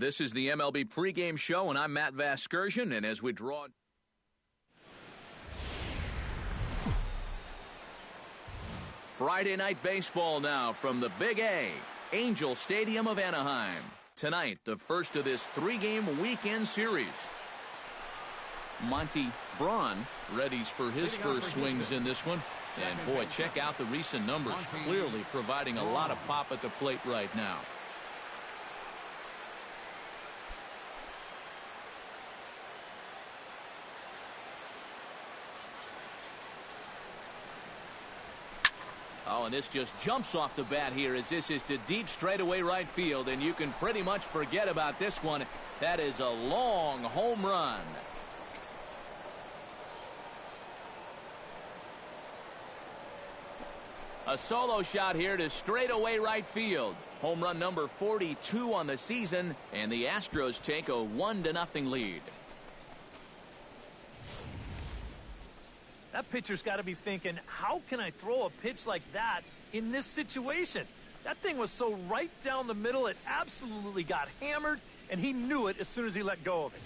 This is the MLB pregame show, and I'm Matt Vasgersian, and as we draw Friday night baseball now from the Big A, Angel Stadium of Anaheim. Tonight, the first of this three-game weekend series. Monty Braun readies for his first swings in this one. And boy, check out the recent numbers. Clearly providing a lot of pop at the plate right now. Oh, and this just jumps off the bat here as this is to deep straightaway right field, and you can pretty much forget about this one. That is a long home run. A solo shot here to straightaway right field. Home run number 42 on the season, and the Astros take a 1-0 lead. That pitcher's got to be thinking, how can I throw a pitch like that in this situation? That thing was so right down the middle, it absolutely got hammered, and he knew it as soon as he let go of it.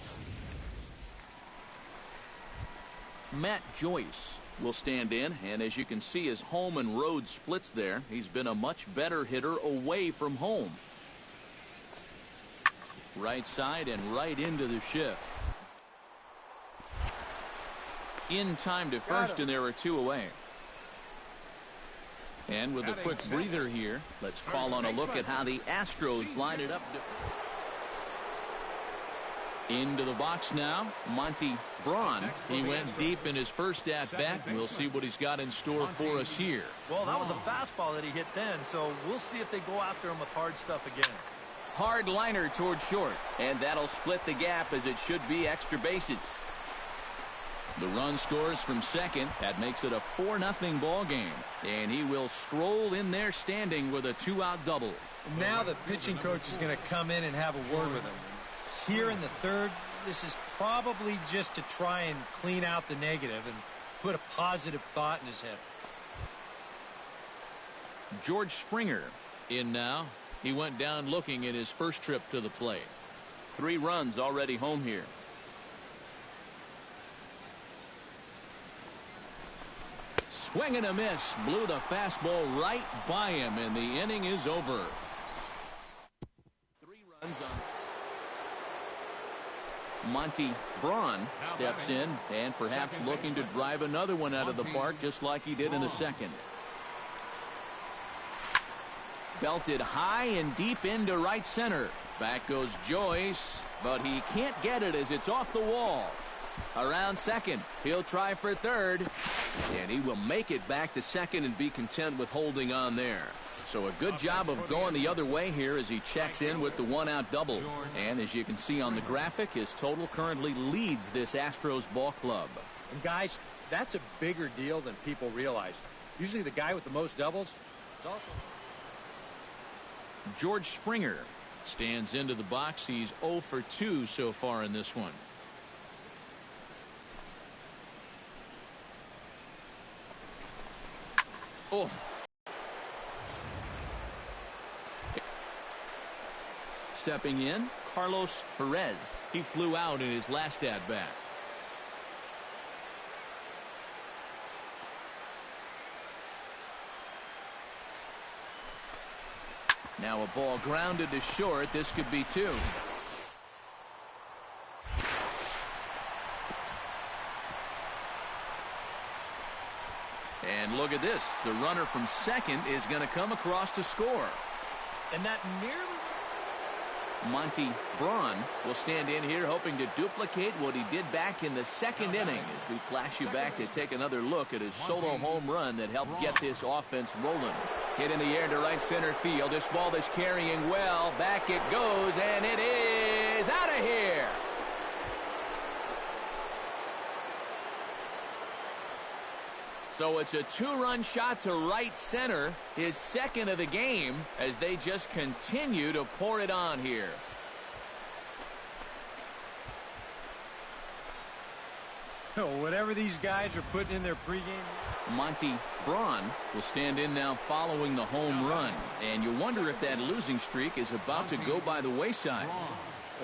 Matt Joyce will stand in, and as you can see, his home and road splits there. He's been a much better hitter away from home. Right side and right into the shift. In time to first, and there are two away. And with a quick breather here, let's call on a look at how the Astros line it up. Into the box now, Monty Braun. He went deep in his first at-bat. We'll see what he's got in store for us here. Well, that was a fastball that he hit then, so we'll see if they go after him with hard stuff again. Hard liner toward short, and that'll split the gap as it should be extra bases. The run scores from second. That makes it a 4-0 ball game. And he will stroll in there standing with a 2-out double. Now the pitching coach is going to come in and have a word with him. Here in the third, this is probably just to try and clean out the negative and put a positive thought in his head. George Springer in now. He went down looking in his first trip to the plate. 3 runs already home here. Swing and a miss. Blew the fastball right by him, and the inning is over. 3 runs on. Monty Braun steps in and perhaps looking to drive another one out of the park just like he did in the second. Belted high and deep into right center. Back goes Joyce, but he can't get it as it's off the wall. Around second, he'll try for third, and he will make it back to second and be content with holding on there. So a good job of going the other way here as he checks in with the 1-out double. And as you can see on the graphic, his total currently leads this Astros ball club. And guys, that's a bigger deal than people realize. Usually the guy with the most doubles is also... George Springer stands into the box. He's 0 for 2 so far in this one. Oh. Stepping in, Carlos Perez. He flew out in his last at-bat. Now a ball grounded to short. This could be 2. And look at this. The runner from second is going to come across to score. And that nearly... Monty Braun will stand in here hoping to duplicate what he did back in the second inning as we flash you back to take another look at his solo home run that helped get this offense rolling. Hit in the air to right center field. This ball is carrying well. Back it goes, and it is out of here. So it's a 2-run shot to right center, his second of the game, as they just continue to pour it on here. Whatever these guys are putting in their pregame. Monty Braun will stand in now following the home run. And you wonder if that losing streak is about to go by the wayside.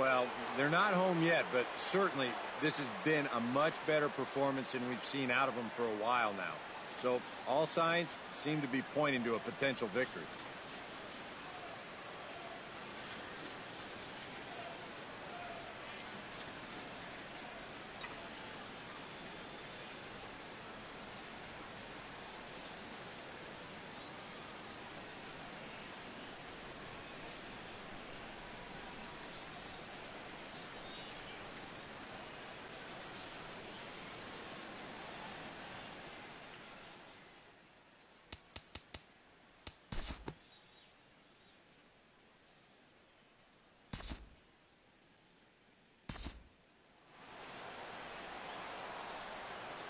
Well, they're not home yet, but certainly this has been a much better performance than we've seen out of them for a while now. So all signs seem to be pointing to a potential victory.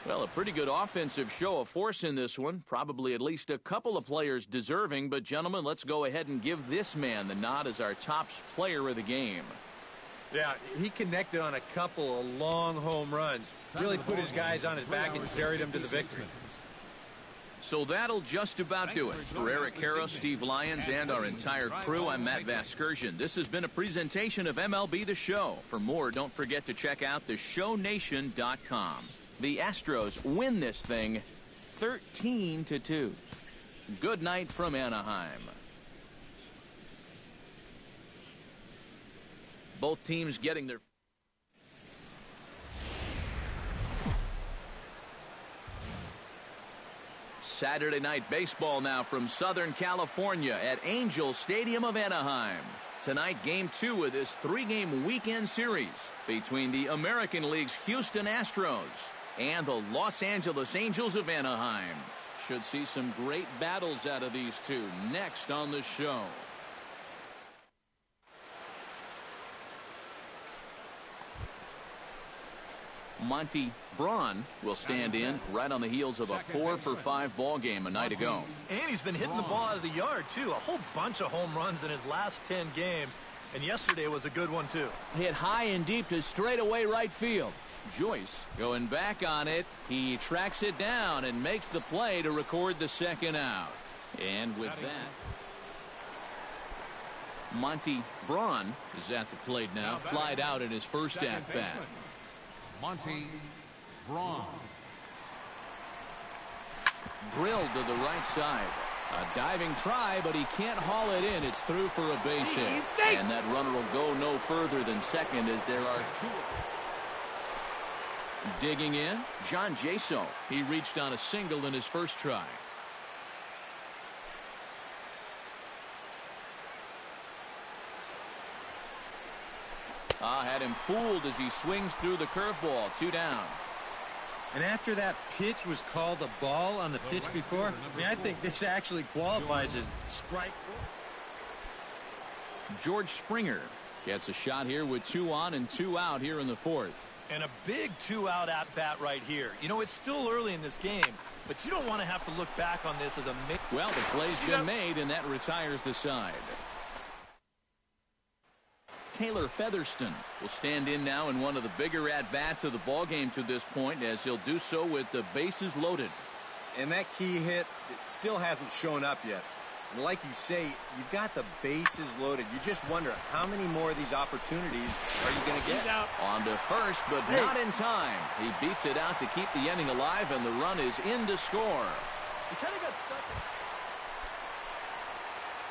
Well, a pretty good offensive show of force in this one. Probably at least a couple of players deserving. But, gentlemen, let's go ahead and give this man the nod as our top player of the game. Yeah, he connected on a couple of long home runs. Really put his guys on his back and carried them to the victory. So that'll just about do it. For Eric Harrow, Steve Lyons, and our entire crew, I'm Matt Vasgersian. This has been a presentation of MLB The Show. For more, don't forget to check out theshownation.com. The Astros win this thing 13-2. Good night from Anaheim. Both teams getting their... Saturday night baseball now from Southern California at Angel Stadium of Anaheim. Tonight, Game 2 of this 3-game weekend series between the American League's Houston Astros and the Los Angeles Angels of Anaheim. Should see some great battles out of these two next on the show. Monty Braun will stand in right on the heels of a 4-for-5 ball game a night ago. And he's been hitting the ball out of the yard, too. A whole bunch of home runs in his last 10 games. And yesterday was a good one, too. Hit high and deep to straightaway right field. Joyce going back on it. He tracks it down and makes the play to record the second out. And with that, Monty Braun is at the plate now. Flied out in his first at-bat. Monty Braun. Drilled to the right side. A diving try, but he can't haul it in. It's through for a base hit. And that runner will go no further than second as there are two. Digging in, John Jaso. He reached on a single in his first try. Had him fooled as he swings through the curveball. 2 down. And after that pitch was called a ball on the pitch before, I mean, I think this actually qualifies as strike. George Springer gets a shot here with 2 on and 2 out here in the 4th. And a big 2-out at-bat right here. You know, it's still early in this game, but you don't want to have to look back on this as a... Well, the play's been made, and that retires the side. Taylor Featherston will stand in now in one of the bigger at-bats of the ballgame to this point, as he'll do so with the bases loaded. And that key hit, it still hasn't shown up yet. And like you say, you've got the bases loaded. You just wonder how many more of these opportunities are you going to get? On to first, but not in time. He beats it out to keep the inning alive, and the run is in to score. He kind of got stuck.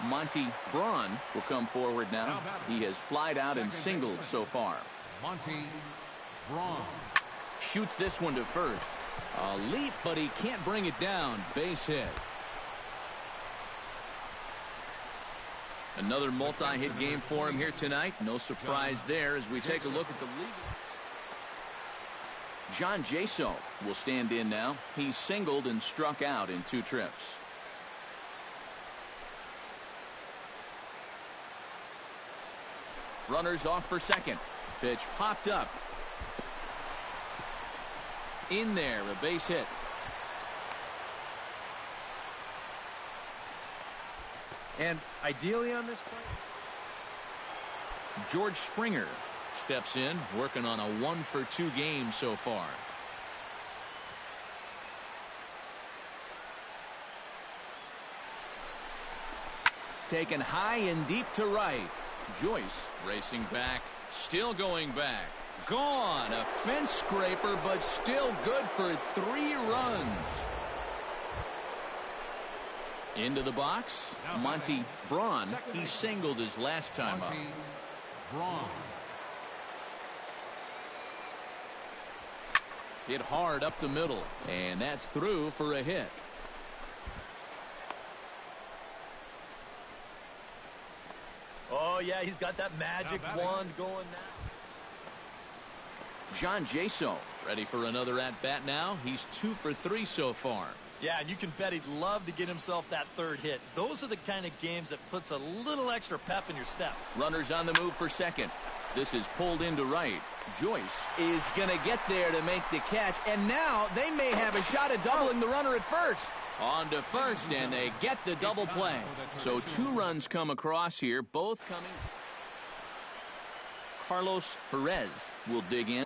Monty Braun will come forward now. He has flied out and singled so far. Monty Braun shoots this one to first. A leap, but he can't bring it down. Base hit. Another multi-hit game for him here tonight. No surprise there as we take a look at the league. John Jaso will stand in now. He singled and struck out in 2 trips. Runners off for second. Pitch popped up. In there, a base hit. And ideally on this play, George Springer steps in, working on a 1-for-2 game so far. Taken high and deep to right. Joyce racing back, still going back. Gone. A fence scraper, but still good for 3 runs. Into the box, Monty Braun. He singled his last time up. Braun. Hit hard up the middle, and that's through for a hit. Oh, yeah, he's got that magic wand going now. John Jaso ready for another at-bat now. He's 2 for 3 so far. Yeah, and you can bet he'd love to get himself that 3rd hit. Those are the kind of games that puts a little extra pep in your step. Runners on the move for second. This is pulled into right. Joyce is going to get there to make the catch, and now they may have a shot at doubling the runner at first. On to first, and they get the double play. So 2 runs come across here, both coming. Carlos Perez will dig in.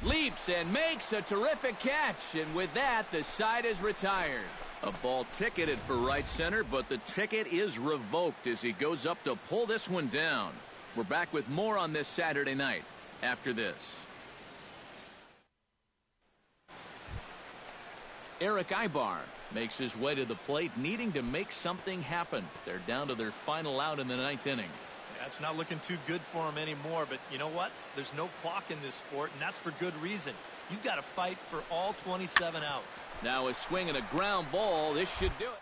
Leaps and makes a terrific catch, and with that, the side is retired. A ball ticketed for right center, but the ticket is revoked as he goes up to pull this one down. We're back with more on this Saturday night after this. Eric Ibar makes his way to the plate, needing to make something happen. They're down to their final out in the 9th inning. That's not looking too good for him anymore, but you know what? There's no clock in this sport, and that's for good reason. You've got to fight for all 27 outs. Now a swing and a ground ball. This should do it.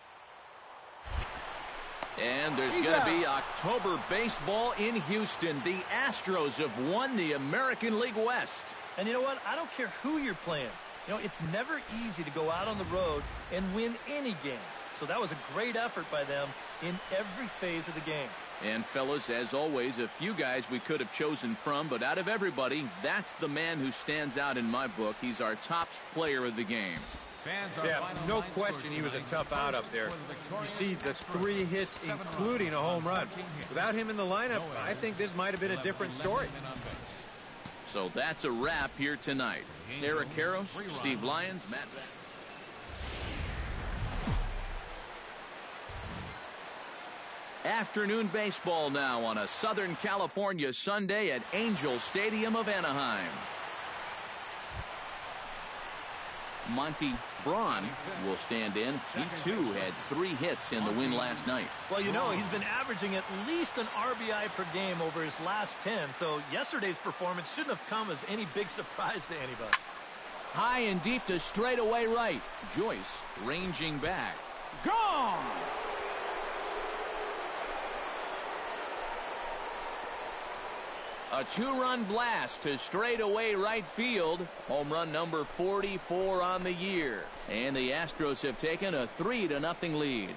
And there's going to be October baseball in Houston. The Astros have won the American League West. And you know what? I don't care who you're playing. You know, it's never easy to go out on the road and win any game. So that was a great effort by them in every phase of the game. And fellas, as always, a few guys we could have chosen from, but out of everybody, that's the man who stands out in my book. He's our top player of the game. Yeah, no question he was a tough out up there. You see the 3 hits, including a home run. Without him in the lineup, I think this might have been a different story. So that's a wrap here tonight. Eric Karros, Steve Lyons, Matt Vack. Afternoon baseball now on a Southern California Sunday at Angel Stadium of Anaheim. Monty Braun will stand in. He, too, had 3 hits in the win last night. Well, you know, he's been averaging at least an RBI per game over his last 10, so yesterday's performance shouldn't have come as any big surprise to anybody. High and deep to straightaway right. Joyce ranging back. Gone! A 2-run blast to straightaway right field. Home run number 44 on the year. And the Astros have taken a 3-0 lead.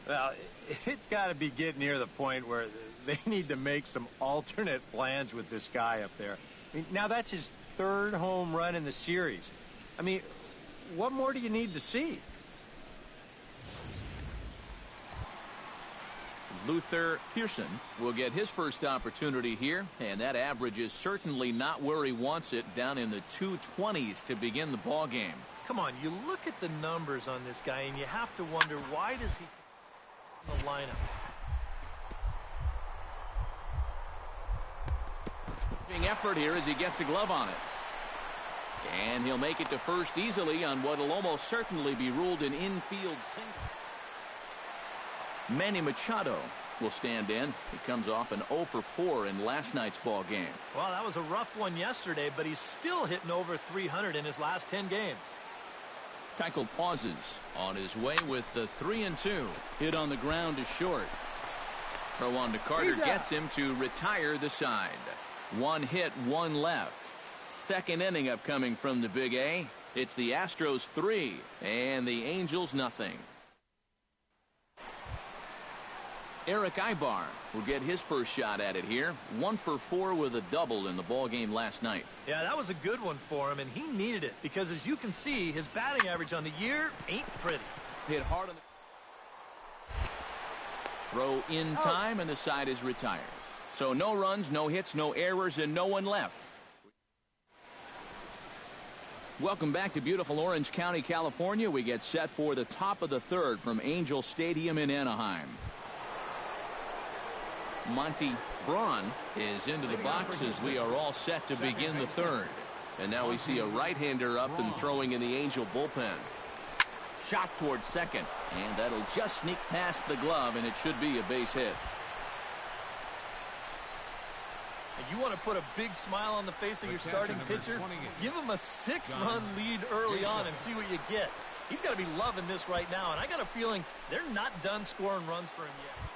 Well, it's got to be getting near the point where they need to make some alternate plans with this guy up there. I mean, now that's his 3rd home run in the series. I mean, what more do you need to see? Luther Pearson will get his first opportunity here, and that average is certainly not where he wants it, down in the 220s to begin the ball game. Come on, you look at the numbers on this guy, and you have to wonder, why does he in the lineup? Effort here as he gets a glove on it. And he'll make it to first easily on what will almost certainly be ruled an infield single. Manny Machado will stand in. He comes off an 0 for 4 in last night's ball game. Well, that was a rough one yesterday, but he's still hitting over 300 in his last 10 games. Keuchel pauses on his way with the 3-2. Hit on the ground is short. Throw on to Carter gets him to retire the side. 1 hit, 1 left. 2nd inning upcoming from the Big A. It's the Astros 3 and the Angels nothing. Eric Ibar will get his first shot at it here. 1 for 4 with a double in the ball game last night. Yeah, that was a good one for him, and he needed it because, as you can see, his batting average on the year ain't pretty. Hit hard on the throw in time, and the side is retired. So no runs, no hits, no errors, and no one left. Welcome back to beautiful Orange County, California. We get set for the top of the third from Angel Stadium in Anaheim. Monty Braun is into the box as we are all set to begin the third. And now we see a right-hander up and throwing in the Angel bullpen. Shot towards second, and that'll just sneak past the glove, and it should be a base hit. And you want to put a big smile on the face of your starting pitcher? Give him a 6-run lead early on and see what you get. He's got to be loving this right now, and I got a feeling they're not done scoring runs for him yet.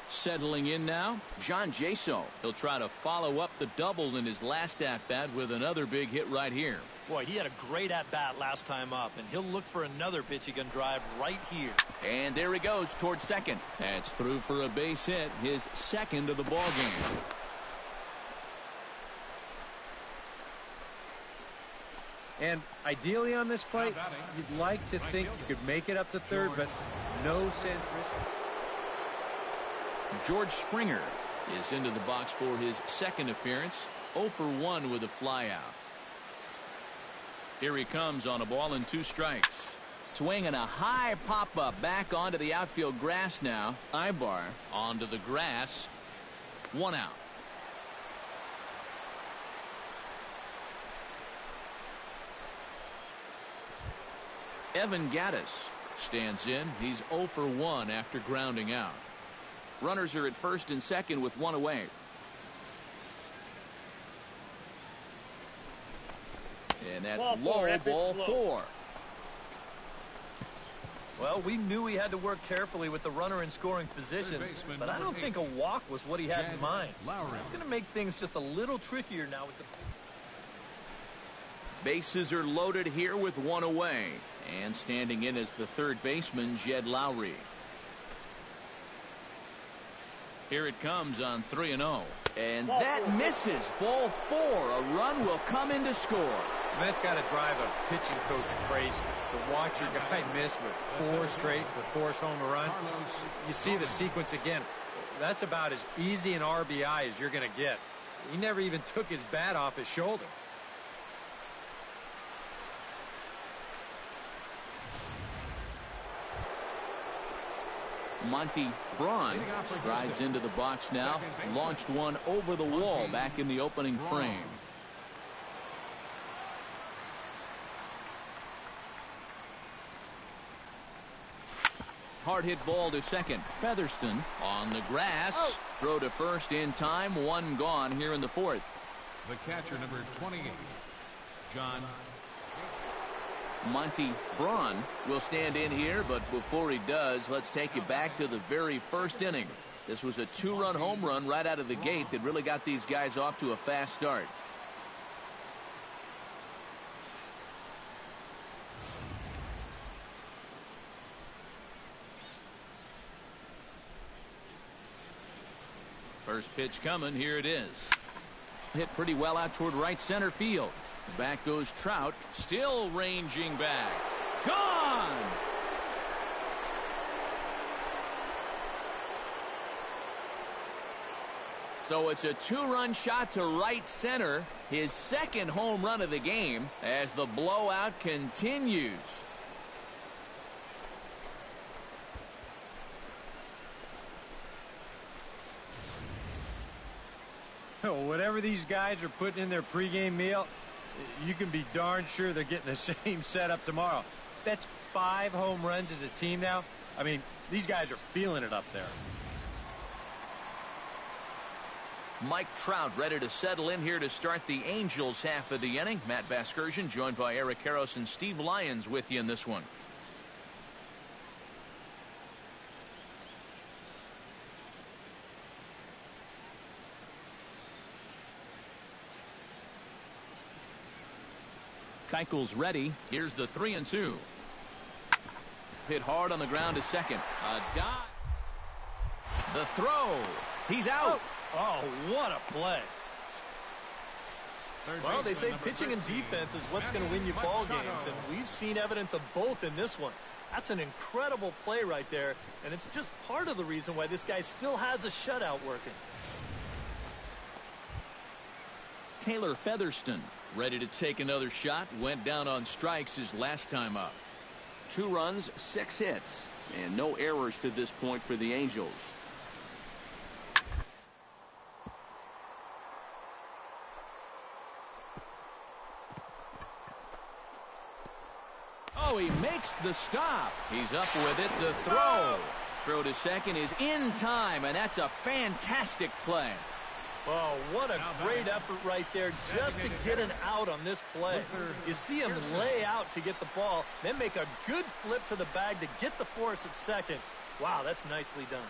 Settling in now, John Jaso. He'll try to follow up the double in his last at-bat with another big hit right here. Boy, he had a great at-bat last time up, and he'll look for another pitch he can drive right here. And there he goes towards second. That's through for a base hit, his second of the ball game. And ideally on this play, you'd like to think you could make it up to third, but no sense risking. George Springer is into the box for his second appearance. 0 for 1 with a flyout. Here he comes on a ball and 2 strikes. Swinging a high pop-up back onto the outfield grass now. Ibar onto the grass. 1 out. Evan Gattis stands in. He's 0 for 1 after grounding out. Runners are at first and second with 1 away. And that's ball 4. Well, we knew he had to work carefully with the runner in scoring position, but I don't think a walk was what he had in mind. It's going to make things just a little trickier now with the bases are loaded here with 1 away. And standing in as the third baseman, Jed Lowry. Here it comes on 3-0. And that misses. Ball 4. A run will come in to score. That's got to drive a pitching coach crazy to watch your guy miss with 4 straight to force home a run. You see the sequence again. That's about as easy an RBI as you're going to get. He never even took his bat off his shoulder. Monty Braun strides into the box now. Launched one over the wall back in the opening frame. Hard hit ball to second. Featherston on the grass. Throw to first in time. 1 gone here in the 4th. The catcher, number 28, John. Monty Braun will stand in here, but before he does, let's take you back to the very first inning. This was a 2-run home run right out of the gate that really got these guys off to a fast start. First pitch coming. Here it is. Hit pretty well out toward right center field. Back goes Trout, still ranging back. Gone! So it's a 2-run shot to right center, his second home run of the game, as the blowout continues. Whatever these guys are putting in their pregame meal, you can be darn sure they're getting the same setup tomorrow. That's 5 home runs as a team now. I mean, these guys are feeling it up there. Mike Trout ready to settle in here to start the Angels half of the inning. Matt Vasgersian joined by Eric Karros and Steve Lyons with you in this one. Keuchel's ready. Here's the 3-2. Hit hard on the ground to second. A dive. The throw. He's out. Oh, what a play. Well, they say pitching and defense is what's going to win you ball games, and we've seen evidence of both in this one. That's an incredible play right there, and it's just part of the reason why this guy still has a shutout working. Taylor Featherston ready to take another shot. Went down on strikes his last time up. 2 runs, 6 hits, and no errors to this point for the Angels. Oh, he makes the stop. He's up with it. The throw. Throw to second is in time, and that's a fantastic play. Oh, what a great effort right there just to get an out on this play. You see him lay out to get the ball, then make a good flip to the bag to get the force at second. Wow, that's nicely done.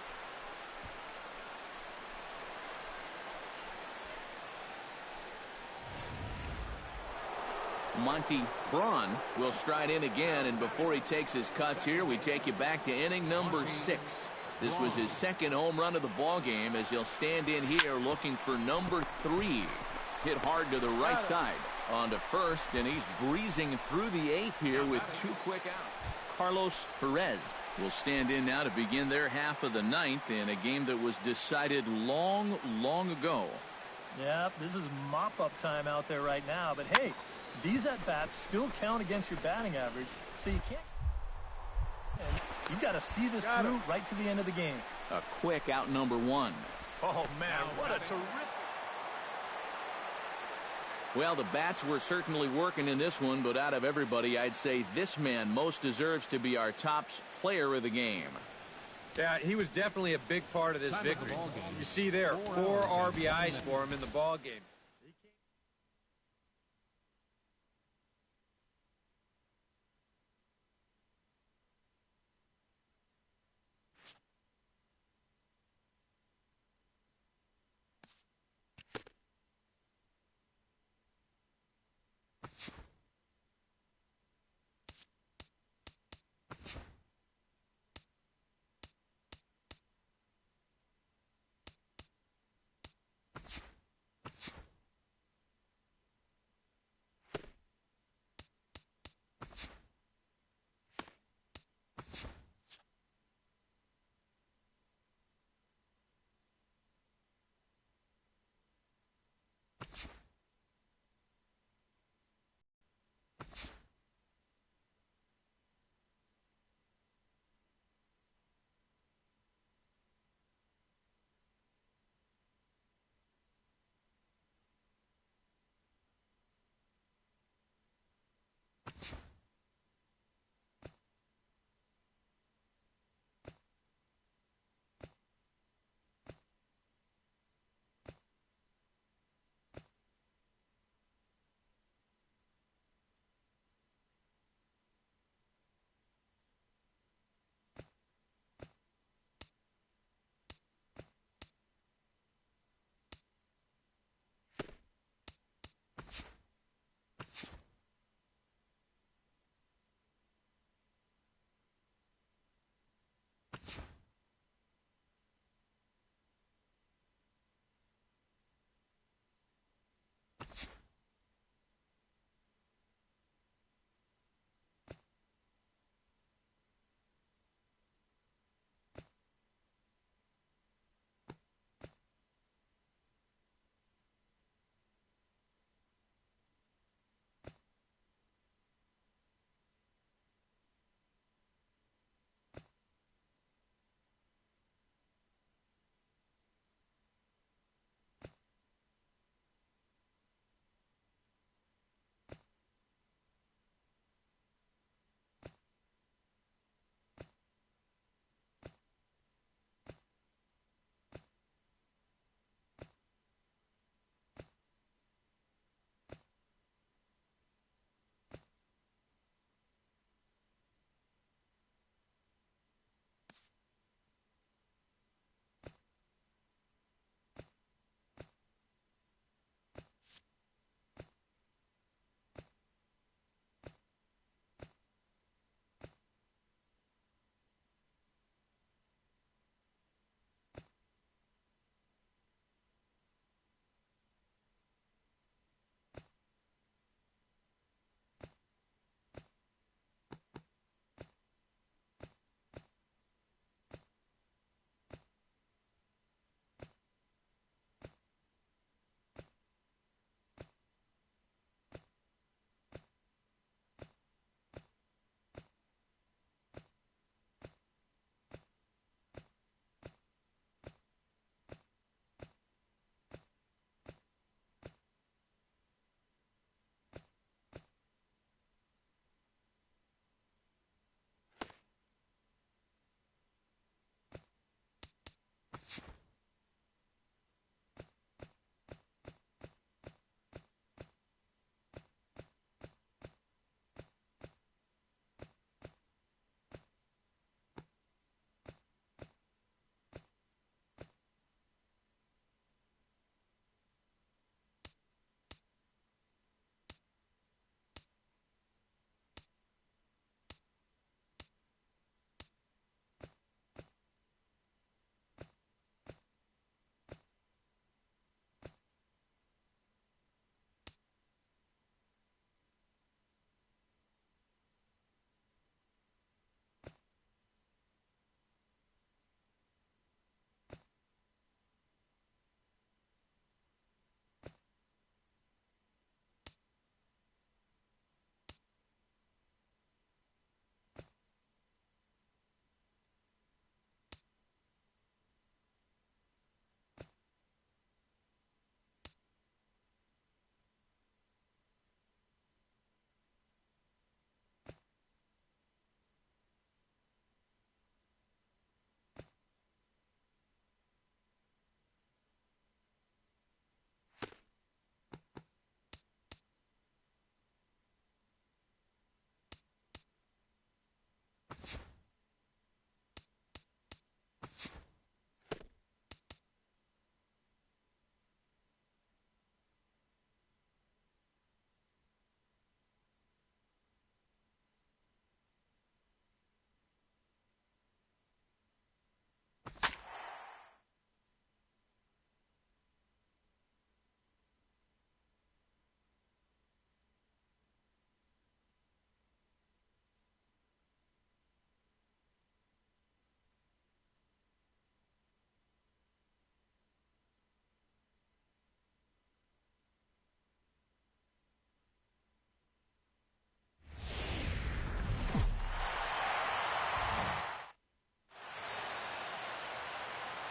Monty Braun will stride in again, and before he takes his cuts here, we take you back to inning number 6. This was his second home run of the ball game as he'll stand in here looking for number 3. Hit hard to the right side on to first, and he's breezing through the 8th here with 2 quick outs. Carlos Perez will stand in now to begin their half of the 9th in a game that was decided long ago. Yeah, this is mop-up time out there right now, but hey, these at-bats still count against your batting average, so you can't. And you've got to see this through right to the end of the game. A quick out number 1. Oh, man, what a terrific. Well, the bats were certainly working in this one, but out of everybody, I'd say this man most deserves to be our top player of the game. Yeah, he was definitely a big part of this victory. You see there, 4 RBIs for him in the ball game.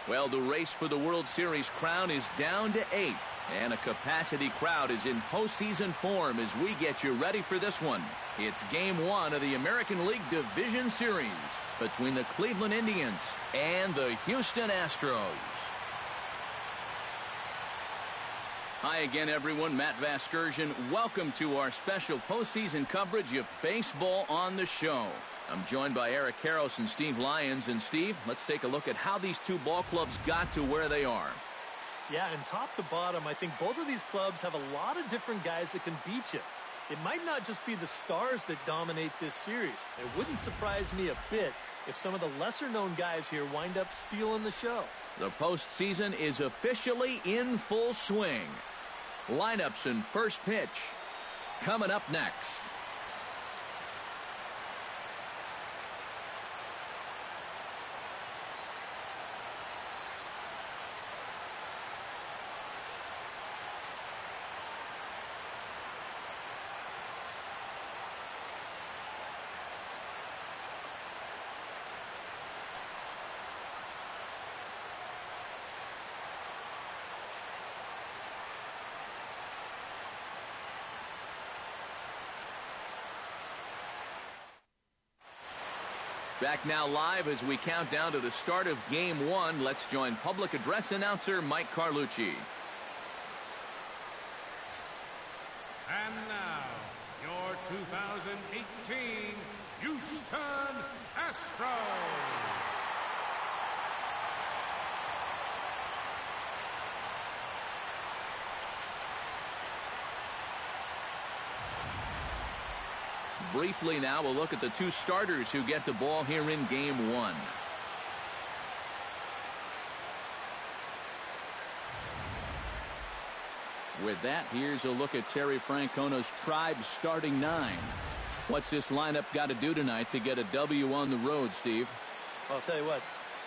Well, the race for the World Series crown is down to 8. And a capacity crowd is in postseason form as we get you ready for this one. It's Game 1 of the American League Division Series between the Cleveland Indians and the Houston Astros. Hi again, everyone. Matt Vasgersian. Welcome to our special postseason coverage of baseball on the show. I'm joined by Eric Karros and Steve Lyons. And Steve, let's take a look at how these two ball clubs got to where they are. Yeah, and top to bottom, I think both of these clubs have a lot of different guys that can beat you. It might not just be the stars that dominate this series. It wouldn't surprise me a bit if some of the lesser-known guys here wind up stealing the show. The postseason is officially in full swing. Lineups and first pitch coming up next. Back now live as we count down to the start of Game 1. Let's join public address announcer Mike Carlucci. And now, your 2018 Houston Astros. Briefly now, we'll look at the two starters who get the ball here in Game 1. With that, here's a look at Terry Francona's Tribe starting 9. What's this lineup got to do tonight to get a W on the road, Steve? Well, I'll tell you what,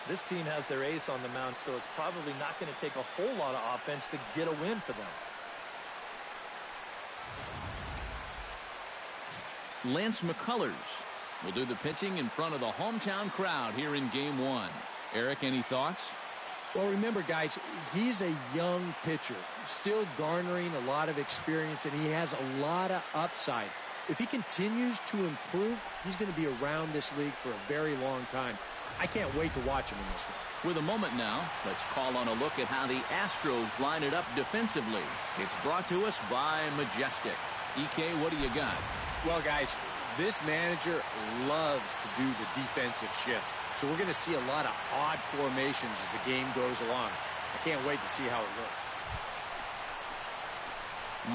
this team has their ace on the mound, so it's probably not going to take a whole lot of offense to get a win for them. Lance McCullers will do the pitching in front of the hometown crowd here in Game 1. Eric, any thoughts? Well, remember, guys, he's a young pitcher, still garnering a lot of experience, and he has a lot of upside. If he continues to improve, he's going to be around this league for a very long time. I can't wait to watch him in this one. With a moment now, let's call on a look at how the Astros line it up defensively. It's brought to us by Majestic. EK, what do you got? Well, guys, this manager loves to do the defensive shifts. So we're going to see a lot of odd formations as the game goes along. I can't wait to see how it looks.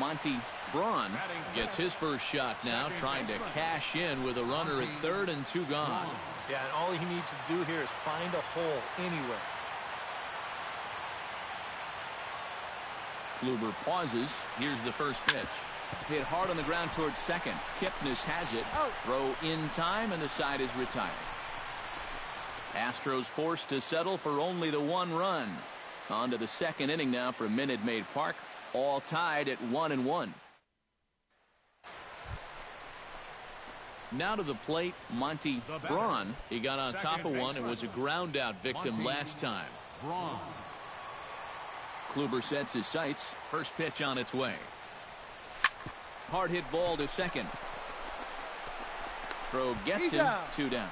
Monty Braun gets his first shot now, trying to cash in with a runner at third and 2 gone. Yeah, and all he needs to do here is find a hole anywhere. Kluber pauses. Here's the first pitch. Hit hard on the ground towards second. Kipnis has it. Throw in time, and the side is retired. Astros forced to settle for only the 1 run. On to the second inning now for Minute Maid Park. All tied at 1-1. Now to the plate, Monty Braun. He got on top of one and was a ground out victim last time. Braun. Kluber sets his sights. First pitch on its way. Hard hit ball to second. Throw gets him. 2 down.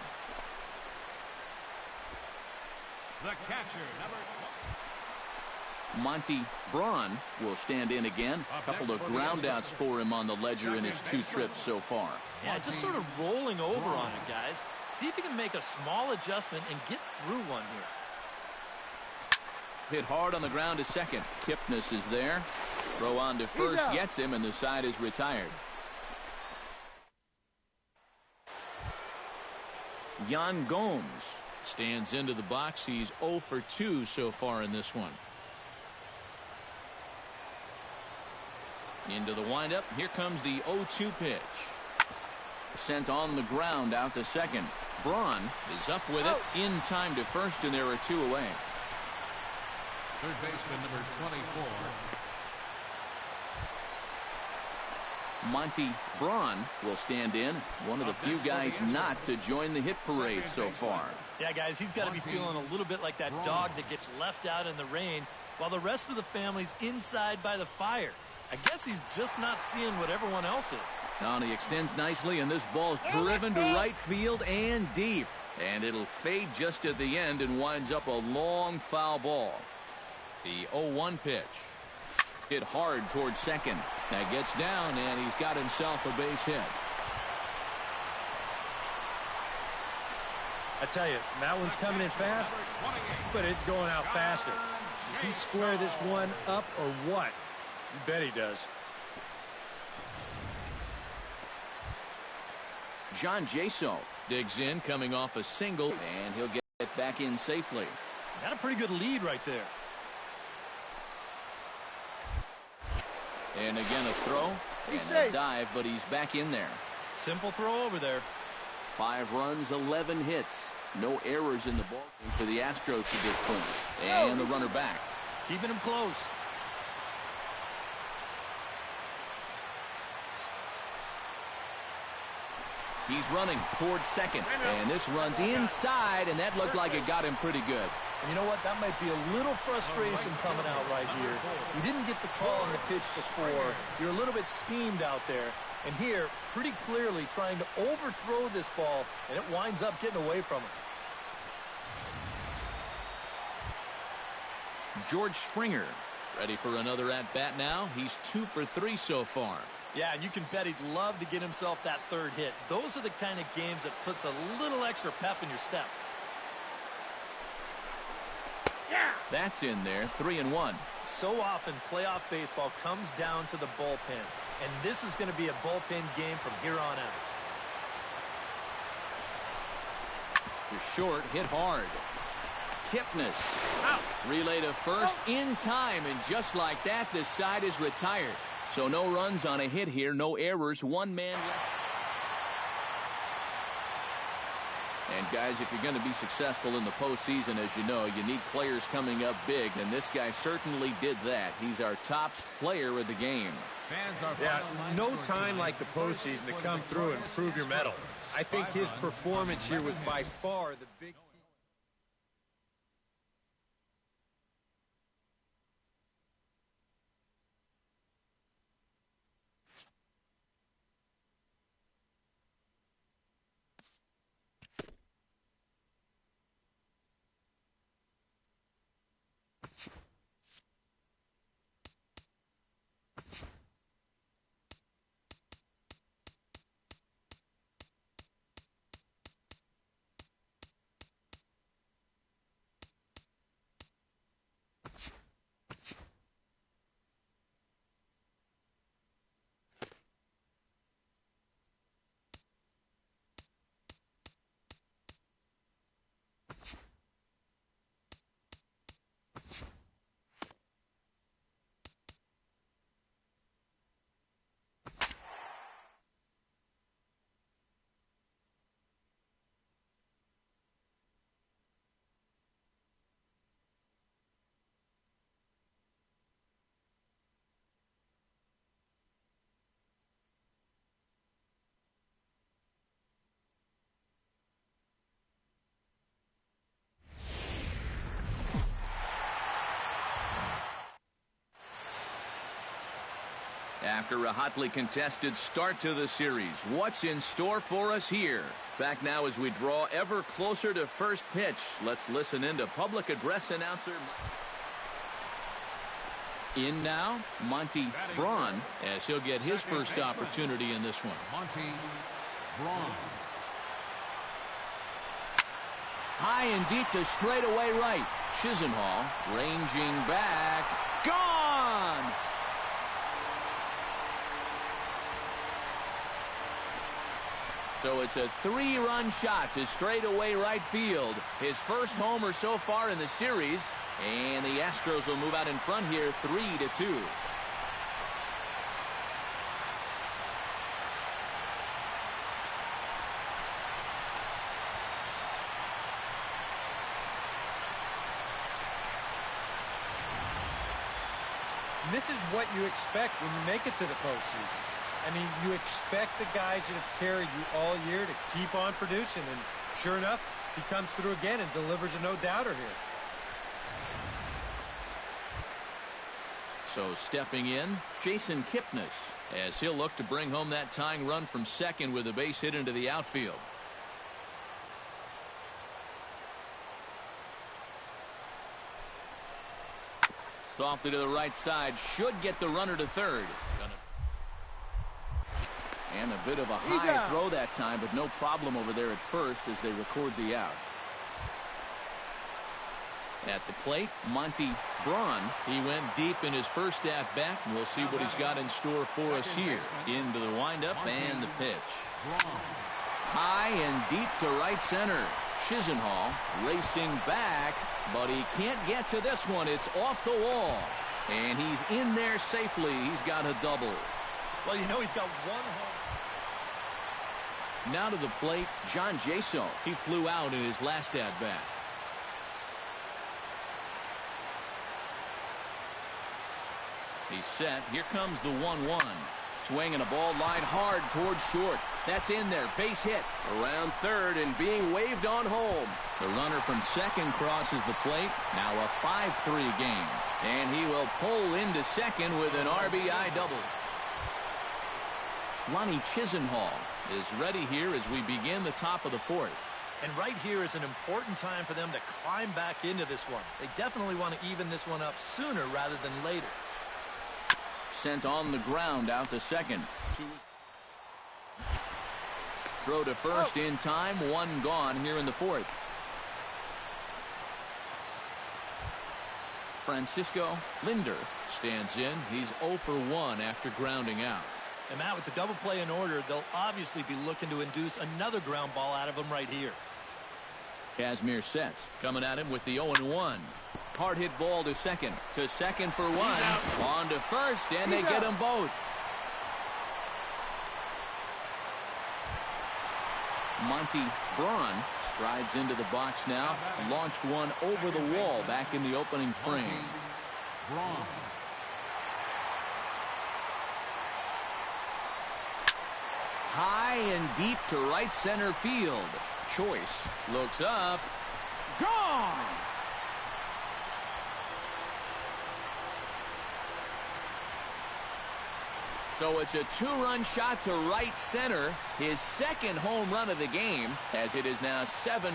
The catcher, number Monty Braun will stand in again. A couple of groundouts for him on the ledger in his 2 trips so far. Yeah, just sort of rolling over on it, guys. See if you can make a small adjustment and get through one here. Hit hard on the ground to second. Kipnis is there. Throw on to first gets him, and the side is retired. Yan Gomes stands into the box. He's 0 for 2 so far in this one. Into the windup. Here comes the 0-2 pitch. Sent on the ground out to second. Braun is up with it in time to first, and there are 2 away. third baseman, number 24. Monty Braun will stand in, one of the few guys not to join the hit parade so far. Yeah, guys, he's got to be feeling a little bit like that dog that gets left out in the rain while the rest of the family's inside by the fire. I guess he's just not seeing what everyone else is. Now he extends nicely, and this ball's driven to right field and deep. And it'll fade just at the end and winds up a long foul ball. The 0-1 pitch. Hit hard towards second. That gets down, and he's got himself a base hit. I tell you, that one's coming in fast, but it's going out faster. Does he square this one up or what? You bet he does. John Jaso digs in, coming off a single, and he'll get back in safely. Got a pretty good lead right there. And again a throw and a dive, but he's back in there. Simple throw over there. 5 runs, 11 hits. No errors in the ball game for the Astros to this point. And the runner back. Keeping him close. He's running towards second, and this runs inside, and that looked like it got him pretty good. And you know what? That might be a little frustration coming out right here. You didn't get the call on the pitch before. You're a little bit steamed out there. And here, pretty clearly trying to overthrow this ball, and it winds up getting away from him. George Springer ready for another at-bat now. He's 2 for 3 so far. Yeah, and you can bet he'd love to get himself that third hit. Those are the kind of games that puts a little extra pep in your step. That's in there, 3-1. So often, playoff baseball comes down to the bullpen, and this is going to be a bullpen game from here on out. To short, hit hard. Kipnis out. Relay to first in time, and just like that, the side is retired. So no runs on a hit here, no errors, 1 man left. And guys, if you're going to be successful in the postseason, as you know, you need players coming up big, and this guy certainly did that. He's our top player of the game. No time like the postseason to come through and prove your mettle. I think his performance here was by far the big key. After a hotly contested start to the series, what's in store for us here? Back now as we draw ever closer to first pitch. Let's listen in to public address announcer. In now, Monty Braun, as he'll get his first opportunity in this one. Monty Braun. High and deep to straightaway right. Chisenhall ranging back. Gone! So it's a 3-run shot to straightaway right field. His first homer so far in the series. And the Astros will move out in front here 3-2. And this is what you expect when you make it to the postseason. I mean, you expect the guys that have carried you all year to keep on producing, and sure enough, he comes through again and delivers a no-doubter here. So stepping in, Jason Kipnis, as he'll look to bring home that tying run from second with a base hit into the outfield. Softly to the right side, should get the runner to third. And a bit of a high throw that time, but no problem over there at first as they record the out. At the plate, Monty Braun. He went deep in his first at-bat, and we'll see what he's got in store for us here. Into the windup and the pitch. High and deep to right center. Chisenhall racing back, but he can't get to this one. It's off the wall, and he's in there safely. He's got a double. Well, you know he's got one home. Now to the plate, John Jaso. He flew out in his last at-bat. He's set. Here comes the 1-1. Swinging a ball line hard towards short. That's in there. Base hit. Around third and being waved on home. The runner from second crosses the plate. Now a 5-3 game. And he will pull into second with an RBI double. Lonnie Chisenhall is ready here as we begin the top of the fourth. And right here is an important time for them to climb back into this one. They definitely want to even this one up sooner rather than later. Sent on the ground out to second. Throw to first in time. One gone here in the fourth. Francisco Linder stands in. He's 0 for 1 after grounding out. And Matt, with the double play in order, they'll obviously be looking to induce another ground ball out of him right here. Kazmir sets. Coming at him with the 0-1. Hard hit ball to second. To second for one. On to first, and they get them both. Monty Braun strides into the box now. Launched one over the wall back in the opening frame. Braun. High and deep to right center field. Choice looks up. Gone! So it's a 2-run shot to right center. His second home run of the game, as it is now 7-3.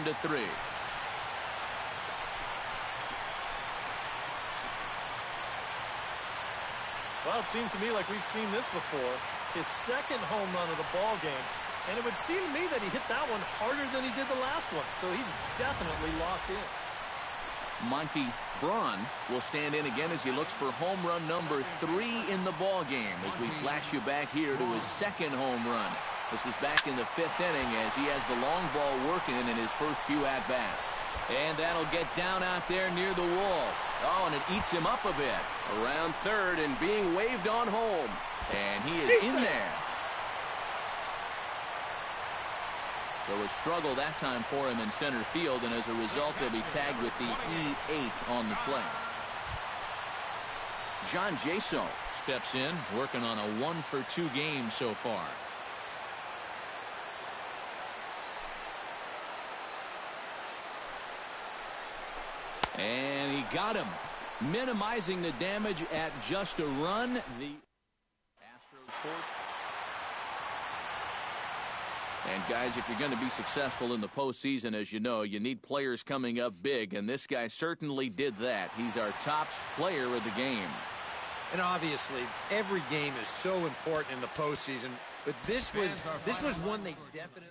Well, it seems to me like we've seen this before. His second home run of the ball game. And it would seem to me that he hit that one harder than he did the last one. So he's definitely locked in. Monty Braun will stand in again as he looks for home run number 3 in the ball game as we flash you back here to his second home run. This is back in the 5th inning as he has the long ball working in his first few at-bats. And that'll get down out there near the wall. Oh, and it eats him up a bit. Around third and being waved on home. And he is in there. So a struggle that time for him in center field, and as a result, he'll be tagged with the E8 on the play. John Jaso steps in, working on a 1 for 2 game so far. And he got him, minimizing the damage at just a run. The Astros fourth. And guys, if you're going to be successful in the postseason, as you know, you need players coming up big, and this guy certainly did that. He's our top player of the game. And obviously, every game is so important in the postseason, but this was one they definitely...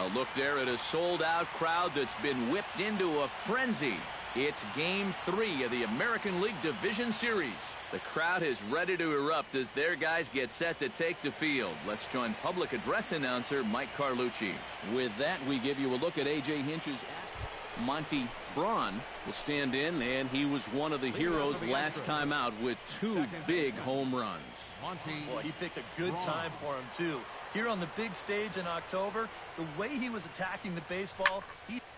A look there at a sold-out crowd that's been whipped into a frenzy. It's Game 3 of the American League Division Series. The crowd is ready to erupt as their guys get set to take the field. Let's join public address announcer Mike Carlucci. With that, we give you a look at A.J. Hinch's Monty Braun will stand in, and he was one of the heroes last time out with 2 big home runs. Boy, he picked a good time for him, too. Here on the big stage in October, the way he was attacking the baseball,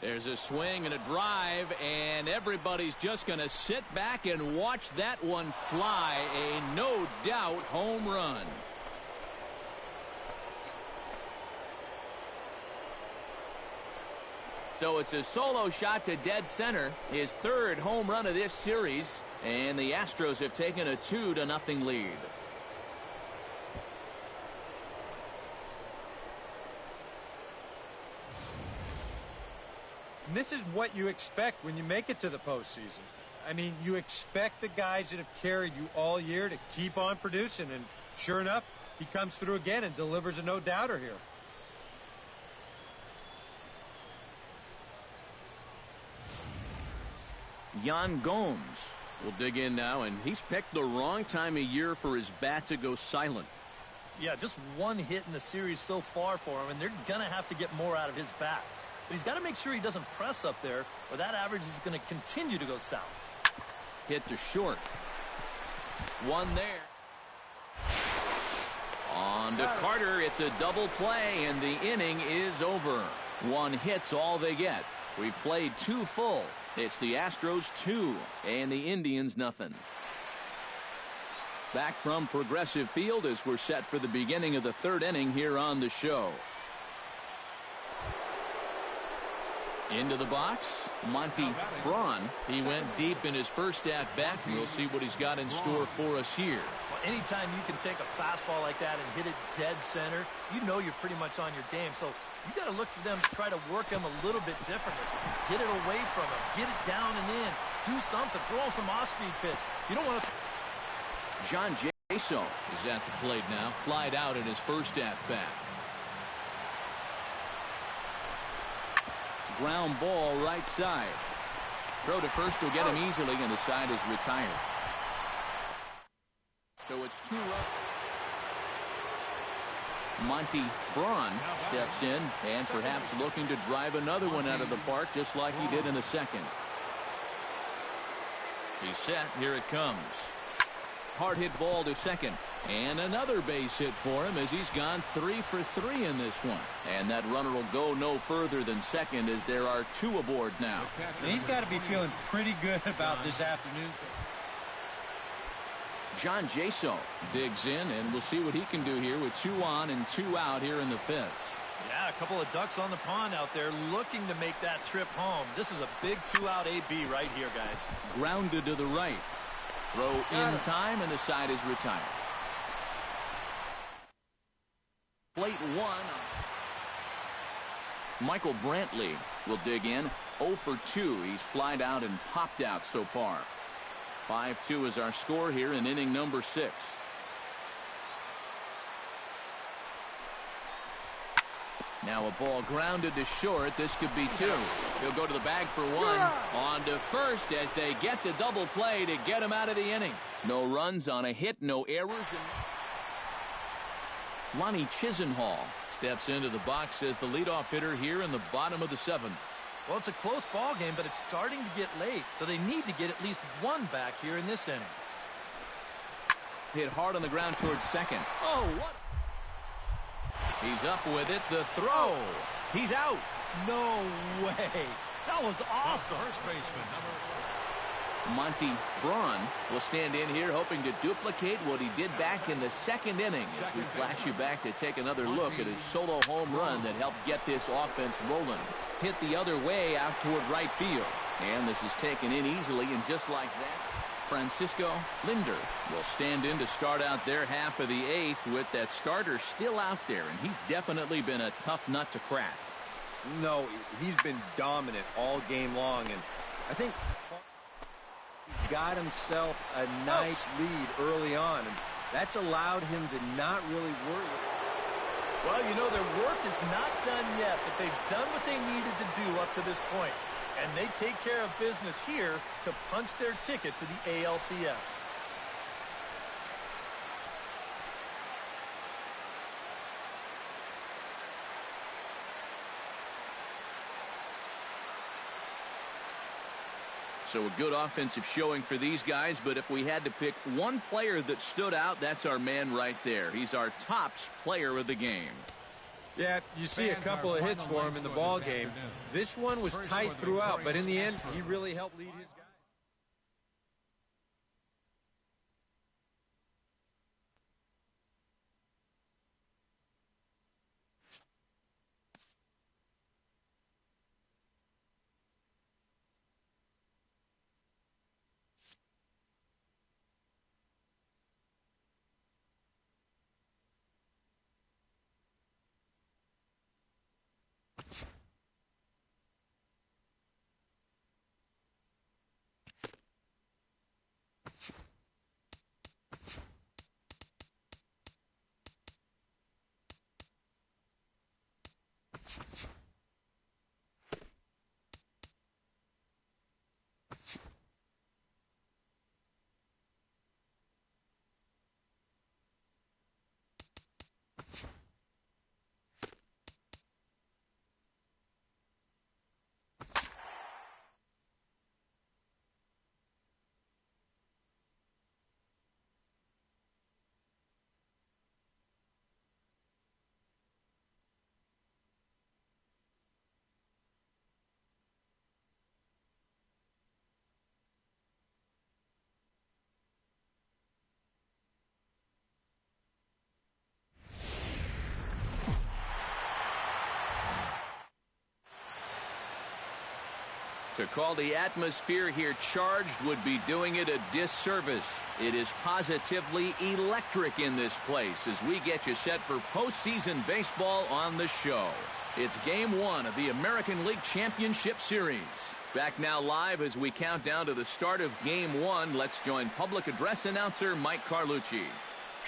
There's a swing and a drive, and everybody's just going to sit back and watch that one fly. A no-doubt home run. So it's a solo shot to dead center, his 3rd home run of this series, and the Astros have taken a 2-0 lead. And this is what you expect when you make it to the postseason. I mean, you expect the guys that have carried you all year to keep on producing, and sure enough, he comes through again and delivers a no-doubter here. Yan Gomes will dig in now, and he's picked the wrong time of year for his bat to go silent. Yeah, just 1 hit in the series so far for him, and they're going to have to get more out of his bat. But he's got to make sure he doesn't press up there, or that average is going to continue to go south. Hit to short. One there. On to Carter. It's a double play, and the inning is over. 1 hit's all they get. We've played 2 full. It's the Astros 2 and the Indians nothing. Back from Progressive Field as we're set for the beginning of the 3rd inning here on the show. Into the box, Monty Braun. He went deep in his first at-bat, and we'll see what he's got in store for us here. Well, anytime you can take a fastball like that and hit it dead center, you know you're pretty much on your game. So you got to look for them to try to work him a little bit differently. Get it away from him. Get it down and in. Do something. Throw him some off-speed pitch. You don't want to... John Jaso is at the plate now. Flied out in his first at-bat. Ground ball right side. Throw to first will get him easily, and the side is retired. So it's 2 runs. Monty Braun steps in and perhaps looking to drive another one out of the park just like he did in the second. He's set. Here it comes. Hard hit ball to second. And another base hit for him as he's gone 3 for 3 in this one. And that runner will go no further than second as there are 2 aboard now. And he's got to be feeling pretty good about this afternoon. John Jaso digs in, and we'll see what he can do here with 2 on and 2 out here in the 5th. Yeah, a couple of ducks on the pond out there looking to make that trip home. This is a big 2-out AB right here, guys. Grounded to the right. Throw in time, and the side is retired. Plate 1. Michael Brantley will dig in. 0 for 2. He's flied out and popped out so far. 5-2 is our score here in inning number 6. Now a ball grounded to short. This could be 2. He'll go to the bag for 1. On to first as they get the double play to get him out of the inning. No runs on a hit, no errors. Lonnie Chisenhall steps into the box as the leadoff hitter here in the bottom of the 7th. Well, it's a close ball game, but it's starting to get late, so they need to get at least 1 back here in this inning. Hit hard on the ground towards second. Oh, what? He's up with it. The throw. He's out. No way. That was awesome. First baseman, number 11. Monty Braun will stand in here hoping to duplicate what he did back in the 2nd inning as we flash you back to take another look at his solo home run that helped get this offense rolling. Hit the other way out toward right field. And this is taken in easily, and just like that, Francisco Linder will stand in to start out their half of the 8th with that starter still out there, and he's definitely been a tough nut to crack. No, he's been dominant all game long, and I think he got himself a nice lead early on, and that's allowed him to not really worry. Well, you know, their work is not done yet, but they've done what they needed to do up to this point. And they take care of business here to punch their ticket to the ALCS. So a good offensive showing for these guys, but if we had to pick one player that stood out, that's our man right there. He's our top player of the game. Yeah, you see a couple of hits for him in the ball game. This one was tight throughout, but in the end, he really helped lead his guys. To call the atmosphere here charged would be doing it a disservice. It is positively electric in this place as we get you set for postseason baseball on the show. It's Game 1 of the American League Championship Series. Back now live as we count down to the start of Game 1. Let's join public address announcer Mike Carlucci.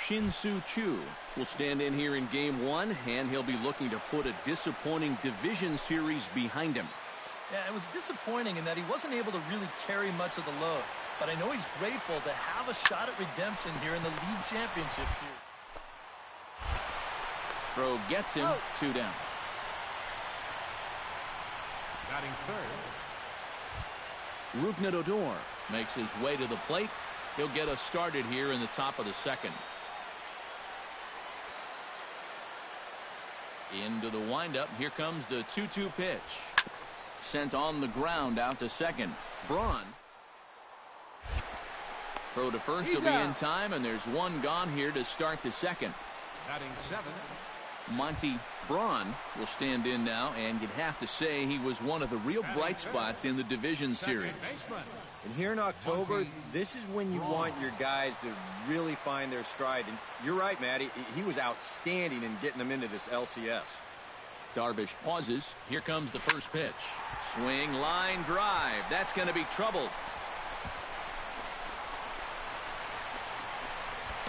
Shin-Soo Choo will stand in here in Game 1, and he'll be looking to put a disappointing division series behind him. Yeah, it was disappointing in that he wasn't able to really carry much of the load. But I know he's grateful to have a shot at redemption here in the league championship series. Throw gets him. 2 down. Batting third. Rougned Odor makes his way to the plate. He'll get us started here in the top of the second. Into the windup. Here comes the 2-2 pitch. Sent on the ground out to second. Braun. Throw to first will be in time, and there's one gone here to start the second. Batting seventh. Monty Braun will stand in now, and you'd have to say he was one of the real bright spots in the division series. And here in October, this is when you want your guys to really find their stride. And you're right, Matty. He was outstanding in getting them into this LCS. Darvish pauses. Here comes the first pitch. Swing, line, drive. That's going to be trouble.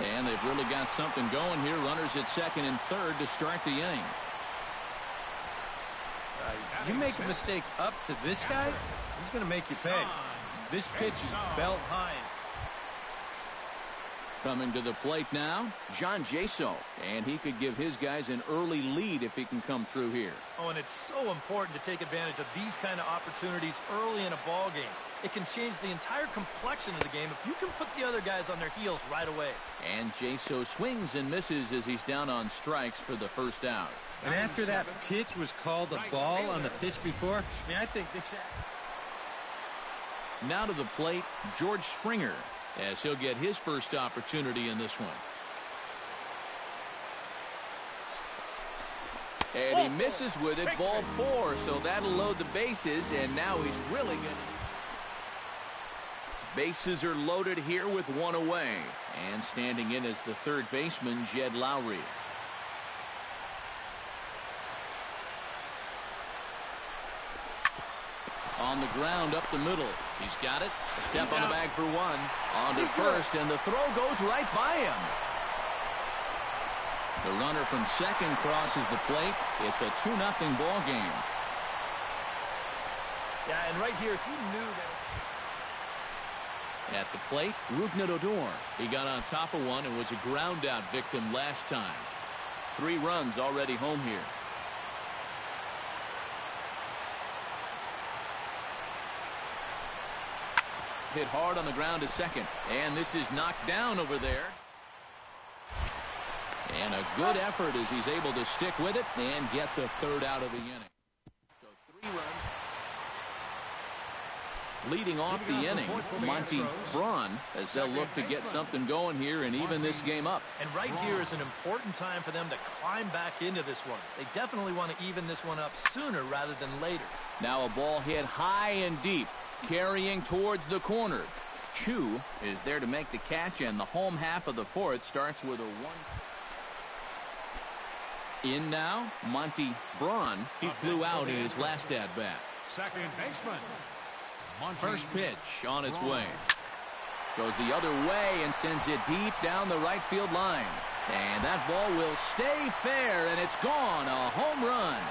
And they've really got something going here. Runners at second and third to start the inning. You make a mistake up to this guy, he's going to make you pay. This pitch is belt high. Coming to the plate now, John Jaso, and he could give his guys an early lead if he can come through here. Oh, and it's so important to take advantage of these kind of opportunities early in a ball game. It can change the entire complexion of the game if you can put the other guys on their heels right away. And Jaso swings and misses as he's down on strikes for the first out. And after that pitch was called a ball on the pitch before, I think this. Now to the plate, George Springer, as he'll get his first opportunity in this one. And he misses with it, ball 4, so that'll load the bases, and now he's really good. Bases are loaded here with one away, and standing in as the third baseman, Jed Lowry. On the ground up the middle. He's got it. A step on the bag for one. On to first, and the throw goes right by him. The runner from second crosses the plate. It's a 2-0 ball game. Yeah, and right here, he knew that. At the plate, Rougned. He got on top of one and was a ground out victim last time. 3 runs already home here. Hit hard on the ground to second, and this is knocked down over there. And a good effort as he's able to stick with it and get the 3rd out of the inning. So 3 runs. Leading off the inning, Monty Braun, as they'll look to get something going here and even this game up. And right here is an important time for them to climb back into this one. They definitely want to even this one up sooner rather than later. Now a ball hit high and deep, carrying towards the corner. Chu is there to make the catch, and the home half of the 4th starts with a 1. In now, Monty Braun. He flew out in his last at-bat. Second baseman. First pitch on its way. Goes the other way and sends it deep down the right field line. And that ball will stay fair, and it's gone. A home run.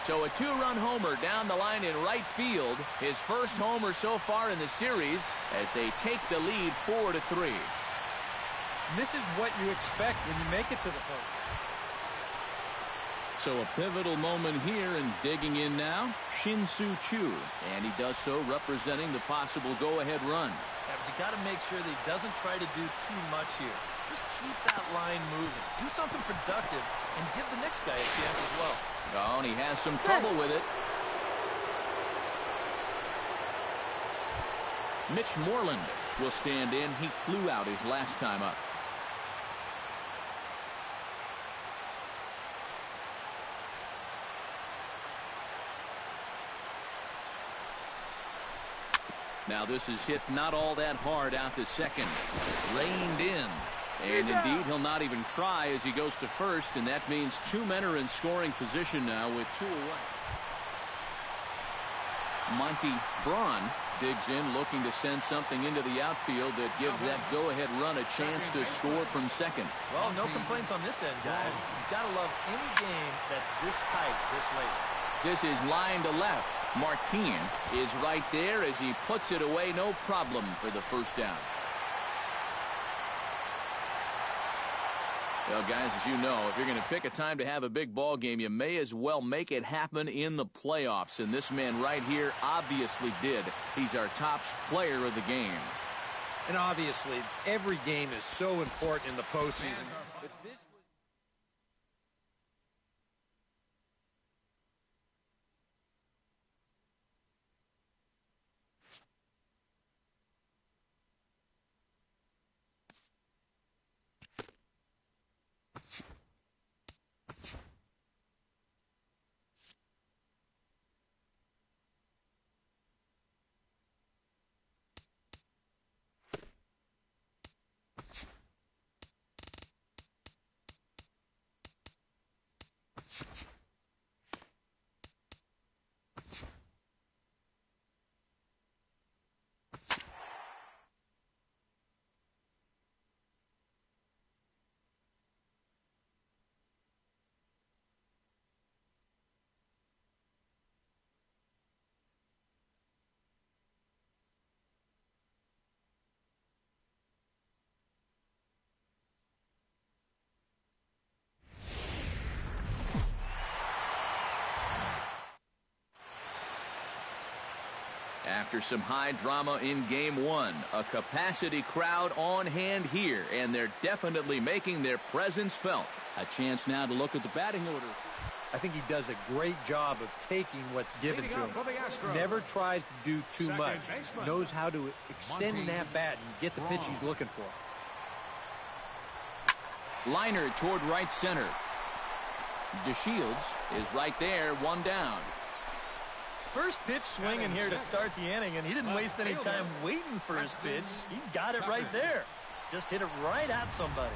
So a 2-run homer down the line in right field. His first homer so far in the series as they take the lead 4-3. And this is what you expect when you make it to the plate. So a pivotal moment here, and digging in now, Shin-Soo Choo. And he does so representing the possible go-ahead run. Yeah, but you got to make sure that he doesn't try to do too much here. Just keep that line moving. Do something productive and give the next guy a chance as well. Oh, and he has some trouble with it. Mitch Moreland will stand in. He flew out his last time up. Now this is hit not all that hard out to second. Reined in. And indeed, he'll not even try as he goes to first, and that means 2 men are in scoring position now with 2 away. Monty Braun digs in, looking to send something into the outfield that gives that go-ahead run a chance to score from second. Well, no complaints on this end, guys. You've got to love any game that's this tight, this late. This is line to left. Martin is right there as he puts it away, no problem for the first down. Well, guys, as you know, if you're going to pick a time to have a big ball game, you may as well make it happen in the playoffs. And this man right here obviously did. He's our top player of the game. And obviously, every game is so important in the postseason. But this After some high drama in game 1, a capacity crowd on hand here, and they're definitely making their presence felt. A chance now to look at the batting order. I think he does a great job of taking what's given to him. Never tries to do too much. Knows how to extend an at-bat and get the pitch he's looking for. Liner toward right center. DeShields is right there, 1 down. First pitch swinging here to start the inning, and he didn't waste any time waiting for his pitch. He got it right there. Just hit it right at somebody.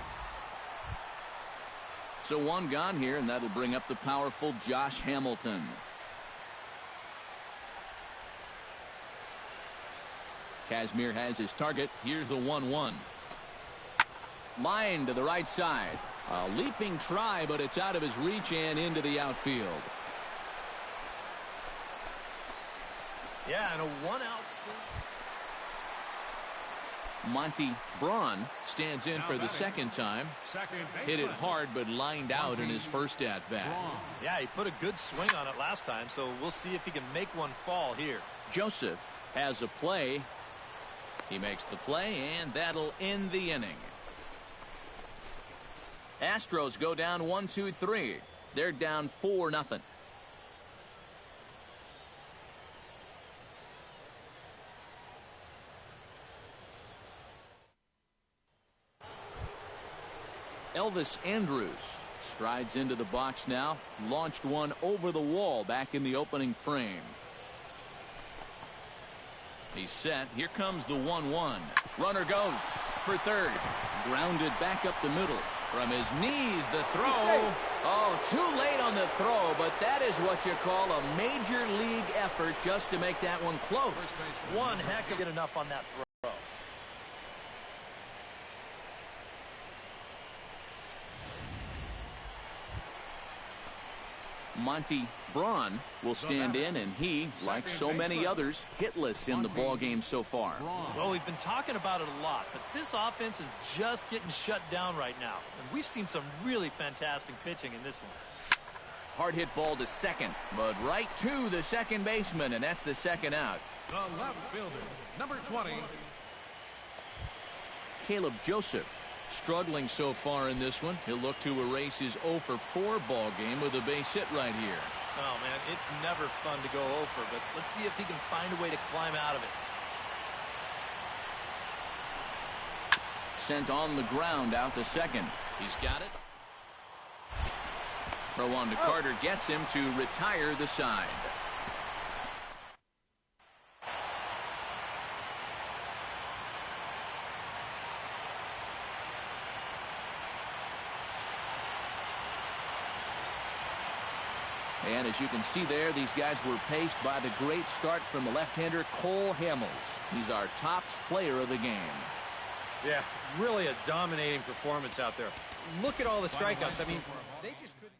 So 1 gone here, and that'll bring up the powerful Josh Hamilton. Kazmir has his target. Here's the 1-1. Line to the right side. A leaping try, but it's out of his reach and into the outfield. Yeah, and a one-out. Monty Braun stands in for the second time. Hit it hard, but lined out in his first at-bat. Yeah, he put a good swing on it last time, so we'll see if he can make one fall here. Joseph has a play. He makes the play, and that'll end the inning. Astros go down 1-2-3. They're down 4-0. Elvis Andrus strides into the box now. Launched one over the wall back in the opening frame. He's set. Here comes the 1-1. Runner goes for third. Grounded back up the middle. From his knees, the throw. Oh, too late on the throw, but that is what you call a major league effort just to make that one close. One heck of enough on that throw. Monty Braun will stand in, and he, like so many others, hitless in the ball game so far. Well, we've been talking about it a lot, but this offense is just getting shut down right now, and we've seen some really fantastic pitching in this one. Hard hit ball to second, but right to the second baseman, and that's the second out. The left fielder, number 20. Caleb Joseph struggling so far in this one. He'll look to erase his 0-for-4 ball game with a base hit right here. Oh, man, it's never fun to go over, but let's see if he can find a way to climb out of it. Sent on the ground out to second. He's got it. Throw on to Carter gets him to retire the side. And as you can see there, these guys were paced by the great start from the left-hander Cole Hamels. He's our top player of the game. Yeah, really a dominating performance out there. Look at all the strikeouts. I mean, they just couldn't.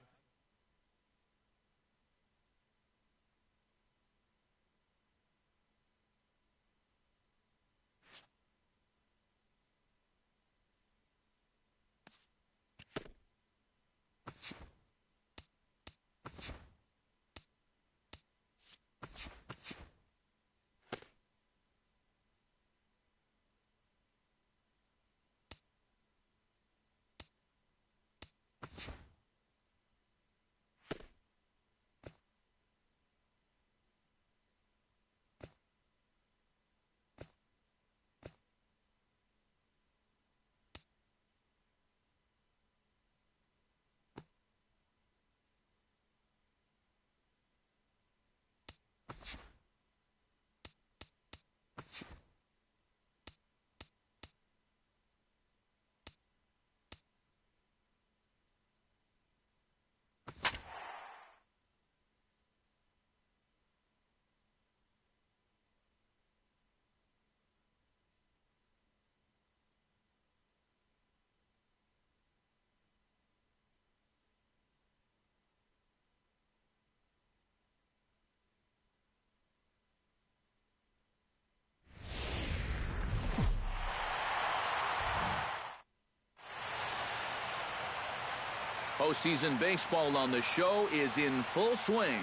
Postseason baseball on the show is in full swing.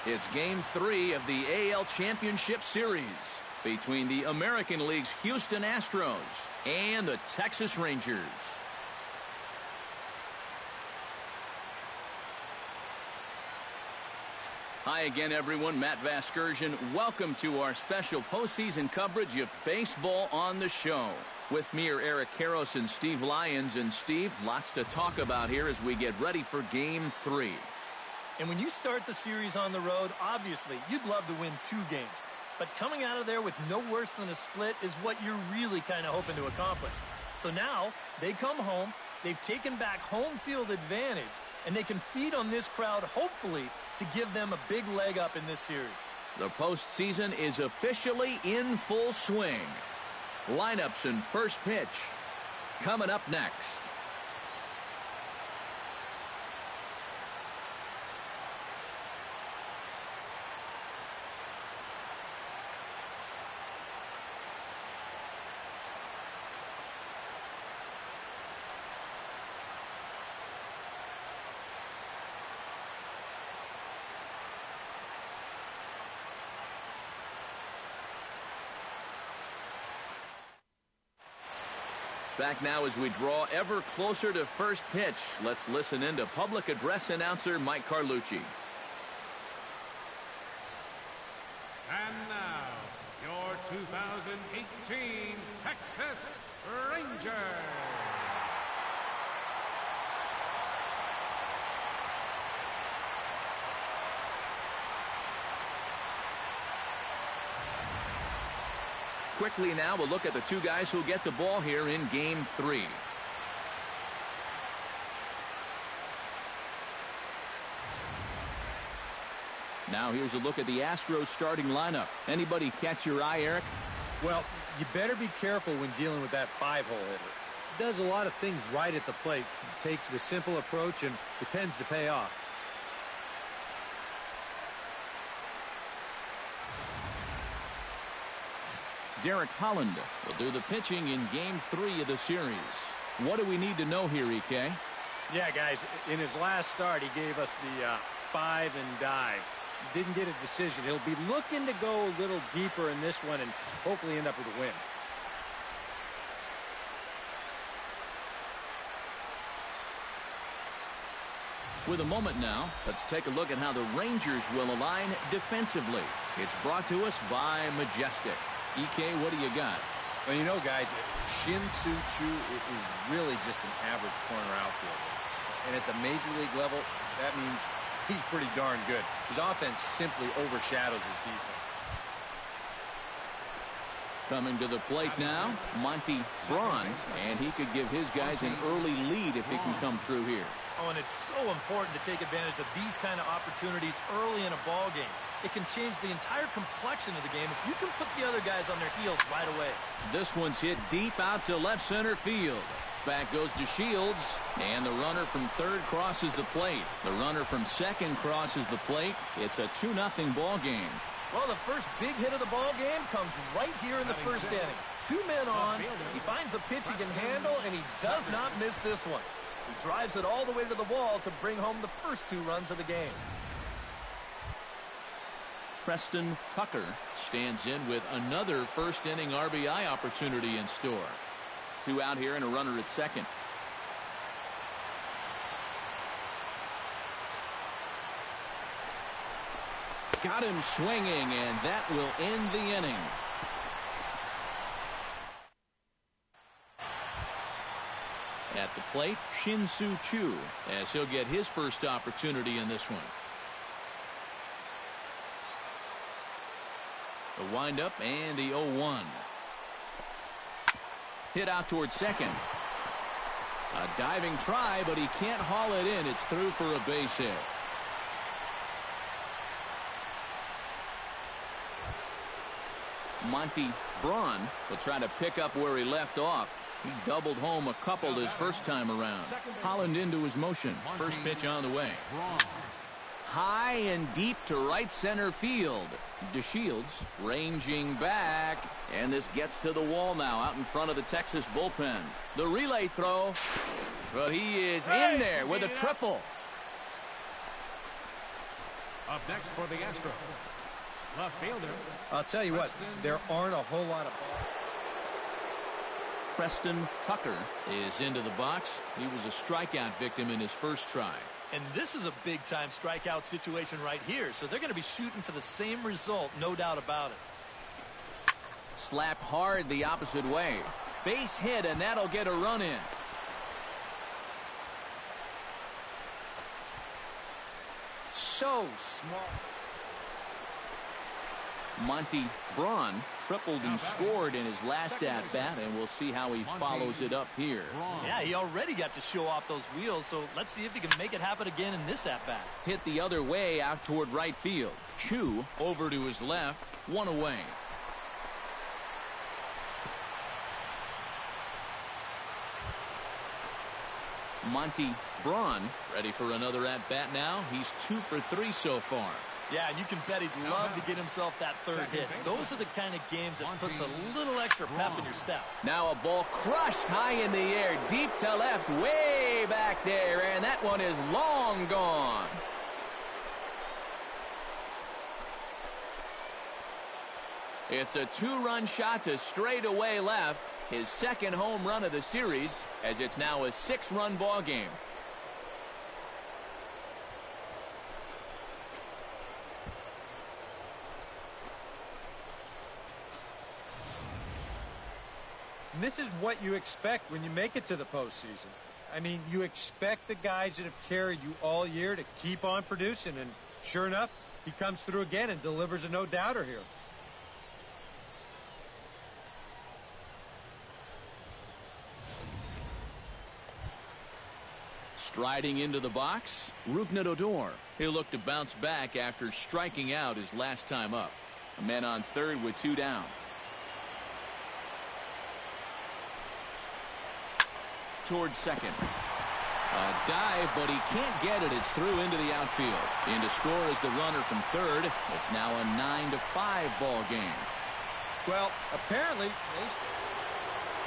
It's Game 3 of the AL Championship Series between the American League's Houston Astros and the Texas Rangers. Hi again, everyone. Matt Vasgersian. Welcome to our special postseason coverage of baseball on the show. With me are Eric Karros and Steve Lyons. And Steve, lots to talk about here as we get ready for Game 3. And when you start the series on the road, obviously, you'd love to win 2 games. But coming out of there with no worse than a split is what you're really kind of hoping to accomplish. So now they come home, they've taken back home field advantage, and they can feed on this crowd, hopefully, to give them a big leg up in this series. The postseason is officially in full swing. Lineups and first pitch coming up next. Back now as we draw ever closer to first pitch. Let's listen in to public address announcer Mike Carlucci. And now, your 2018 Texas Rangers. Quickly now, we'll look at the two guys who'll get the ball here in Game 3. Now here's a look at the Astros starting lineup. Anybody catch your eye, Eric? Well, you better be careful when dealing with that 5-hole hitter. He does a lot of things right at the plate. He takes the simple approach, and it tends to pay off. Derek Holland will do the pitching in Game 3 of the series. What do we need to know here, EK? Yeah, guys, in his last start, he gave us the 5 and dive. Didn't get a decision. He'll be looking to go a little deeper in this one and hopefully end up with a win. With a moment now, let's take a look at how the Rangers will align defensively. It's brought to us by Majestic. EK, what do you got? Well, you know, guys, Shin-Soo Choo is really just an average corner outfielder. And at the major league level, that means he's pretty darn good. His offense simply overshadows his defense. Coming to the plate now, Monty Braun, and he could give his guys an early lead if he can come through here. Oh, and it's so important to take advantage of these kind of opportunities early in a ball game. It can change the entire complexion of the game if you can put the other guys on their heels right away. This one's hit deep out to left center field. Back goes to Shields, and the runner from third crosses the plate. The runner from second crosses the plate. It's a 2-0 ball game. Well, the first big hit of the ball game comes right here in the first inning. 2 men on. He finds a pitch he can handle, and he does not miss this one. He drives it all the way to the wall to bring home the first 2 runs of the game. Preston Tucker stands in with another first-inning RBI opportunity in store. 2 out here and a runner at second. Got him swinging, and that will end the inning. At the plate, Shin-Soo Choo, as he'll get his first opportunity in this one. The windup and the 0-1. Hit out towards second. A diving try, but he can't haul it in. It's through for a base hit. Monty Braun will try to pick up where he left off. He doubled home a couple his first time around. Holland into his motion. First pitch on the way. High and deep to right center field. DeShields ranging back, and this gets to the wall now out in front of the Texas bullpen. The relay throw, but he is in there with a triple. Up next for the Astros, left fielder. I'll tell you what, there aren't a whole lot of balls. Preston Tucker is into the box. He was a strikeout victim in his first try. And this is a big-time strikeout situation right here, so they're going to be shooting for the same result, no doubt about it. Slapped hard the opposite way. Base hit, and that'll get a run in. So smart. Monty Braun tripled and scored in his last at-bat, and we'll see how he follows it up here. Yeah, he already got to show off those wheels, so let's see if he can make it happen again in this at-bat. Hit the other way out toward right field. Choo over to his left, 1 away. Monty Braun ready for another at-bat now. He's 2 for 3 so far. Yeah, and you can bet he'd love to get himself that third hit. Those are the kind of games that puts a little extra pep in your step. Now a ball crushed high in the air, deep to left, way back there, and that one is long gone. It's a 2-run shot to straightaway left. His second home run of the series, as it's now a 6-run ball game. And this is what you expect when you make it to the postseason. I mean, you expect the guys that have carried you all year to keep on producing, and sure enough, he comes through again and delivers a no-doubter here. Striding into the box, Rougned Odor. He'll look to bounce back after striking out his last time up. A man on third with 2 down. Towards second. A dive, but he can't get it. It's through into the outfield. In to score is the runner from third. It's now a 9-5 ball game. Well, apparently,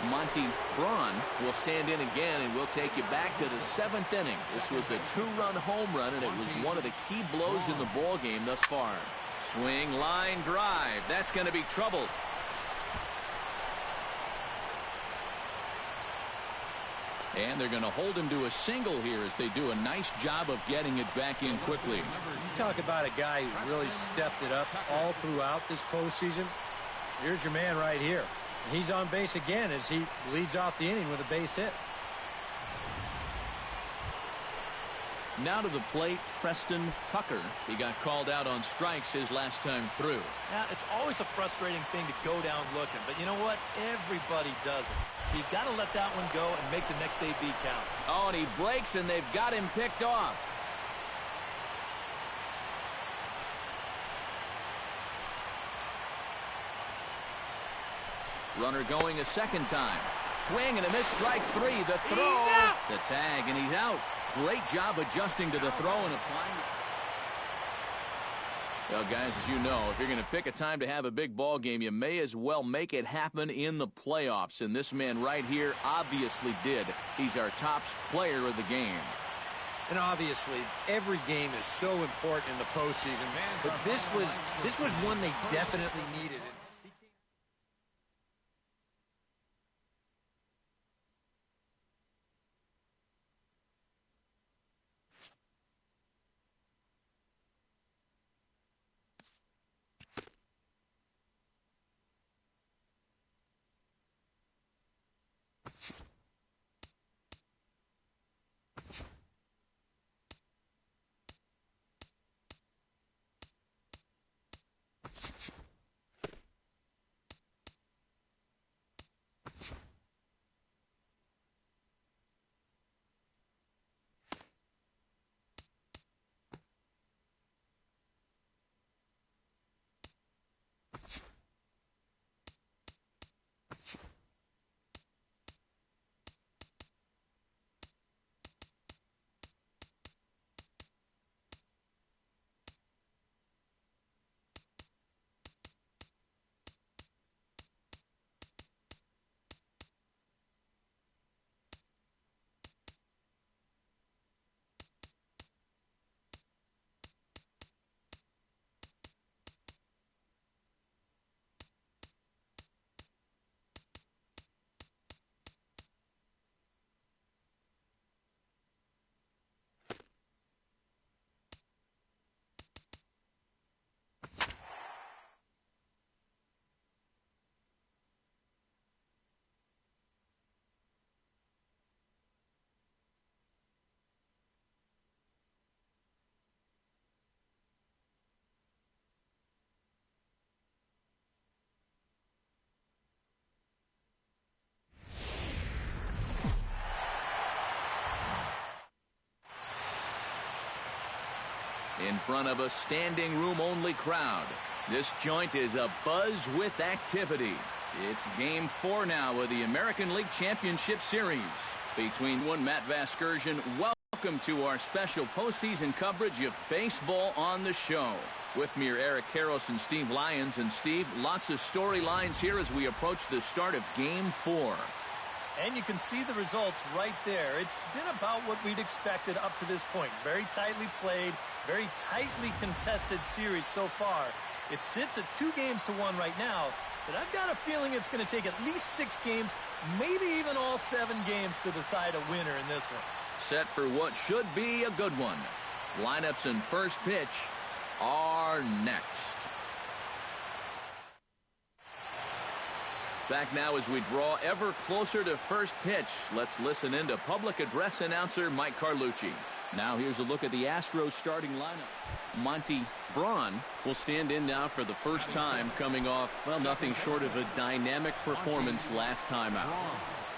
Monty Braun will stand in again, and we'll take you back to the 7th inning. This was a 2-run home run, and it was one of the key blows in the ball game thus far. Swing, line, drive. That's going to be trouble. And they're going to hold him to a single here as they do a nice job of getting it back in quickly. You talk about a guy who really stepped it up all throughout this postseason. Here's your man right here. He's on base again as he leads off the inning with a base hit. Now to the plate, Preston Tucker. He got called out on strikes his last time through. Now, it's always a frustrating thing to go down looking, but you know what? Everybody does it. So you've got to let that one go and make the next AB count. Oh, and he breaks, and they've got him picked off. Runner going a second time. Swing and a miss, strike 3. The throw, the tag, and he's out. Great job adjusting to the throw and applying it. Well, guys, as you know, if you're going to pick a time to have a big ball game, you may as well make it happen in the playoffs. And this man right here obviously did. He's our top player of the game. And obviously, every game is so important in the postseason. But this was one they definitely needed. In front of a standing room only crowd. This joint is abuzz with activity. It's game 4 now of the American League Championship Series. Between one, Matt Vasgersian, welcome to our special postseason coverage of baseball on the show. With me are Eric Karros and Steve Lyons. And Steve, lots of storylines here as we approach the start of Game 4. And you can see the results right there. It's been about what we'd expected up to this point. Very tightly played, very tightly contested series so far. It sits at 2-1 right now, but I've got a feeling it's going to take at least 6 games, maybe even all 7 games to decide a winner in this one. Set for what should be a good one. Lineups and first pitch are next. Back now as we draw ever closer to first pitch. Let's listen in to public address announcer Mike Carlucci. Now here's a look at the Astros starting lineup. Monty Braun will stand in now for the first time, coming off, well, nothing short of a dynamic performance last time out.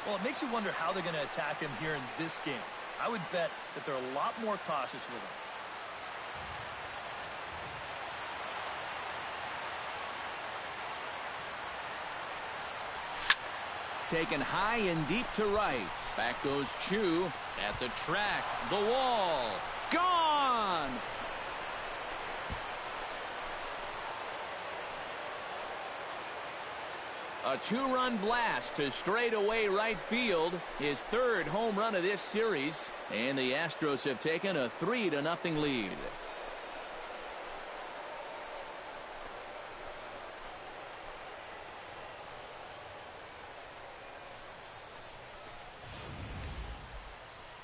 Well, it makes you wonder how they're going to attack him here in this game. I would bet that they're a lot more cautious with him. Taken high and deep to right. Back goes Chu at the track. The wall. Gone! A 2-run blast to straightaway right field. His 3rd home run of this series. And the Astros have taken a 3-0 lead.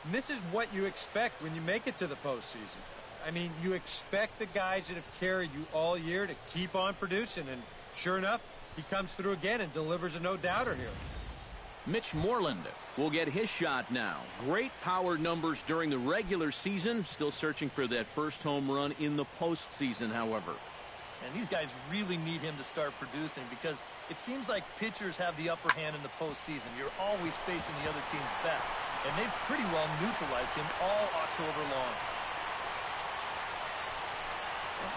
And this is what you expect when you make it to the postseason. I mean, you expect the guys that have carried you all year to keep on producing, and sure enough, he comes through again and delivers a no-doubter here. Mitch Moreland will get his shot now. Great power numbers during the regular season. Still searching for that first home run in the postseason, however. And these guys really need him to start producing because it seems like pitchers have the upper hand in the postseason. You're always facing the other team's best. And they've pretty well neutralized him all October long.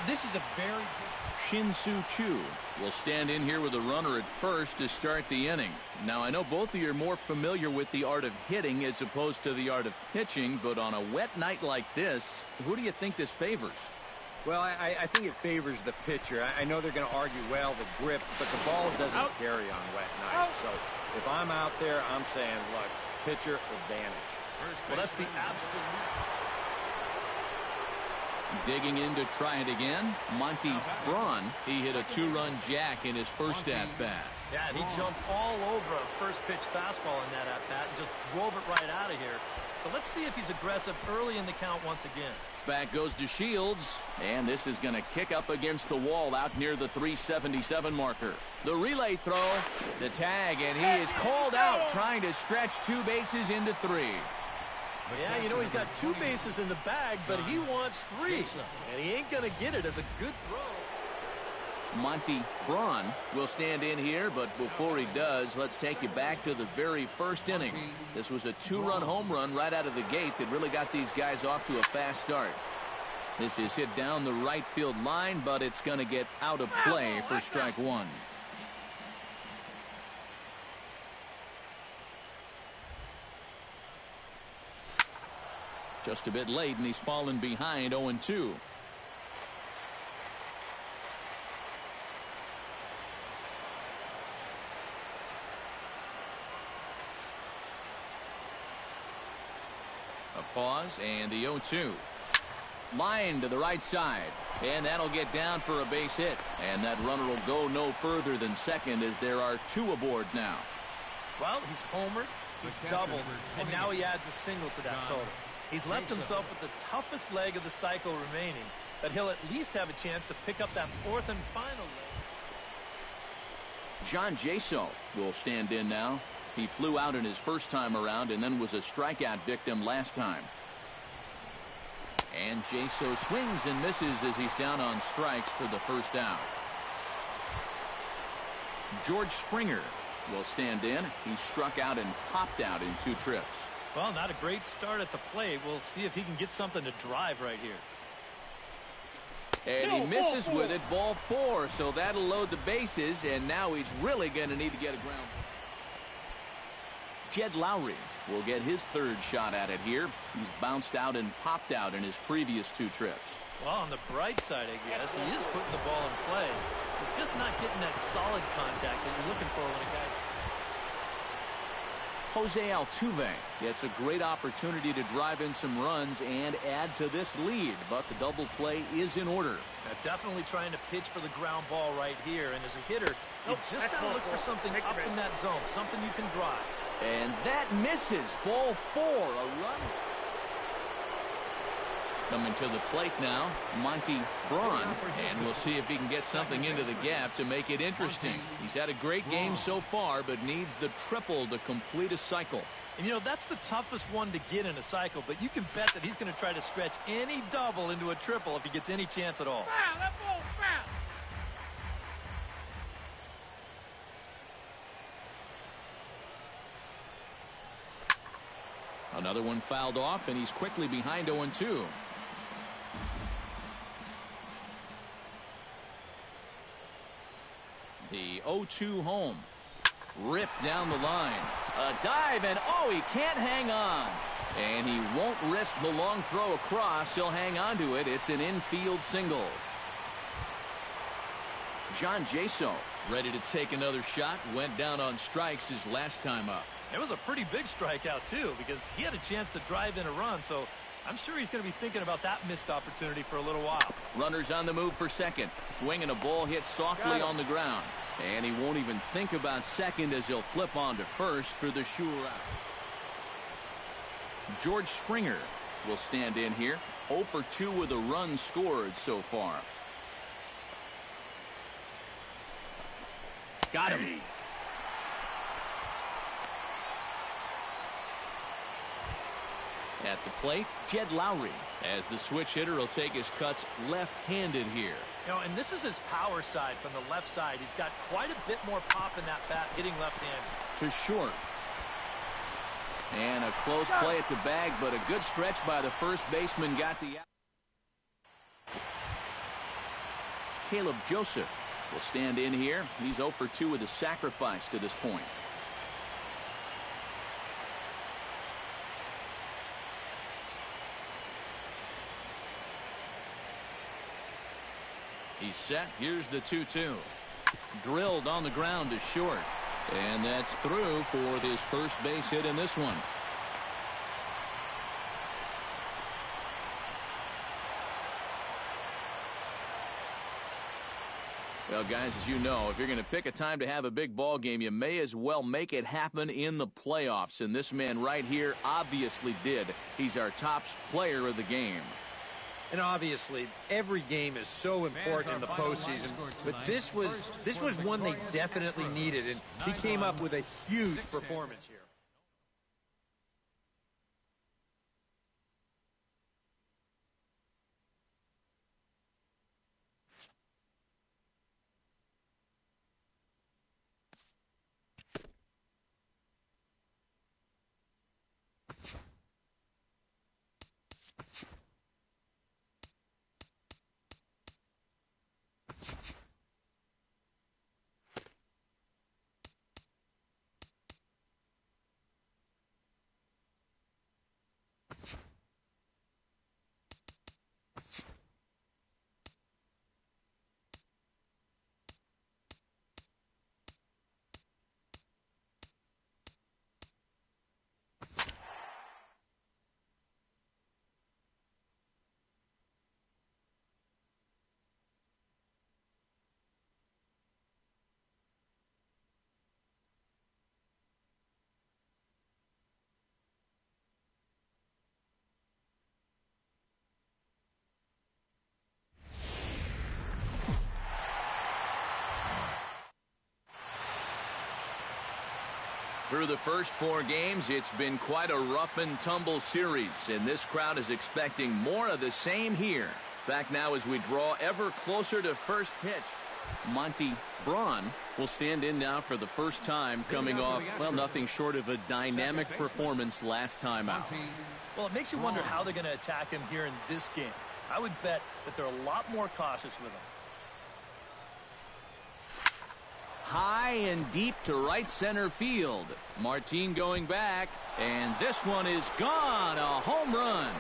This is a very good... Shin-Soo Choo will stand in here with a runner at first to start the inning. Now, I know both of you are more familiar with the art of hitting as opposed to the art of pitching, but on a wet night like this, who do you think this favors? Well, I think it favors the pitcher. I know they're going to argue, well, the grip, but the ball doesn't carry on wet nights. So if I'm out there, I'm saying, look, pitcher advantage. Well, that's the absolute... Digging in to try it again, Monty Braun. He hit a 2-run jack in his first at-bat. Yeah, he jumped all over a first-pitch fastball in that at-bat and just drove it right out of here. So let's see if he's aggressive early in the count once again. Back goes to Shields, and this is going to kick up against the wall out near the 377 marker. The relay throw, the tag, and he is called out trying to stretch 2 bases into 3. Yeah, you know, he's got 2 bases in the bag, but he wants 3. And he ain't going to get it as a good throw. Monty Braun will stand in here, but before he does, let's take you back to the very first inning. This was a 2-run home run right out of the gate that really got these guys off to a fast start. This is hit down the right field line, but it's going to get out of play for strike 1. Just a bit late, and he's fallen behind 0-2. A pause, and the 0-2. Line to the right side, and that'll get down for a base hit. And that runner will go no further than second as there are 2 aboard now. Well, he's homered, he's doubled, and now he adds a single to that total. He's left himself with the toughest leg of the cycle remaining, but he'll at least have a chance to pick up that 4th and final leg. John Jaso will stand in now. He flew out in his first time around and then was a strikeout victim last time. And Jaso swings and misses as he's down on strikes for the first out. George Springer will stand in. He struck out and popped out in 2 trips. Well, not a great start at the plate. We'll see if he can get something to drive right here. And he misses with it, ball 4, so that'll load the bases, and now he's really going to need to get a ground. Jed Lowry will get his third shot at it here. He's bounced out and popped out in his previous 2 trips. Well, on the bright side, I guess, he is putting the ball in play. He's just not getting that solid contact that you're looking for when a guy... Jose Altuve gets a great opportunity to drive in some runs and add to this lead, but the double play is in order. Now, definitely trying to pitch for the ground ball right here, and as a hitter, you just got to look for something up in that zone, something you can drive. And that misses. Ball 4, a run. Coming to the plate now, Monty Braun, and we'll see if he can get something into the gap to make it interesting. He's had a great game so far, but needs the triple to complete a cycle. And, you know, that's the toughest one to get in a cycle, but you can bet that he's going to try to stretch any double into a triple if he gets any chance at all. Foul, that ball's foul. Another one fouled off, and he's quickly behind 0-2. The 0-2 home. Ripped down the line. A dive, and oh, he can't hang on. And he won't risk the long throw across. He'll hang on to it. It's an infield single. John Jaso ready to take another shot. Went down on strikes his last time up. It was a pretty big strikeout, too, because he had a chance to drive in a run, so I'm sure he's going to be thinking about that missed opportunity for a little while. Runners on the move for second. Swinging a ball hit softly on the ground. And he won't even think about second as he'll flip on to first for the sure out. George Springer will stand in here. 0 for 2 with a run scored so far. Got him. At the plate, Jed Lowry, as the switch hitter will take his cuts left-handed here. You know, and this is his power side from the left side. He's got quite a bit more pop in that bat hitting left-handed. To short. And a close play at the bag, but a good stretch by the first baseman got the out. Caleb Joseph will stand in here. He's 0 for 2 with a sacrifice to this point. He's set. Here's the 2-2. Drilled on the ground to short. And that's through for his first base hit in this one. Well, guys, as you know, if you're going to pick a time to have a big ball game, you may as well make it happen in the playoffs. And this man right here obviously did. He's our top player of the game. And obviously, every game is so important in the postseason, but this was one they definitely needed, and he came up with a huge performance here. Through the first 4 games, it's been quite a rough and tumble series, and this crowd is expecting more of the same here. Back now as we draw ever closer to first pitch. Monty Braun will stand in now for the first time, coming off, well, nothing short of a dynamic performance last time out. Well, it makes you wonder how they're going to attack him here in this game. I would bet that they're a lot more cautious with him. high and deep to right center field. Martin going back, and this one is gone. A home run.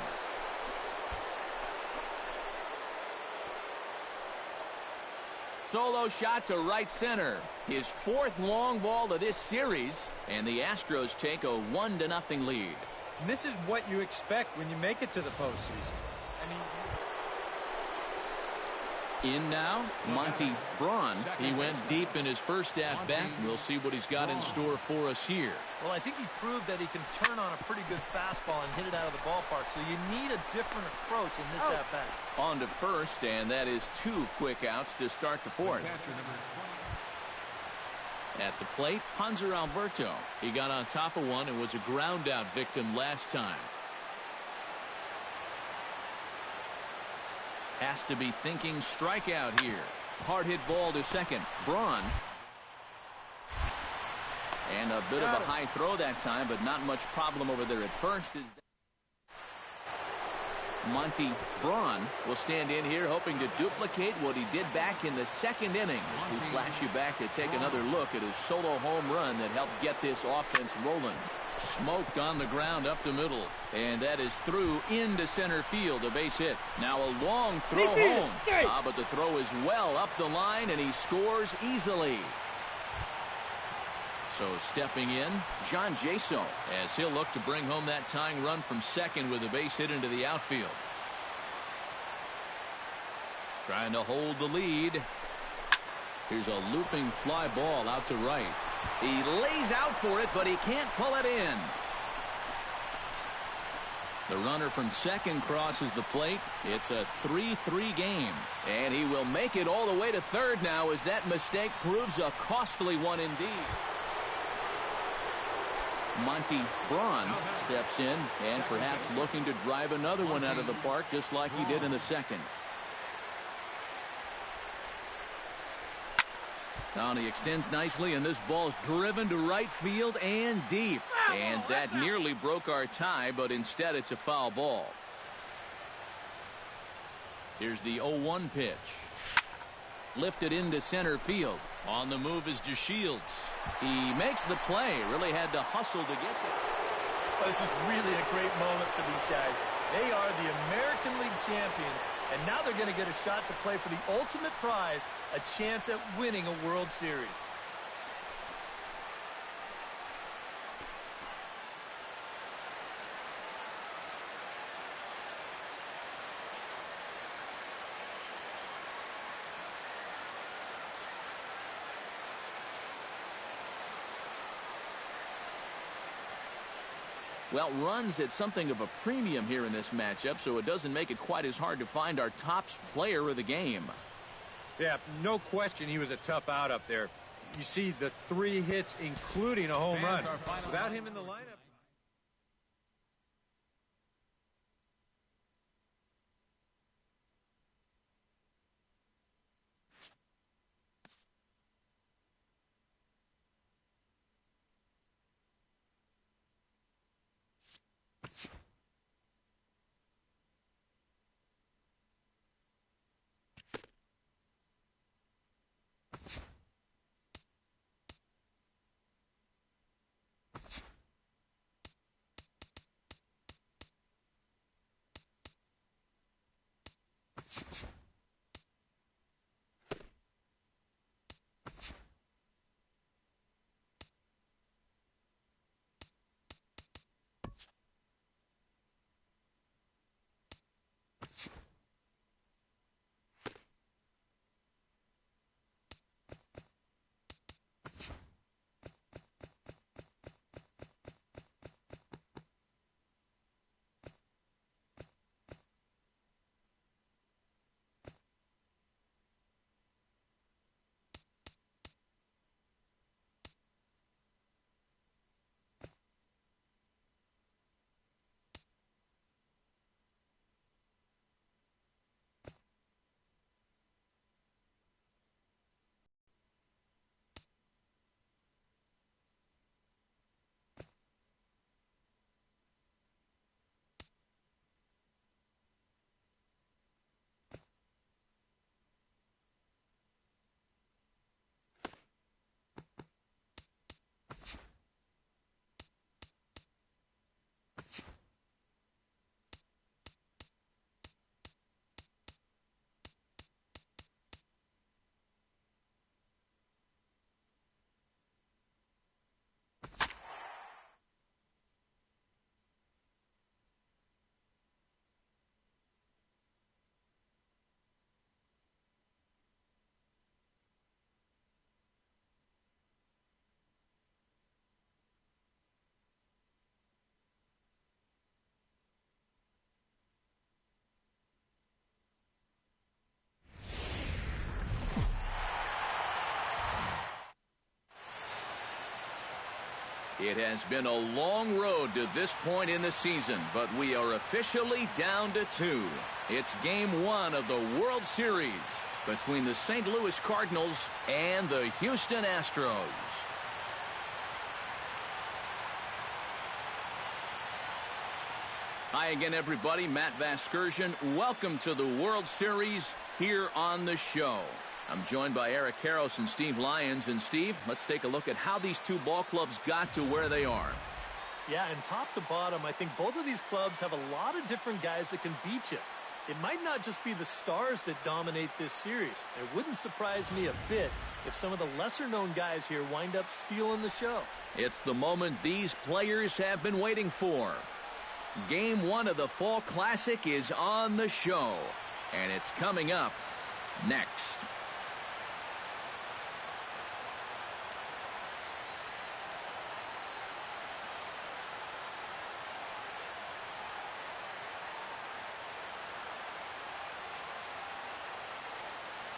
Solo shot to right center. His fourth long ball of this series, and the Astros take a 1-0 lead. And this is what you expect when you make it to the postseason. I mean, in now, Monty Braun. He went deep in his first at-bat. We'll see what he's got in store for us here. Well, I think he proved that he can turn on a pretty good fastball and hit it out of the ballpark, so you need a different approach in this at-bat. On to first, and that is 2 quick outs to start the fourth. At the plate, Hanser Alberto. He got on top of one and was a ground-out victim last time. Has to be thinking strikeout here. Hard hit ball to second. Braun. And a bit of a high throw that time, but not much problem over there at first. Monty Braun will stand in here hoping to duplicate what he did back in the second inning. We flash you back to take another look at his solo home run that helped get this offense rolling. Smoked on the ground up the middle, and that is through into center field, a base hit. Now a long throw home, but the throw is well up the line, and he scores easily. So stepping in, John Jaso, as he'll look to bring home that tying run from second with a base hit into the outfield. Trying to hold the lead. Here's a looping fly ball out to right. He lays out for it, but he can't pull it in. The runner from second crosses the plate. It's a 3-3 game. And he will make it all the way to third now, as that mistake proves a costly one indeed. Monty Braun steps in and perhaps looking to drive another one out of the park, just like he did in the second. Now he extends nicely, and this ball's driven to right field and deep. And that nearly broke our tie, but instead it's a foul ball. Here's the 0-1 pitch. Lifted into center field. On the move is DeShields. He makes the play. Really had to hustle to get there. Well, this is really a great moment for these guys. They are the American League champions, and now they're going to get a shot to play for the ultimate prize, a chance at winning a World Series. Well, runs at something of a premium here in this matchup, so it doesn't make it quite as hard to find our top player of the game. Yeah, no question he was a tough out up there. You see the 3 hits, including a home run. Without him in the lineup. It has been a long road to this point in the season, but we are officially down to 2. It's Game 1 of the World Series between the St. Louis Cardinals and the Houston Astros. Hi again, everybody. Matt Vasgersian. Welcome to the World Series here on the show. I'm joined by Eric Karros and Steve Lyons. And Steve, let's take a look at how these two ball clubs got to where they are. Yeah, and top to bottom, I think both of these clubs have a lot of different guys that can beat you. It might not just be the stars that dominate this series. It wouldn't surprise me a bit if some of the lesser-known guys here wind up stealing the show. It's the moment these players have been waiting for. Game 1 of the Fall Classic is on the show, and it's coming up next.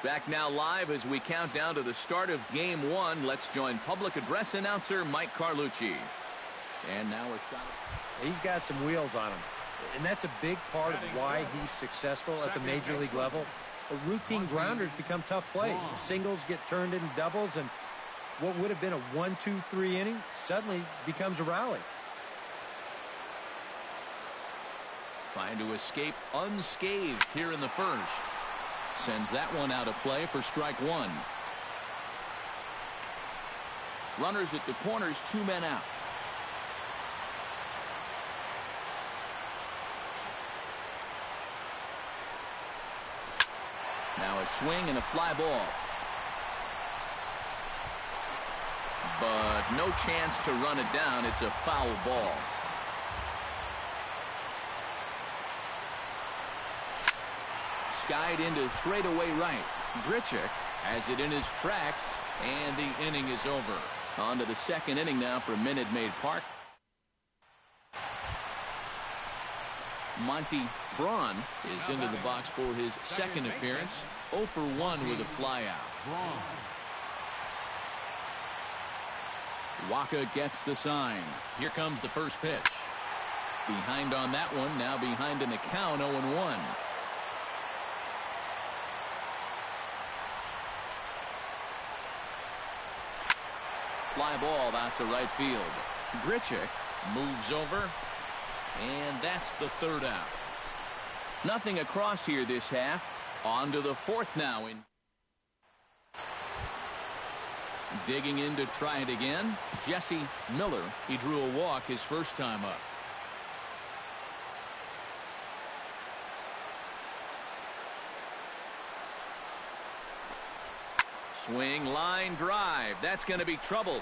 Back now live as we count down to the start of Game 1. Let's join public address announcer Mike Carlucci. And now a shot. He's got some wheels on him, and that's a big part of why he's successful at the major league level. The routine grounders become tough plays. Singles get turned into doubles, and what would have been a 1-2-3 inning suddenly becomes a rally. Trying to escape unscathed here in the first. Sends that one out of play for strike one. Runners at the corners, 2 men out. Now a swing and a fly ball. But no chance to run it down. It's a foul ball. Skied into straightaway right. Grichuk has it in his tracks, and the inning is over. On to the second inning now for Minute Maid Park. Monty Braun is into the box for his second appearance. 0 for 1 with a flyout. Waka gets the sign. Here comes the first pitch. Behind on that one, now behind in the count, 0-1. Fly ball out to right field. Grichuk moves over, and that's the third out. Nothing across here this half. On to the fourth now. Digging in to try it again, Jesse Miller. He drew a walk his first time up. Swing, line drive. That's going to be trouble.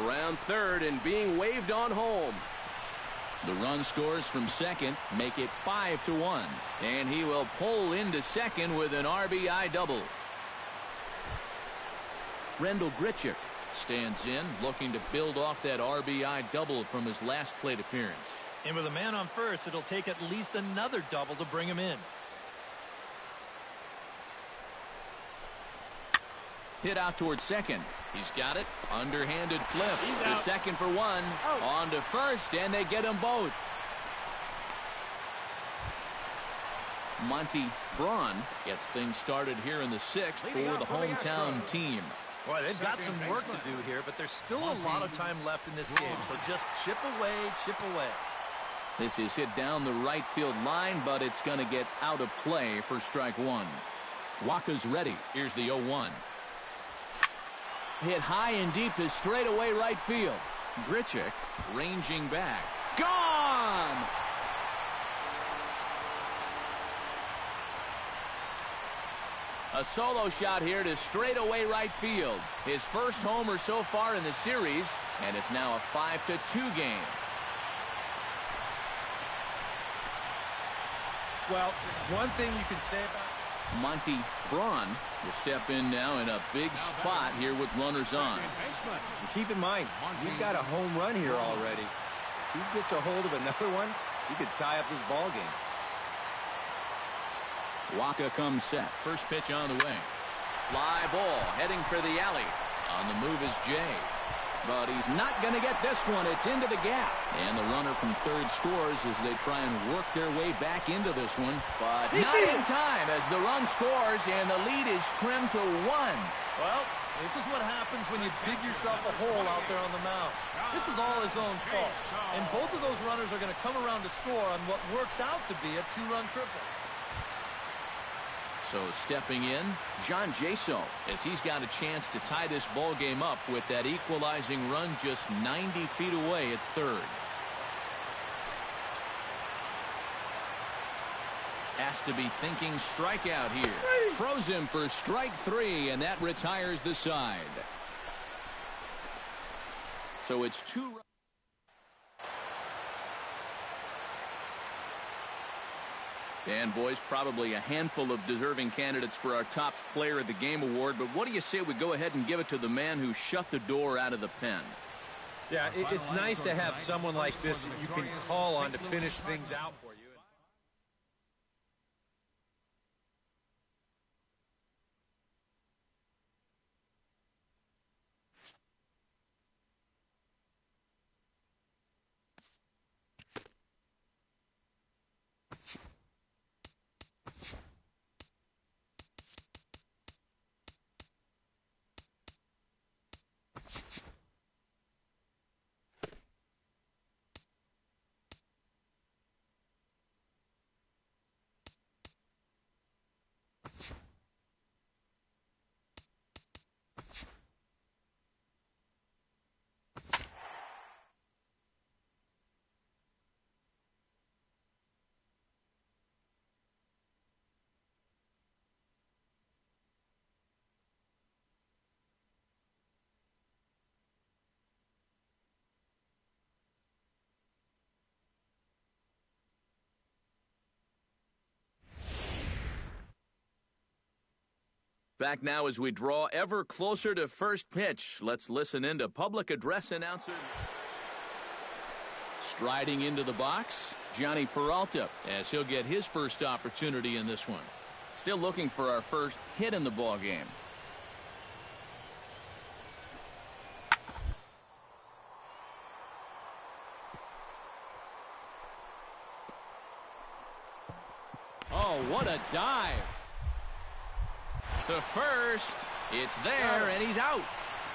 Around third and being waved on home. The run scores from second, make it 5-1. And he will pull into second with an RBI double. Rendell Grichuk stands in, looking to build off that RBI double from his last plate appearance. And with a man on first, it'll take at least another double to bring him in. Hit out towards second. He's got it. Underhanded flip. To second for one. On to first, and they get them both. Monty Braun gets things started here in the sixth for the hometown team. Boy, they've got some work to do here, but there's still a lot of time left in this game. So just chip away, chip away. This is hit down the right field line, but it's going to get out of play for strike one. Waka's ready. Here's the 0-1. Hit high and deep to straightaway right field. Grichuk ranging back. Gone! A solo shot here to straightaway right field. His first homer so far in the series, and it's now a 5-2 game. Well, one thing you can say about Monty Braun will step in now in a big spot here with runners on. Keep in mind, he's got a home run here already. If he gets a hold of another one, he could tie up this ball game. Waka comes set. First pitch on the way. Fly ball heading for the alley. On the move is Jay. but he's not going to get this one. It's into the gap. And the runner from third scores as they try and work their way back into this one. But not in time as the run scores and the lead is trimmed to 1. Well, this is what happens when you dig yourself a hole out there on the mound. This is all his own fault. And both of those runners are going to come around to score on what works out to be a 2-run triple. So stepping in, John Jaso, as he's got a chance to tie this ball game up with that equalizing run just 90 feet away at third. Has to be thinking strikeout here. Throws him for strike 3, and that retires the side. So it's 2 runs. And, boys, probably a handful of deserving candidates for our top player of the game award. But what do you say we go ahead and give it to the man who shut the door out of the pen? Yeah, it's nice to have someone like this that you can call on to finish things out for you. Back now as we draw ever closer to first pitch. Let's listen in to public address announcer. Striding into the box, Johnny Peralta, as he'll get his first opportunity in this one. Still looking for our first hit in the ball game. Oh, what a dive. To first, it's there, and he's out.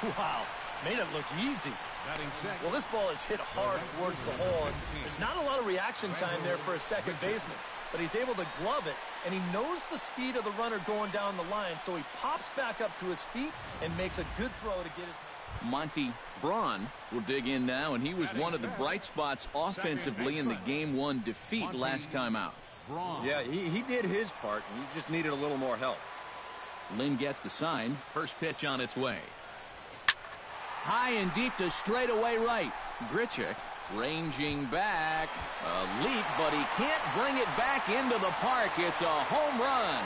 Wow, made it look easy. Well, this ball is hit hard towards the hole, and there's not a lot of reaction time there for a second baseman. But he's able to glove it, and he knows the speed of the runner going down the line, so he pops back up to his feet and makes a good throw to get his... Monty Braun will dig in now, and he was one of the bright spots offensively in the Game 1 defeat last time out. Yeah, he did his part, and he just needed a little more help. Lynn gets the sign. First pitch on its way. High and deep to straightaway right. Grichuk ranging back. A leap, but he can't bring it back into the park. It's a home run.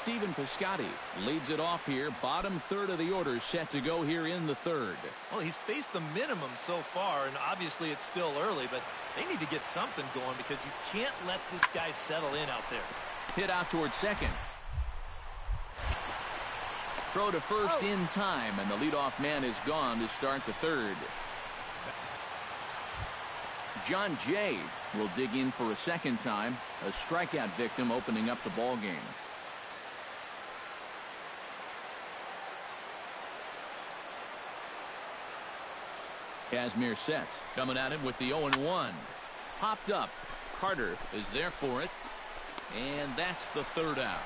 Stephen Piscotty leads it off here. Bottom third of the order set to go here in the third. Well, he's faced the minimum so far, and obviously it's still early, but they need to get something going because you can't let this guy settle in out there. Hit out towards second. Throw to first in time, and the leadoff man is gone to start the third. John Jay will dig in for a second time. A strikeout victim opening up the ball game. Kazmir sets, coming at him with the 0-1. Popped up. Carter is there for it. And that's the third out.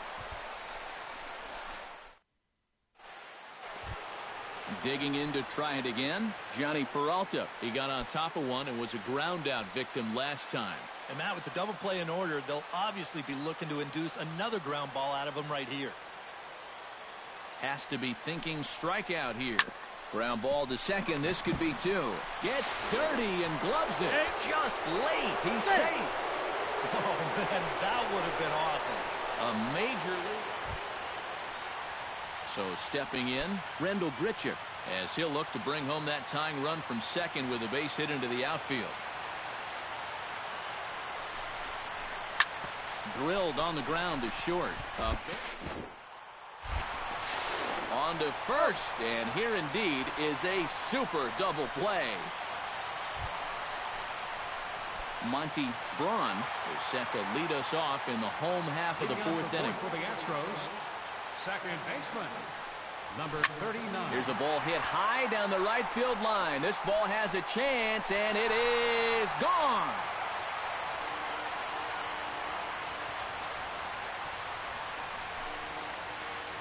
Digging in to try it again, Johnny Peralta. He got on top of one and was a ground out victim last time. And Matt, with the double play in order, they'll obviously be looking to induce another ground ball out of him right here. Has to be thinking strikeout here. Ground ball to second. This could be 2. Gets dirty and gloves it. Just late. He's safe. Oh, man, that would have been awesome. A major league. So stepping in, Rendell Grichuk, as he'll look to bring home that tying run from second with a base hit into the outfield. drilled on the ground to short. On to first, and here indeed is a super double play. Monty Braun is set to lead us off in the home half of the fourth inning. For the Astros, second baseman, number 39. Here's a ball hit high down the right field line. This ball has a chance, and it is gone.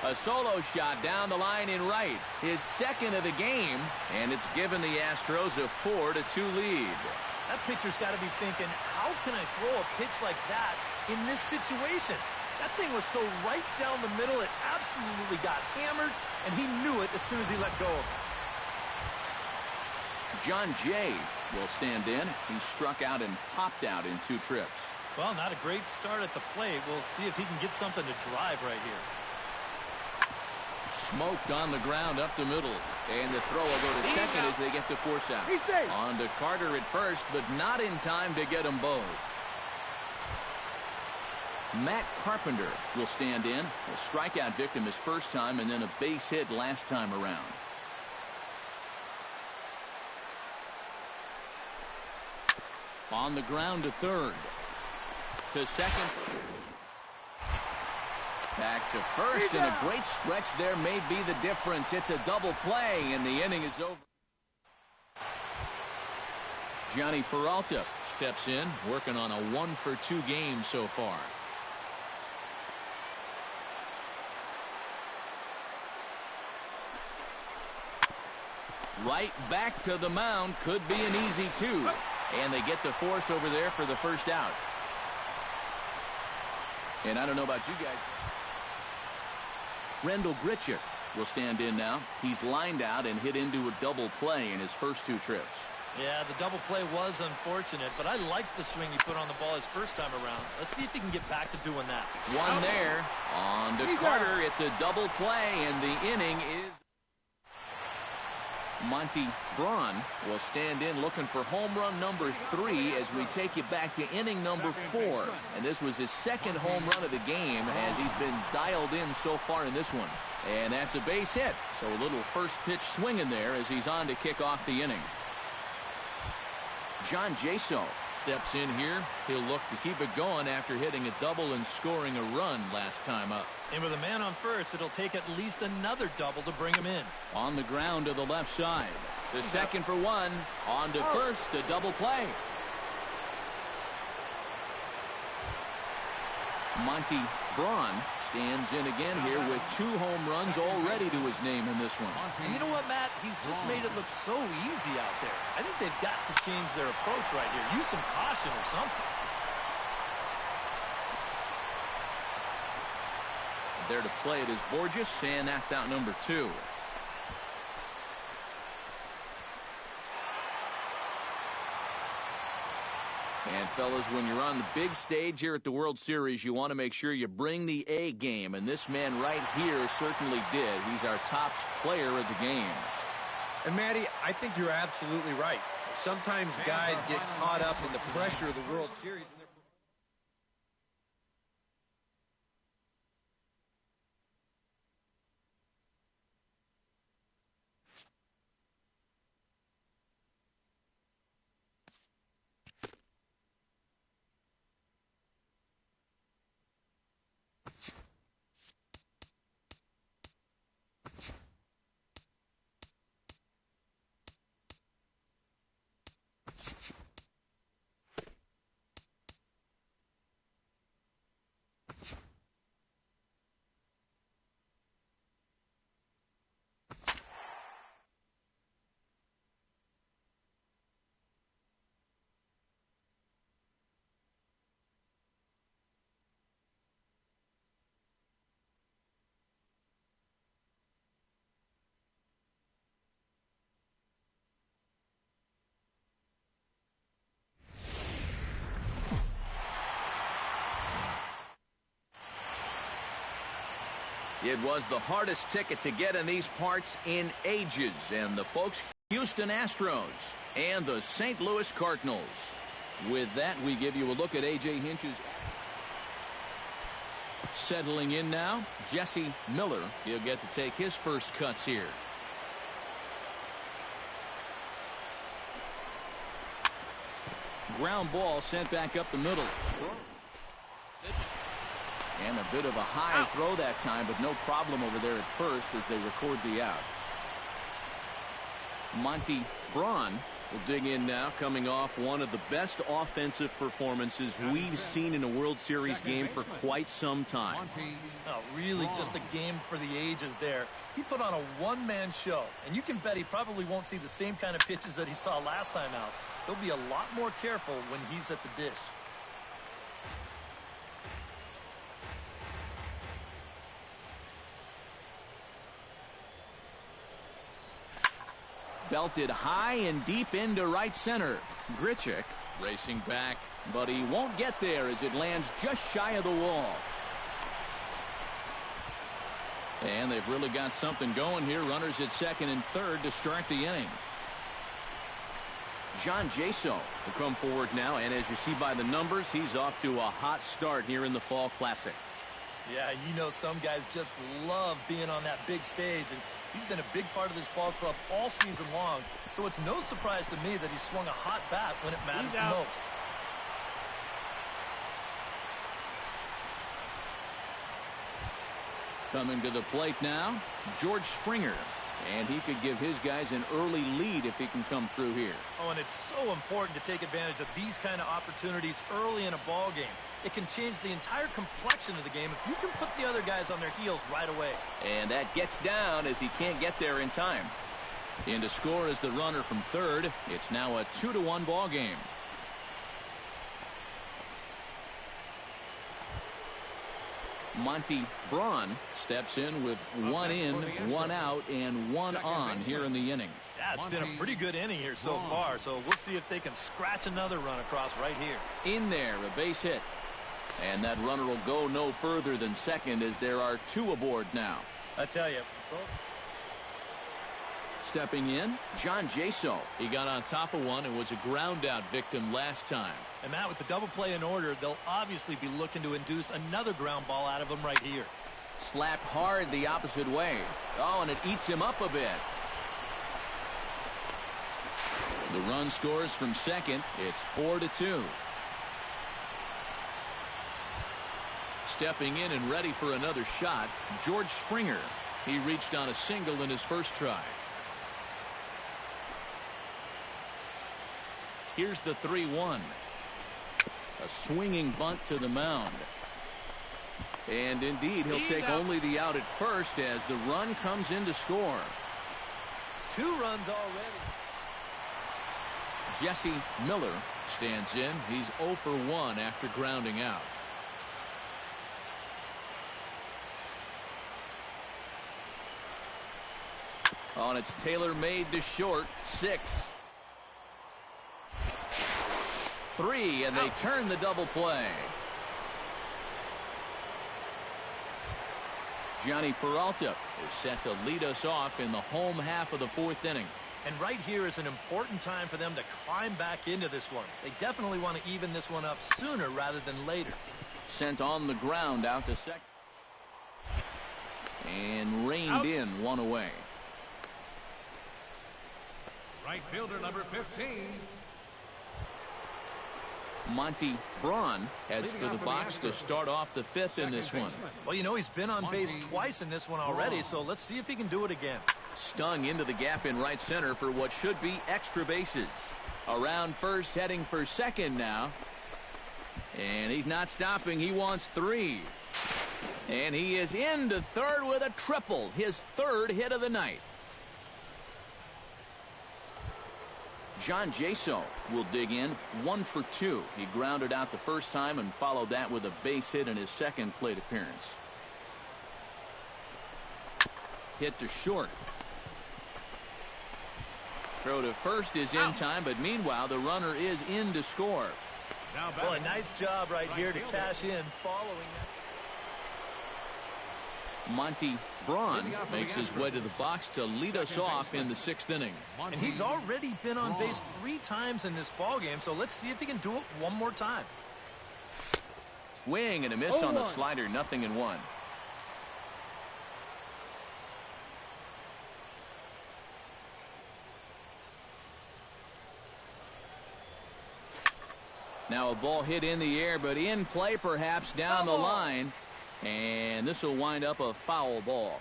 A solo shot down the line in right. His second of the game, and it's given the Astros a 4-2 lead. That pitcher's got to be thinking, how can I throw a pitch like that in this situation? That thing was so right down the middle, it absolutely got hammered, and he knew it as soon as he let go of it. John Jay will stand in. He struck out and popped out in 2 trips. Well, not a great start at the plate. We'll see if he can get something to drive right here. Smoked on the ground up the middle. And the throw will go to second as they get the force out. On to Carter at first, but not in time to get them both. Matt Carpenter will stand in. A strikeout victim his first time, and then a base hit last time around. On the ground to third. To second. Back to first, and a great stretch there may be the difference. It's a double play, and the inning is over. Johnny Peralta steps in, working on a 1-for-2 game so far. Right back to the mound. Could be an easy 2. And they get the force over there for the first out. And I don't know about you guys. Rendell Grichuk will stand in now. He's lined out and hit into a double play in his first 2 trips. Yeah, the double play was unfortunate, but I like the swing he put on the ball his first time around. Let's see if he can get back to doing that. One there. On to Carter. It's a double play, and the inning is... Monty Braun will stand in looking for home run number 3 as we take you back to inning number 4. And this was his second home run of the game as he's been dialed in so far in this one. And that's a base hit. So a little first pitch swing in there as he's on to kick off the inning. John Jaso steps in here. He'll look to keep it going after hitting a double and scoring a run last time up. And with a man on first, it'll take at least another double to bring him in. On the ground to the left side. The second for 1. On to first, a double play. Monty Braun stands in again here with 2 home runs already to his name in this one. And you know what, Matt? He's just made it look so easy out there. I think they've got to change their approach right here. Use some caution or something. There to play it is Borges, and that's out number 2. And, fellas, when you're on the big stage here at the World Series, you want to make sure you bring the A game. And this man right here certainly did. He's our top player of the game. And, Matty, I think you're absolutely right. Sometimes guys get caught up in the pressure of the World Series. It was the hardest ticket to get in these parts in ages. And the folks, Houston Astros and the St. Louis Cardinals. With that, we give you a look at A.J. Hinch's. Settling in now, Jesse Miller. He'll get to take his first cuts here. Ground ball sent back up the middle. And a bit of a high throw that time, but no problem over there at first as they record the out. Monty Braun will dig in now, coming off one of the best offensive performances we've seen in a World Series game for quite some time. Oh, really just a game for the ages there. He put on a one-man show, and you can bet he probably won't see the same kind of pitches that he saw last time out. He'll be a lot more careful when he's at the dish. Belted high and deep into right center. Grichuk racing back, but he won't get there as it lands just shy of the wall. And they've really got something going here. Runners at second and third to start the inning. John Jaso will come forward now, and as you see by the numbers, he's off to a hot start here in the Fall Classic. Yeah, you know some guys just love being on that big stage, and he's been a big part of this ball club all season long, so it's no surprise to me that he swung a hot bat when it matters the most. Coming to the plate now, George Springer. And he could give his guys an early lead if he can come through here. Oh, and it's so important to take advantage of these kind of opportunities early in a ball game. It can change the entire complexion of the game if you can put the other guys on their heels right away. And that gets down as he can't get there in time. In to score is the runner from third. It's now a 2-1 ball game. Monty Braun steps in with one in, one out, and one on here in the inning. Yeah, it's been a pretty good inning here so far, so we'll see if they can scratch another run across right here. In there, a base hit. And that runner will go no further than second as there are two aboard now. I tell you. Stepping in, John Jaso. He got on top of one and was a ground out victim last time. And Matt, with the double play in order, they'll obviously be looking to induce another ground ball out of him right here. Slapped hard the opposite way. Oh, and it eats him up a bit. The run scores from second. It's 4-2. Stepping in and ready for another shot, George Springer. He reached on a single in his first try. Here's the 3-1. A swinging bunt to the mound. And indeed, he'll take only the out at first as the run comes in to score. 2 runs already. Jesse Miller stands in. He's 0 for 1 after grounding out. Oh, and it's tailor-made to short. 6. 3, and they turn the double play. Johnny Peralta is set to lead us off in the home half of the 4th inning. And right here is an important time for them to climb back into this one. They definitely want to even this one up sooner rather than later. Sent on the ground out to second. And reined in, one away. Right fielder number 15. Monty Braun heads for the box to start off the 5th in this one. Well, you know, he's been on base twice in this one already, so let's see if he can do it again. Stung into the gap in right center for what should be extra bases. Around first, heading for second now. And he's not stopping. He wants 3. And he is into third with a triple. His 3rd hit of the night. John Jaso will dig in. 1 for 2. He grounded out the first time and followed that with a base hit in his second plate appearance. Hit to short. Throw to first is in time, but meanwhile the runner is in to score. Well, a nice job right here to cash in following that. Monty Braun makes his way to the box to lead us off in the 6th inning. And he's already been on base 3 times in this ballgame, so let's see if he can do it one more time. swing and a miss on the slider. 0-1. Now a ball hit in the air, but in play perhaps down the line. And this will wind up a foul ball.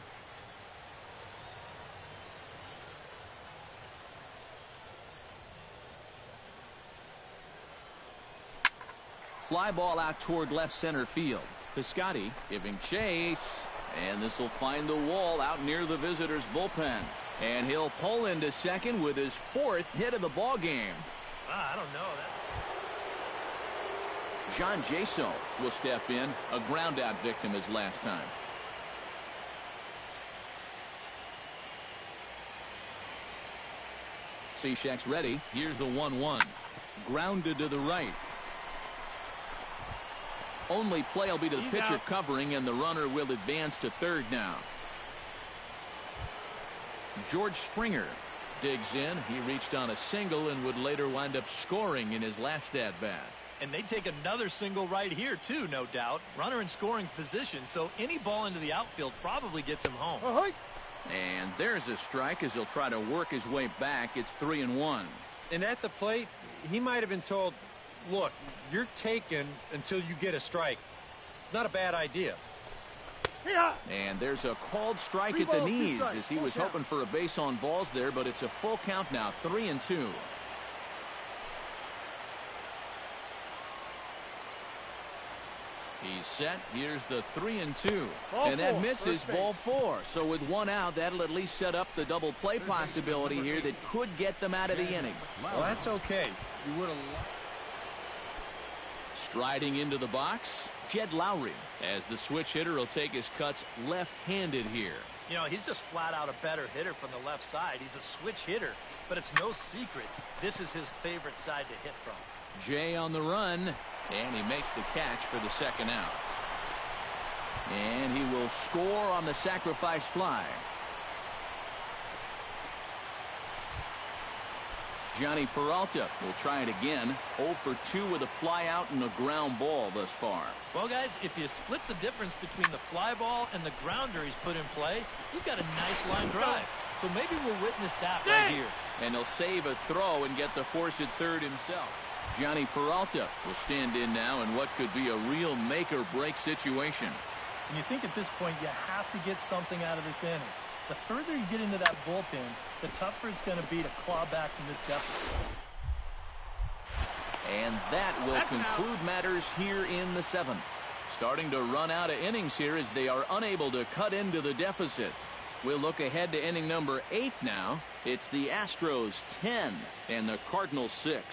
Fly ball out toward left center field. Piscotty giving chase. And this will find the wall out near the visitors' bullpen. And he'll pull into second with his 4th hit of the ball game. I don't know. John Jaso will step in, a ground out victim his last time. Cishek's ready. Here's the 1-1. Grounded to the right. Only play will be to the pitcher covering, and the runner will advance to third now. George Springer digs in. He reached on a single and would later wind up scoring in his last at-bat. And they take another single right here, too, no doubt. Runner in scoring position, so any ball into the outfield probably gets him home. And there's a strike as he'll try to work his way back. It's 3-1. And at the plate, he might have been told, look, you're taken until you get a strike. Not a bad idea. And there's a called strike at the knees as he was hoping for a base on balls there, but it's a full count now, 3-2. He's set. Here's the 3-2. And that misses ball 4. So with one out, that'll at least set up the double play possibility here that could get them out of the inning. Well, that's okay. You would have. Striding into the box, Jed Lowry, as the switch hitter will take his cuts left-handed here. You know, he's just flat out a better hitter from the left side. He's a switch hitter, but it's no secret this is his favorite side to hit from. Jay on the run, and he makes the catch for the second out. And he will score on the sacrifice fly. Johnny Peralta will try it again. 0 for 2 with a fly out and a ground ball thus far. Well, guys, if you split the difference between the fly ball and the grounder he's put in play, you've got a nice line drive. So maybe we'll witness that right here. And he'll save a throw and get the force at third himself. Johnny Peralta will stand in now in what could be a real make-or-break situation. And you think at this point you have to get something out of this inning. The further you get into that bullpen, the tougher it's going to be to claw back from this deficit. And that will conclude matters here in the 7th. Starting to run out of innings here as they are unable to cut into the deficit. We'll look ahead to inning number 8 now. It's the Astros 10 and the Cardinals 6.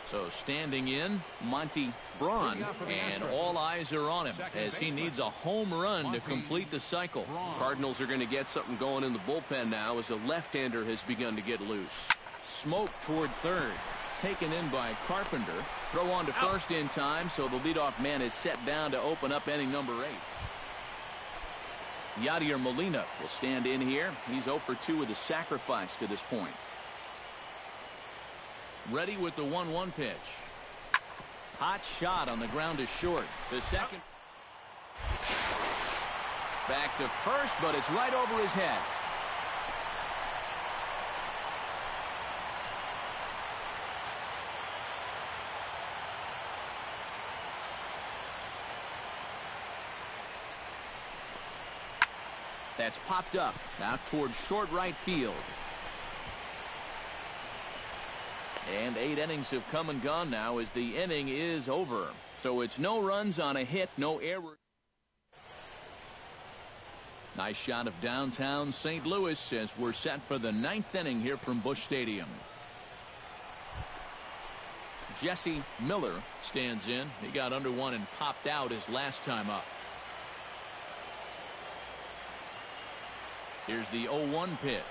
So standing in, Monty Braun, and all eyes are on him as he needs a home run to complete the cycle. Cardinals are going to get something going in the bullpen now as a left-hander has begun to get loose. Smoke toward third, taken in by Carpenter. Throw on to first in time, so the leadoff man is set down to open up inning number 8. Yadier Molina will stand in here. He's 0 for 2 with a sacrifice to this point. Ready with the 1-1 pitch. Hot shot on the ground is short. The second. Back to first, but it's right over his head. That's popped up out towards short right field. And 8 innings have come and gone now as the inning is over. So it's no runs on a hit, no error. Nice shot of downtown St. Louis as we're set for the 9th inning here from Busch Stadium. Jesse Miller stands in. He got under one and popped out his last time up. Here's the 0-1 pitch.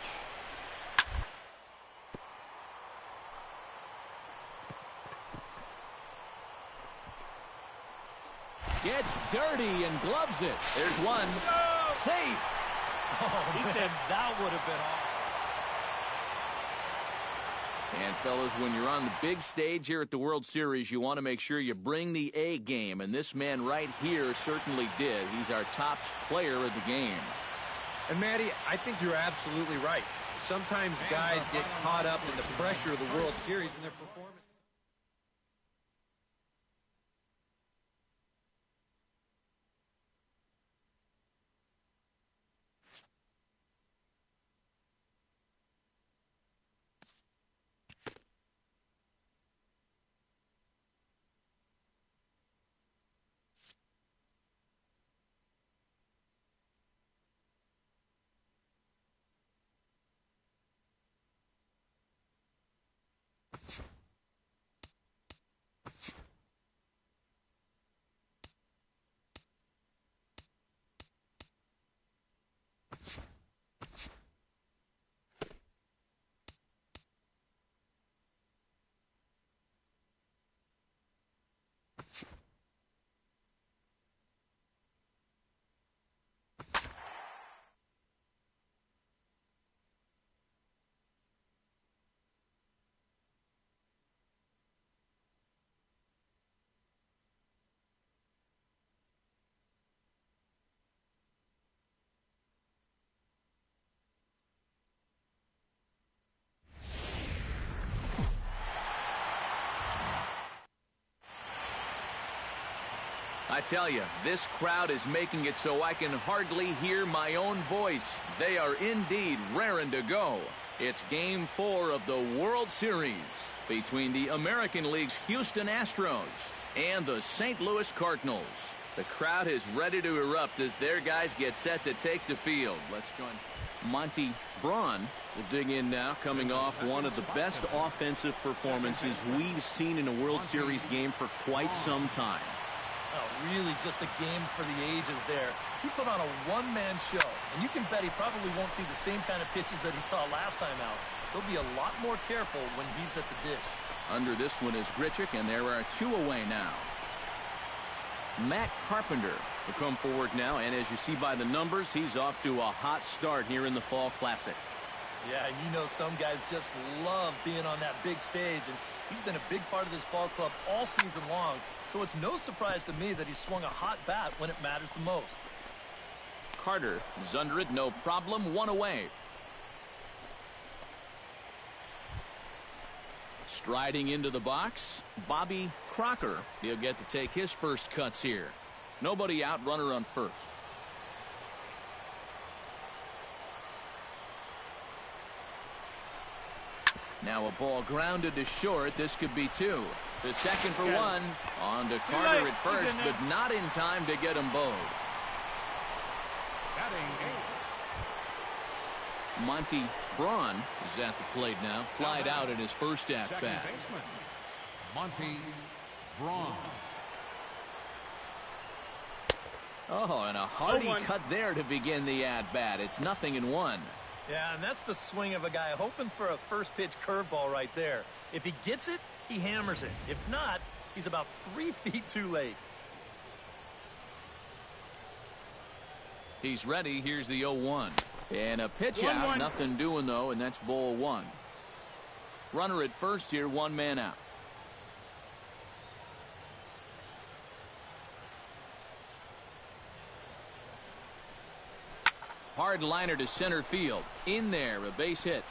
Gets dirty and gloves it. There's one. No! Safe. Oh, he said that would have been awesome. And, fellas, when you're on the big stage here at the World Series, you want to make sure you bring the A game. And this man right here certainly did. He's our top player of the game. And, Matty, I think you're absolutely right. Sometimes guys get caught up in the pressure of the World Series and their performance. I tell you, this crowd is making it so I can hardly hear my own voice. They are indeed raring to go. It's Game 4 of the World Series between the American League's Houston Astros and the St. Louis Cardinals. The crowd is ready to erupt as their guys get set to take the field. Let's join Monty Braun. We'll dig in now, coming off one of the best offensive performances we've seen in a World Series game for quite some time. Oh, really just a game for the ages there. He put on a one-man show, and you can bet he probably won't see the same kind of pitches that he saw last time out. He'll be a lot more careful when he's at the dish. Under this one is Grichuk, and there are two away now. Matt Carpenter will come forward now, and as you see by the numbers, he's off to a hot start here in the Fall Classic. Yeah, you know some guys just love being on that big stage, and he's been a big part of this ball club all season long, so it's no surprise to me that he swung a hot bat when it matters the most. Carter is under it, no problem, one away. Striding into the box, Bobby Crocker. He'll get to take his first cuts here. Nobody out, runner on first. Now a ball grounded to short. This could be two. The second for one. On to Carter at first, but not in time to get them both. Monty Braun is at the plate now. Flied out in his first at-bat. Monty Braun. Oh, and a hearty cut there to begin the at-bat. It's 0-1. Yeah, and that's the swing of a guy hoping for a first pitch curveball right there. If he gets it, he hammers it. If not, he's about 3 feet too late. He's ready. Here's the 0-1. And a pitch out. Nothing doing, though, and that's ball one. Runner at first here, one man out. Hard liner to center field. In there, a base hit.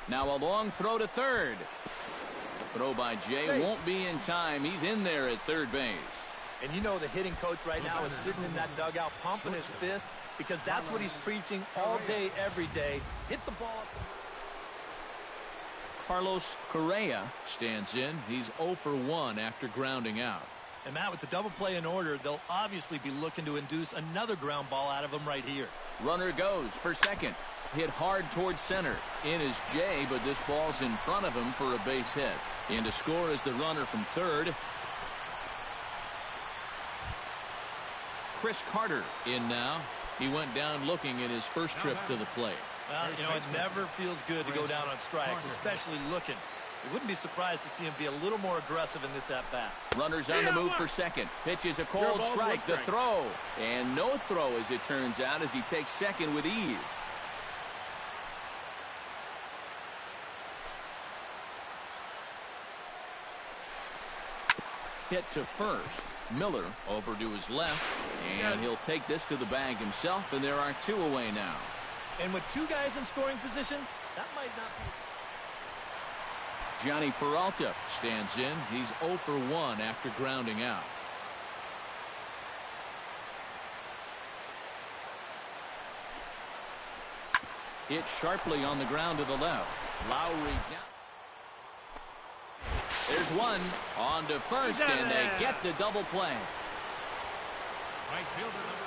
Now a long throw to third. Throw by Jay won't be in time. He's in there at third base. And you know the hitting coach right now is sitting in that dugout pumping his fist because that's what he's preaching all day, every day. Hit the ball up the... Carlos Correa stands in. He's 0 for 1 after grounding out. And Matt, with the double play in order, they'll obviously be looking to induce another ground ball out of him right here. Runner goes for second. Hit hard towards center. In is Jay, but this ball's in front of him for a base hit. In to score is the runner from third. Chris Carter in now. He went down looking at his first trip to the plate. Well, you know, it never feels good to go down on strikes, especially looking. You wouldn't be surprised to see him be a little more aggressive in this at-bat. Runners on the move for second. Pitches a cold strike. The throw. And no throw, as it turns out, as he takes second with ease. Hit to first. Miller over to his left, and he'll take this to the bag himself, and there are 2 away now. And with 2 guys in scoring position, that might not be. Johnny Peralta stands in. He's 0 for 1 after grounding out. Hit sharply on the ground to the left. Lowry down. There's one on to first, and they get the double play. Right fielder number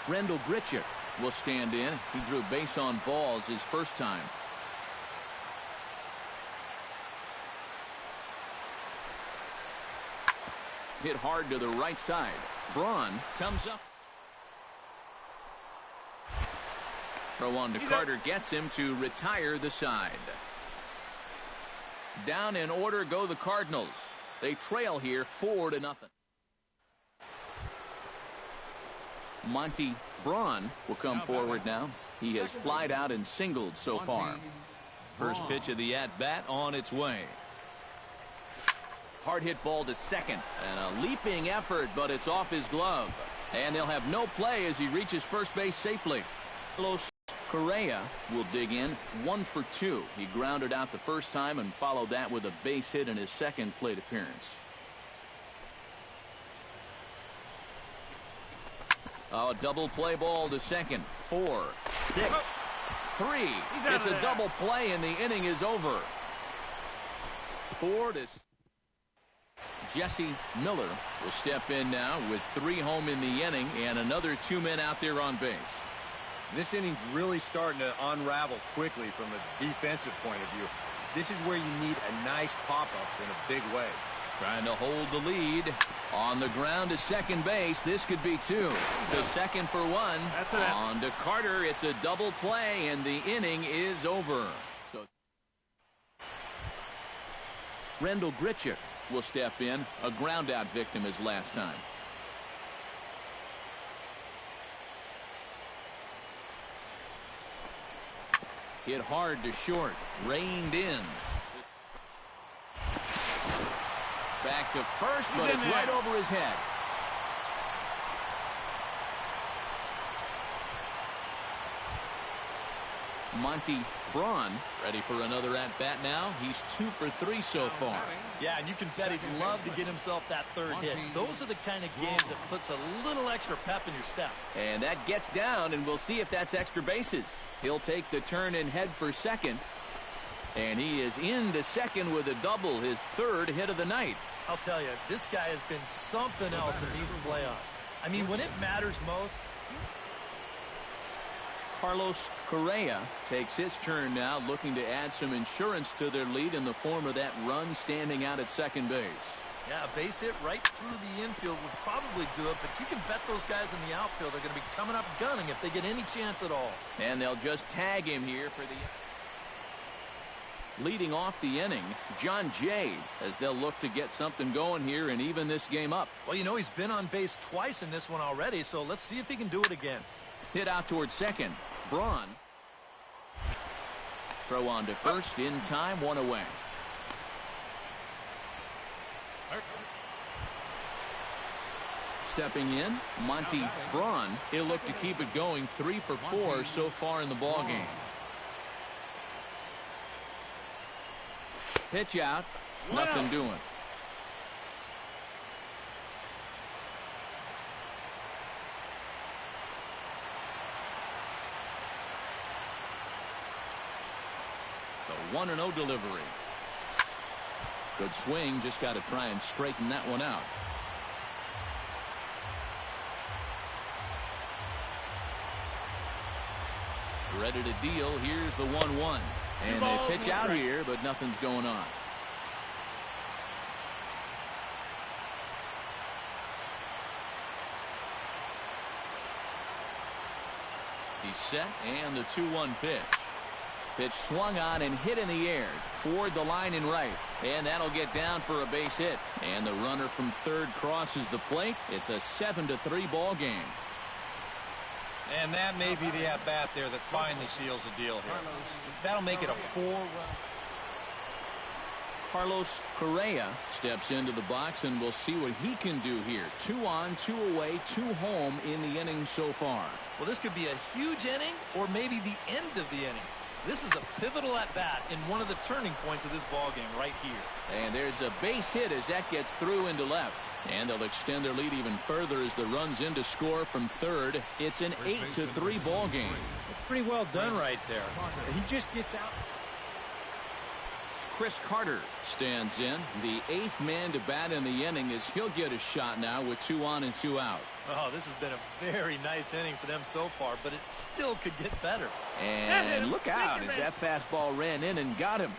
8. Rendell Grichuk will stand in. He drew base on balls his first time. Hit hard to the right side. Braun comes up. Throw on to Carter gets him to retire the side. Down in order go the Cardinals. They trail here 4-0. Monty Braun will come forward now. He has flied out and singled so far. First pitch of the at-bat on its way. Hard hit ball to second. And a leaping effort, but it's off his glove. And they'll have no play as he reaches first base safely. Carlos Correa will dig in 1 for 2. He grounded out the first time and followed that with a base hit in his second plate appearance. Oh, double play ball to second. 4, 6, 3. It's a double play and the inning is over. 4 to. Jesse Miller will step in now with 3 home in the inning and another 2 men out there on base. This inning's really starting to unravel quickly from a defensive point of view. This is where you need a nice pop-up in a big way. Trying to hold the lead. On the ground to second base. This could be 2. To second for 1. On to Carter. It's a double play, and the inning is over. So Rendell Grichuk will step in. A ground-out victim his last time. Hit hard to short. Reined in. Back to first, but it's right over his head. Monty Braun ready for another at-bat now. He's 2 for 3 so far. Yeah, and you can bet he'd love to get himself that third hit. Those are the kind of games that puts a little extra pep in your step. And that gets down, and we'll see if that's extra bases. He'll take the turn and head for second. And he is into second with a double, his 3rd hit of the night. I'll tell you, this guy has been something else in these playoffs. I mean, when it matters most. Carlos Correa takes his turn now, looking to add some insurance to their lead in the form of that run standing out at second base. Yeah, a base hit right through the infield would probably do it, but you can bet those guys in the outfield are going to be coming up gunning if they get any chance at all. And they'll just tag him here for the. Leading off the inning, John Jay, as they'll look to get something going here and even this game up. Well, you know, he's been on base twice in this one already, so let's see if he can do it again. Hit out towards second. Braun. Throw on to first in time, 1 away. Stepping in, Monty Braun. He'll look to keep it going. 3 for 4 so far in the ballgame. Pitch out. Nothing doing. The 1-0 delivery. Good swing. Just got to try and straighten that one out. Ready to deal. Here's the 1-1. And they pitch out here, but nothing's going on. He's set, and the 2-1 pitch. Pitch swung on and hit in the air toward the line and right. And that'll get down for a base hit. And the runner from third crosses the plate. It's a 7-3 ball game. And that may be the at-bat there that finally seals the deal here. That'll make it a 4-run. Carlos Correa steps into the box, and we'll see what he can do here. 2 on, 2 away, 2 home in the inning so far. Well, this could be a huge inning or maybe the end of the inning. This is a pivotal at-bat in one of the turning points of this ballgame right here. And there's a base hit as that gets through into left. And they'll extend their lead even further as the run's in to score from third. It's an 8-3 ball game. Pretty well done right there. He just gets out. Chris Carter stands in. The 8th man to bat in the inning as he'll get a shot now with 2 on and 2 out. Oh, this has been a very nice inning for them so far, but it still could get better. And look out as that fastball ran in and got him.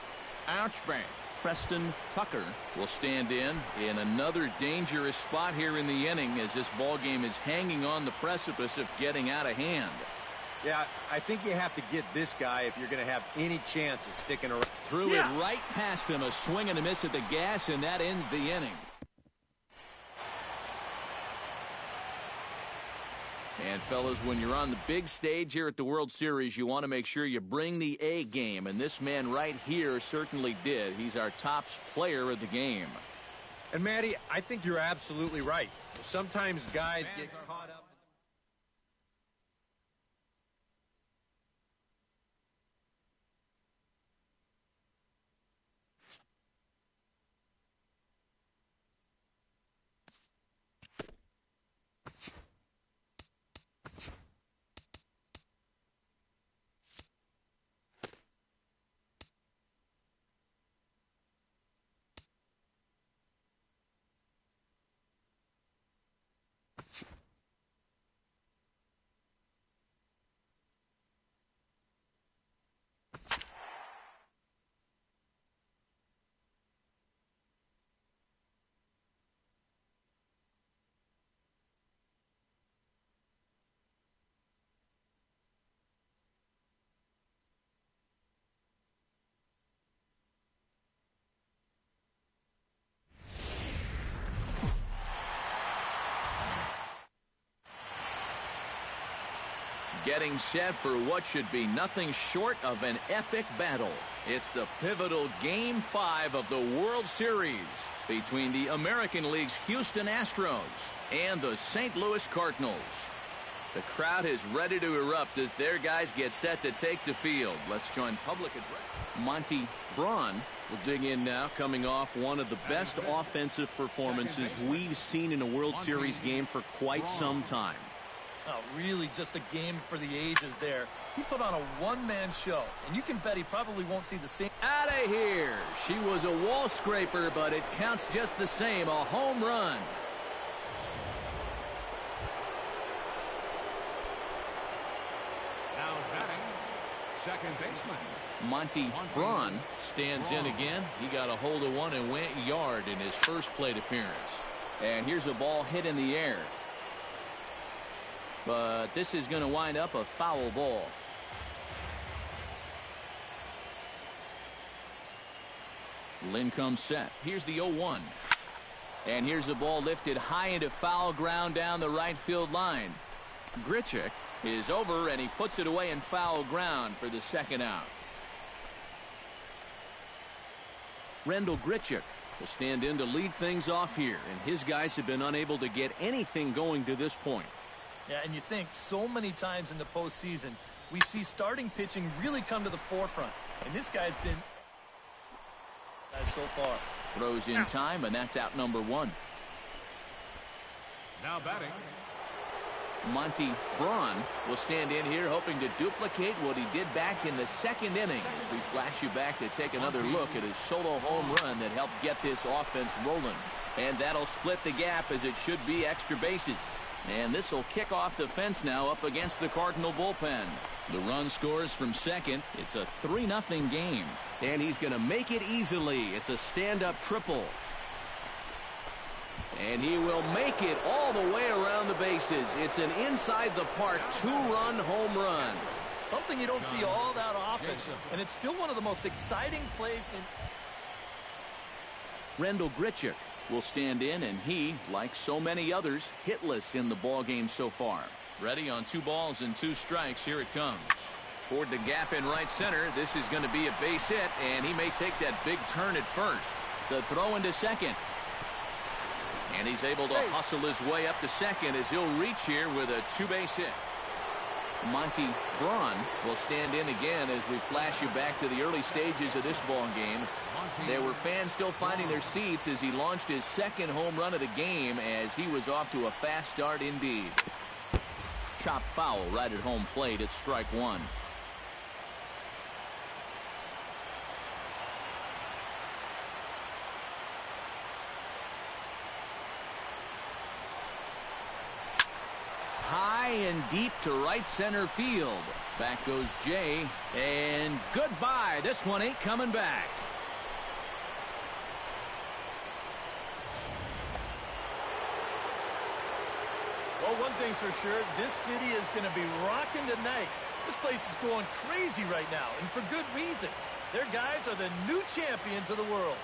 Ouch bang. Preston Tucker will stand in another dangerous spot here in the inning as this ball game is hanging on the precipice of getting out of hand. Yeah, I think you have to get this guy if you're going to have any chance of sticking around. Threw it right past him, a swing and a miss at the gas, and that ends the inning. And, fellas, when you're on the big stage here at the World Series, you want to make sure you bring the A game, and this man right here certainly did. He's our top player of the game. And, Matty, I think you're absolutely right. Sometimes guys get caught up. Getting set for what should be nothing short of an epic battle. It's the pivotal Game 5 of the World Series between the American League's Houston Astros and the St. Louis Cardinals. The crowd is ready to erupt as their guys get set to take the field. Let's join public address. Monty Braun will dig in now, coming off one of the best offensive performances we've seen in a World Series game for quite some time. Oh, really just a game for the ages there. He put on a one-man show, and you can bet he probably won't see the same. Out of here. She was a wall scraper, but it counts just the same. A home run. Now batting, second baseman Monty Braun stands in again. He got a hold of one and went yard in his first plate appearance. And here's a ball hit in the air. But this is going to wind up a foul ball. Lynn comes set. Here's the 0-1. And here's a ball lifted high into foul ground down the right field line. Grichuk is over, and he puts it away in foul ground for the second out. Rendell Grichuk will stand in to lead things off here, and his guys have been unable to get anything going to this point. Yeah, and you think so many times in the postseason, we see starting pitching really come to the forefront. And this guy's been so far. Throws in time, and that's out number 1. now batting. Monty Braun will stand in here hoping to duplicate what he did back in the second inning. As we flash you back to take another look at his solo home run that helped get this offense rolling. And that'll split the gap as it should be extra bases. And this will kick off the fence now up against the Cardinal bullpen. The run scores from second. It's a 3-0 game. And he's going to make it easily. It's a stand-up triple. And he will make it all the way around the bases. It's an inside-the-park 2-run home run. Something you don't see all that often. And it's still one of the most exciting plays in... Rendell Grichuk will stand in, and he, like so many others, hitless in the ballgame so far. Ready on 2 balls and 2 strikes. Here it comes. Toward the gap in right center. This is going to be a base hit, and he may take that big turn at first. The throw into second. And he's able to hustle his way up to second as he'll reach here with a two-base hit. Monty Braun will stand in again as we flash you back to the early stages of this ball game. There were fans still finding their seats as he launched his second home run of the game as he was off to a fast start indeed. Chopped foul right at home plate at strike one. High and deep to right center field. Back goes Jay, and goodbye. This one ain't coming back. Well, one thing's for sure, this city is going to be rocking tonight. This place is going crazy right now, and for good reason. Their guys are the new champions of the world.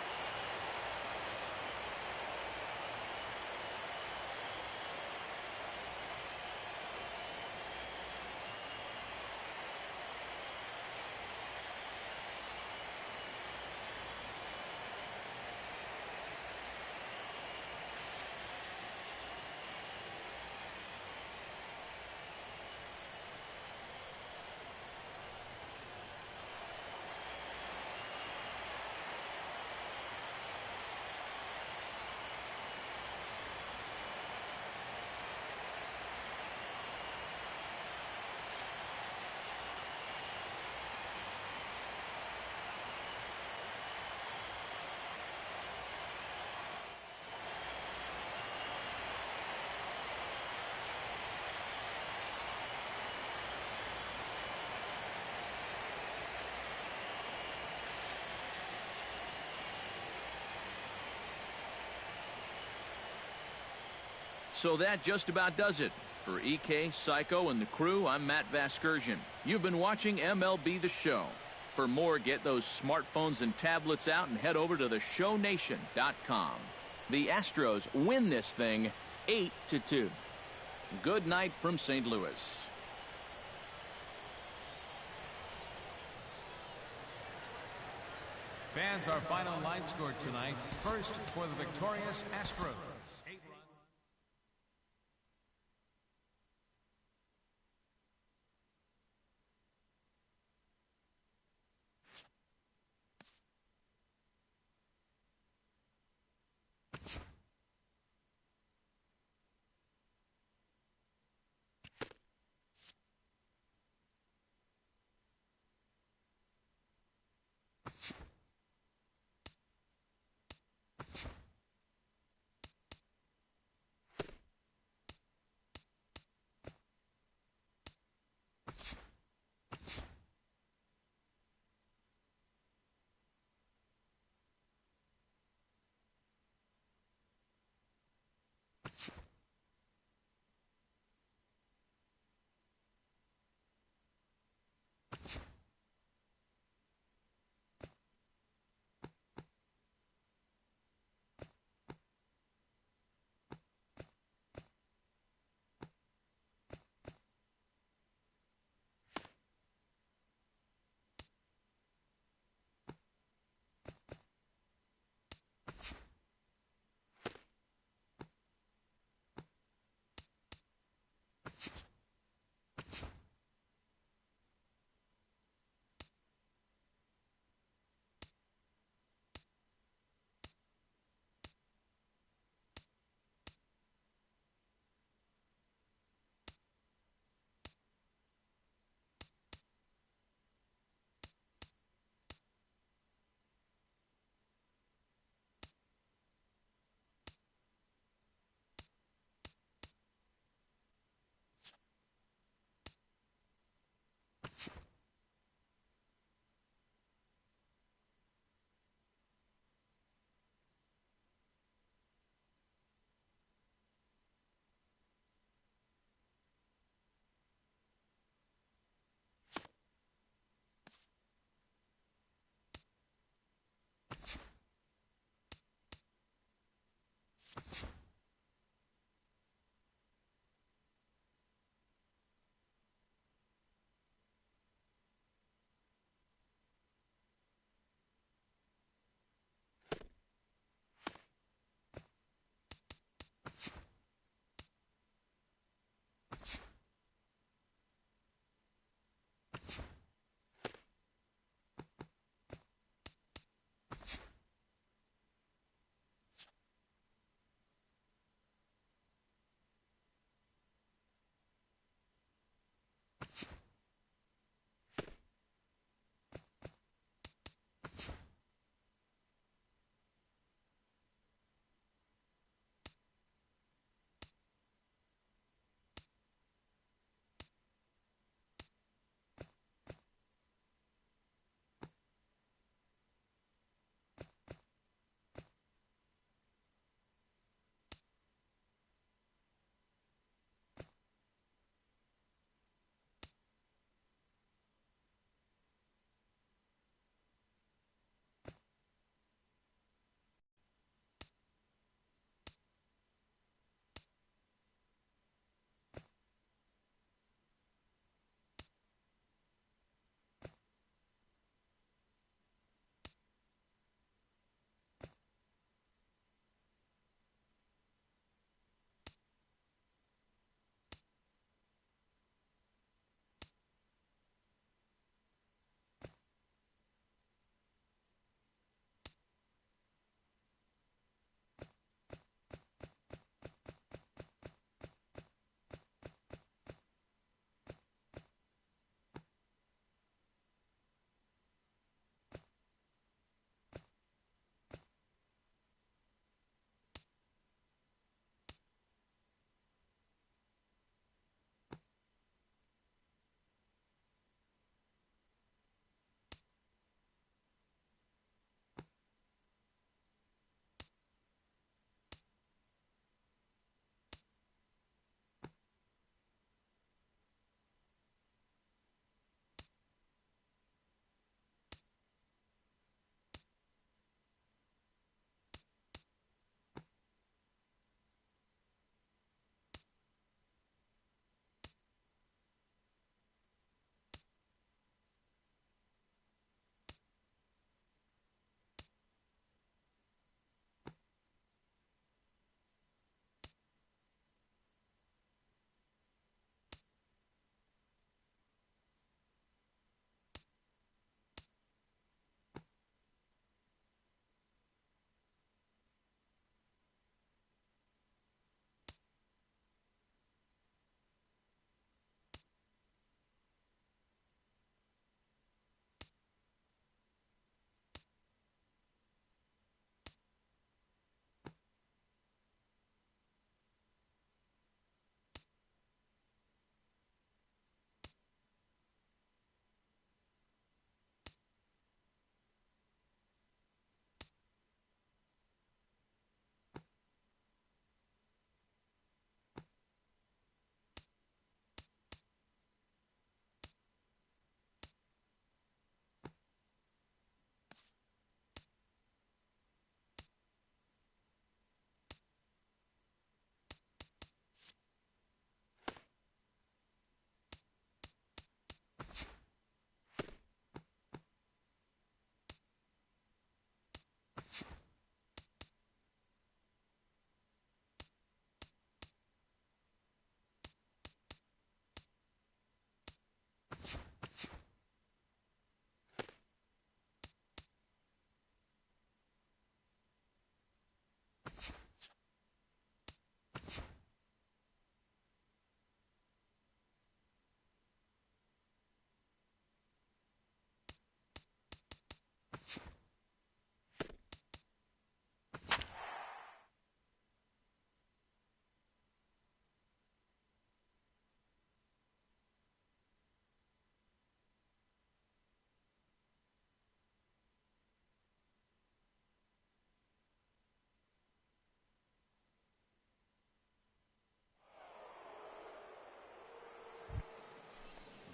So that just about does it. For EK, Psycho, and the crew, I'm Matt Vasgersian. You've been watching MLB The Show. For more, get those smartphones and tablets out and head over to theshownation.com. The Astros win this thing 8-2. Good night from St. Louis. Fans, our final line score tonight. First for the victorious Astros.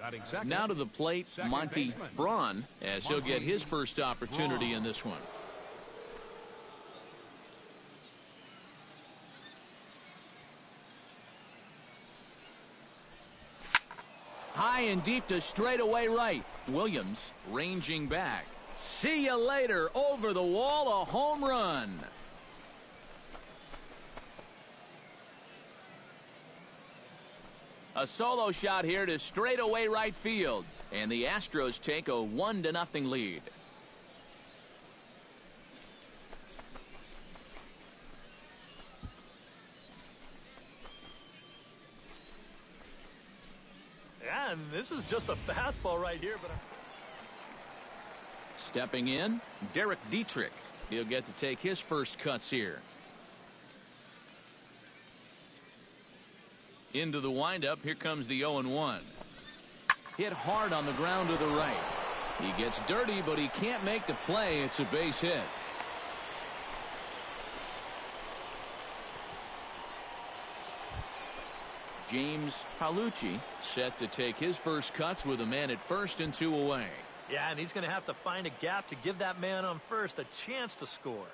Batting second. Now to the plate, Second Monty baseman. Braun, as he'll get his first opportunity in this one. High and deep to straightaway right. Williams ranging back. See you later. Over the wall, a home run. A solo shot here to straightaway right field. And the Astros take a 1-0 lead. Yeah, and this is just a fastball right here, but Stepping in, Derek Dietrich. He'll get to take his first cuts here. Into the windup, here comes the 0-1. Hit hard on the ground to the right. He gets dirty, but he can't make the play. It's a base hit. James Palucci set to take his first cuts with a man at first and 2 away. yeah, and he's going to have to find a gap to give that man on first a chance to score.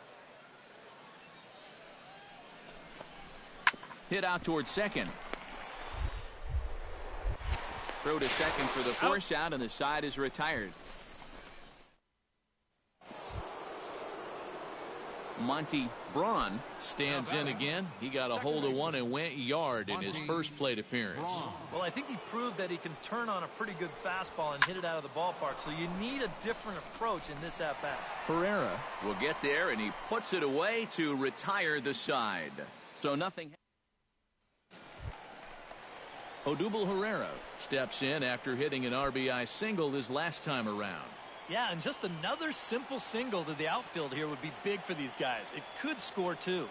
Hit out towards second. Throw to second for the force out, and the side is retired. Monty Braun stands in again. He got a hold of one and went yard in his first plate appearance. Well, I think he proved that he can turn on a pretty good fastball and hit it out of the ballpark, so you need a different approach in this at-bat. Ferreira will get there, and he puts it away to retire the side. So nothing. Odubel Herrera steps in after hitting an RBI single his last time around. Yeah, and just another simple single to the outfield here would be big for these guys. It could score too.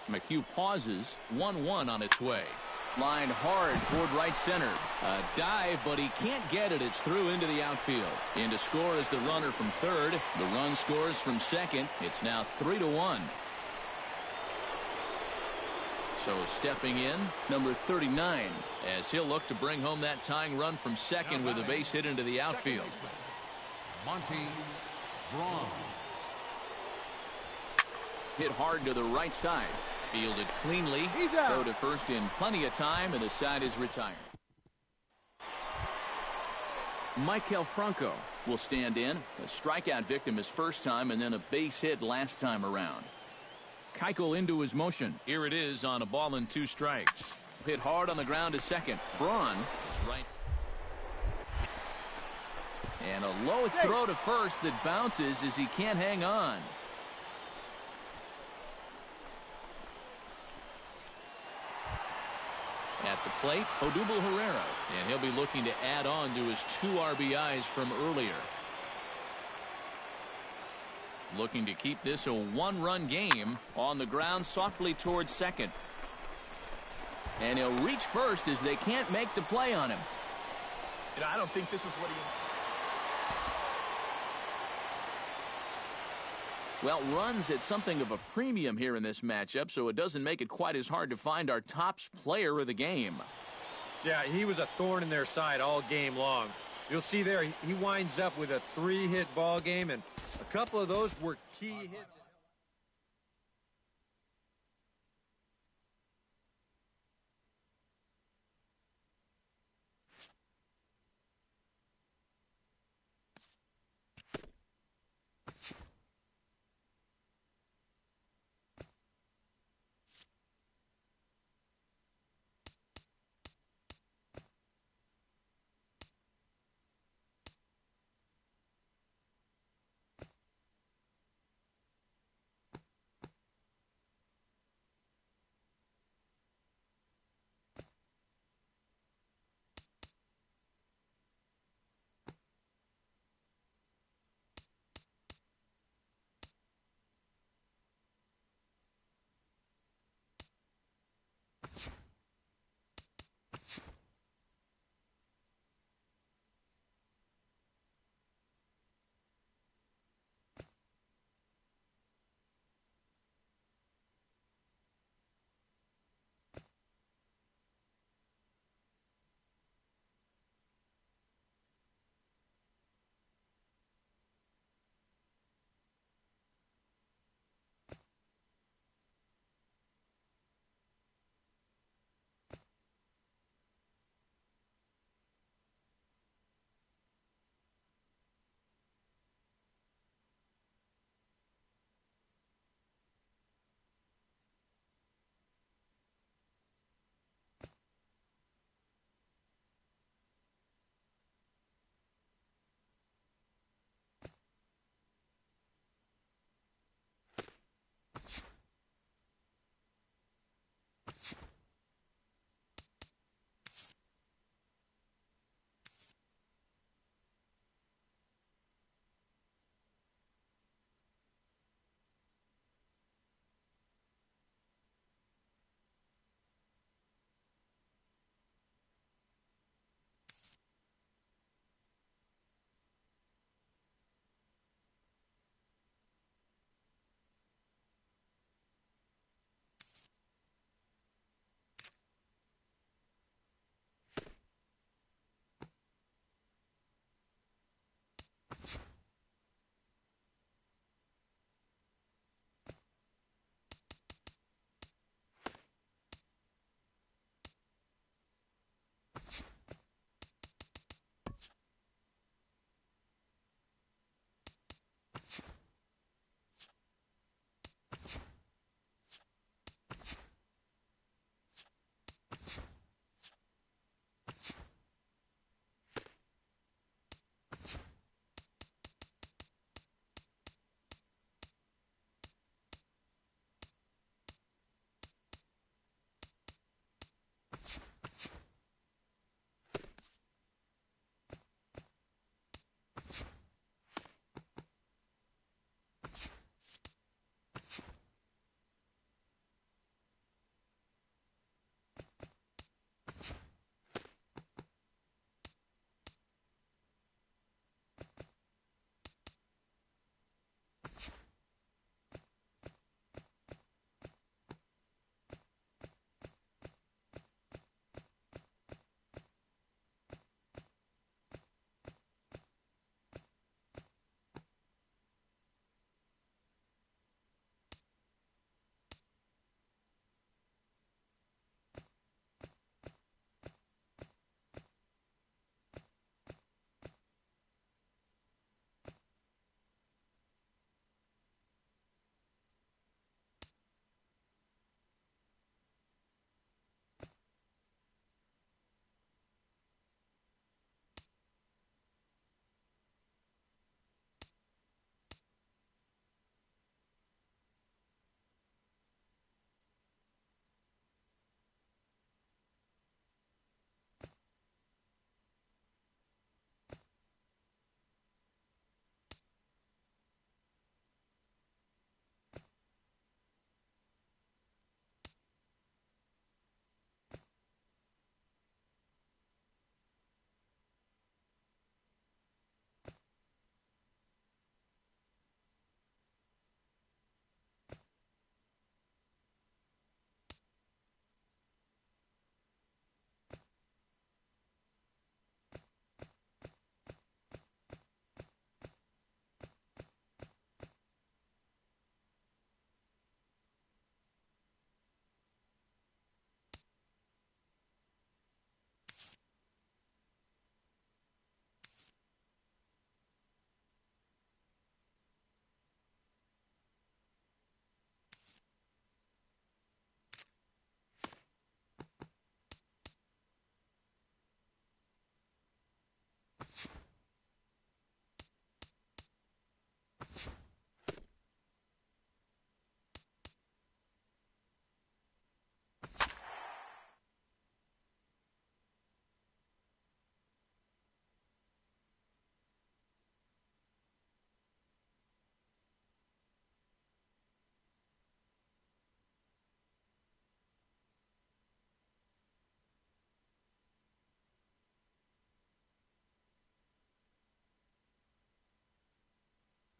McHugh pauses, 1-1 on its way. Lined hard toward right center. A dive, but he can't get it. It's through into the outfield. In to score is the runner from third. The run scores from second. It's now 3-1. So stepping in, number 39, as he'll look to bring home that tying run from second with a base hit into the outfield. Monty Braun. Hit hard to the right side. Fielded cleanly. Throw to first in plenty of time, and the side is retired. Michael Franco will stand in. A strikeout victim his first time, and then a base hit last time around. Keuchel into his motion. Here it is on a ball and 2 strikes. Hit hard on the ground to second. Braun is right. And a low throw to first that bounces as he can't hang on. At the plate, Odubel Herrera. And he'll be looking to add on to his 2 RBIs from earlier. Looking to keep this a 1-run game. On the ground softly towards second. And he'll reach first as they can't make the play on him. You know, I don't think this is what he... Well, runs at something of a premium here in this matchup, so it doesn't make it quite as hard to find our top player of the game. Yeah, he was a thorn in their side all game long. You'll see there, he winds up with a 3-hit ball game, and a couple of those were key hits.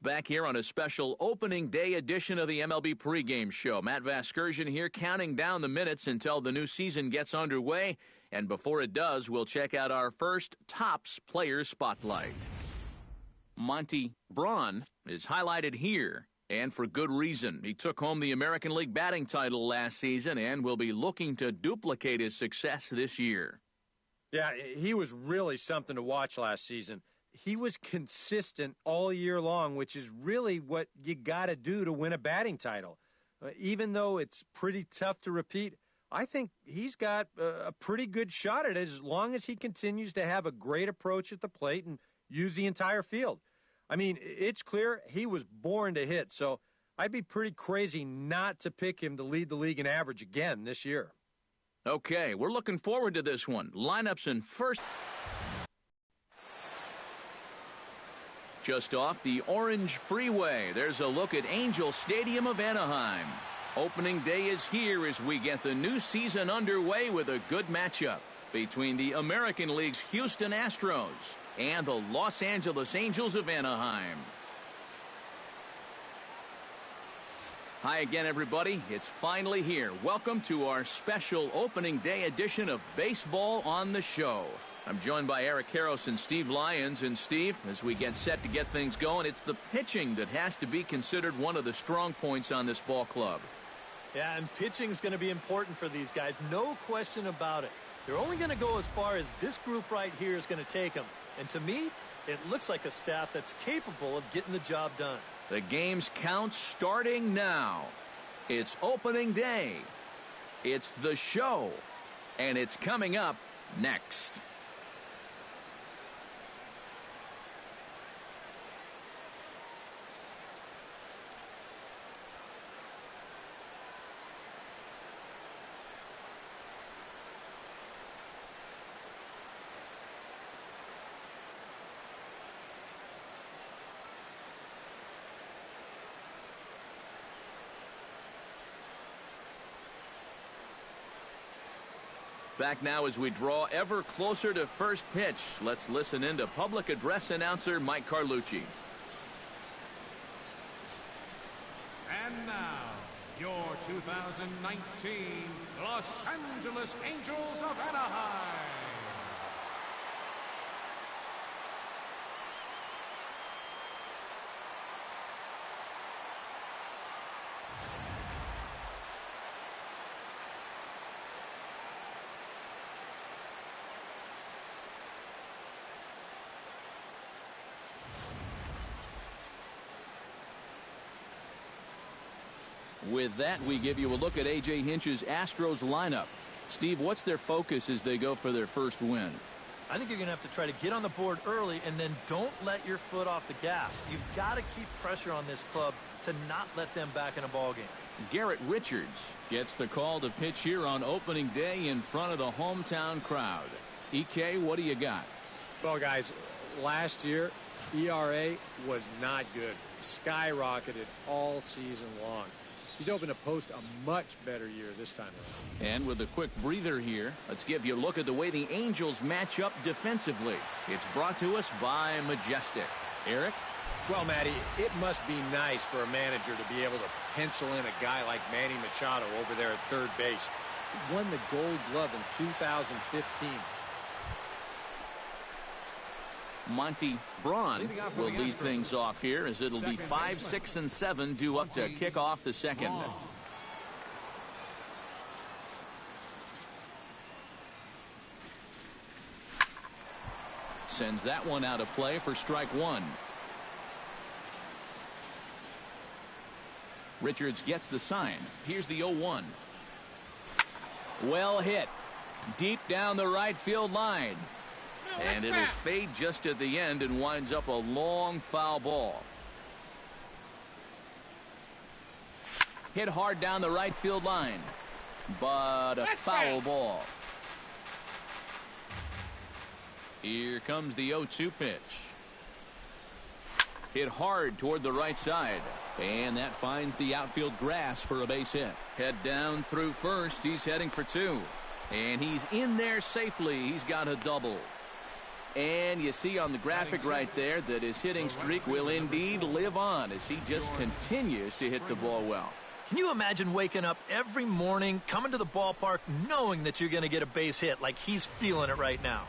Back here on a special opening day edition of the MLB pregame show. Matt Vasgersian here, counting down the minutes until the new season gets underway. And before it does, we'll check out our first Topps Player Spotlight. Monty Braun is highlighted here, and for good reason. He took home the American League batting title last season and will be looking to duplicate his success this year. Yeah, he was really something to watch last season. He was consistent all year long, which is really what you got to do to win a batting title. Even though it's pretty tough to repeat, I think he's got a pretty good shot at it as long as he continues to have a great approach at the plate and use the entire field. I mean, it's clear he was born to hit, so I'd be pretty crazy not to pick him to lead the league in average again this year. Okay, we're looking forward to this one. Lineups in first. Just off the Orange Freeway, there's a look at Angel Stadium of Anaheim. Opening day is here as we get the new season underway with a good matchup between the American League's Houston Astros and the Los Angeles Angels of Anaheim. Hi again, everybody. It's finally here. Welcome to our special opening day edition of Baseball on the Show. I'm joined by Eric Karros and Steve Lyons. And Steve, as we get set to get things going, it's the pitching that has to be considered one of the strong points on this ball club. Yeah, and pitching's going to be important for these guys. No question about it. They're only going to go as far as this group right here is going to take them. And to me, it looks like a staff that's capable of getting the job done. The game's count starting now. It's opening day. It's the show. And it's coming up next. Back now as we draw ever closer to first pitch. Let's listen in to public address announcer Mike Carlucci. And now, your 2019 Los Angeles Angels of Anaheim. With that, we give you a look at A.J. Hinch's Astros lineup. Steve, what's their focus as they go for their first win? I think you're going to have to try to get on the board early and then don't let your foot off the gas. You've got to keep pressure on this club to not let them back in a ball game. Garrett Richards gets the call to pitch here on opening day in front of the hometown crowd. EK, what do you got? Well, guys, last year, ERA was not good. Skyrocketed all season long. He's hoping to post a much better year this time around. And with a quick breather here, let's give you a look at the way the Angels match up defensively. It's brought to us by Majestic. Eric? Well, Matty, it must be nice for a manager to be able to pencil in a guy like Manny Machado over there at third base. He won the Gold Glove in 2015. Monty Braun will lead things off here as it'll be 5, 6, and 7 due up to kick off the second. Sends that one out of play for strike one. Richards gets the sign. Here's the 0-1. Well hit. Deep down the right field line. And it'll fade just at the end and winds up a long foul ball. Hit hard down the right field line, but a foul ball. Here comes the 0-2 pitch. Hit hard toward the right side, and that finds the outfield grass for a base hit. Head down through first. He's heading for two, and he's in there safely. He's got a double. And you see on the graphic right there that his hitting streak will indeed live on as he just continues to hit the ball well. Can you imagine waking up every morning, coming to the ballpark, knowing that you're going to get a base hit like he's feeling it right now?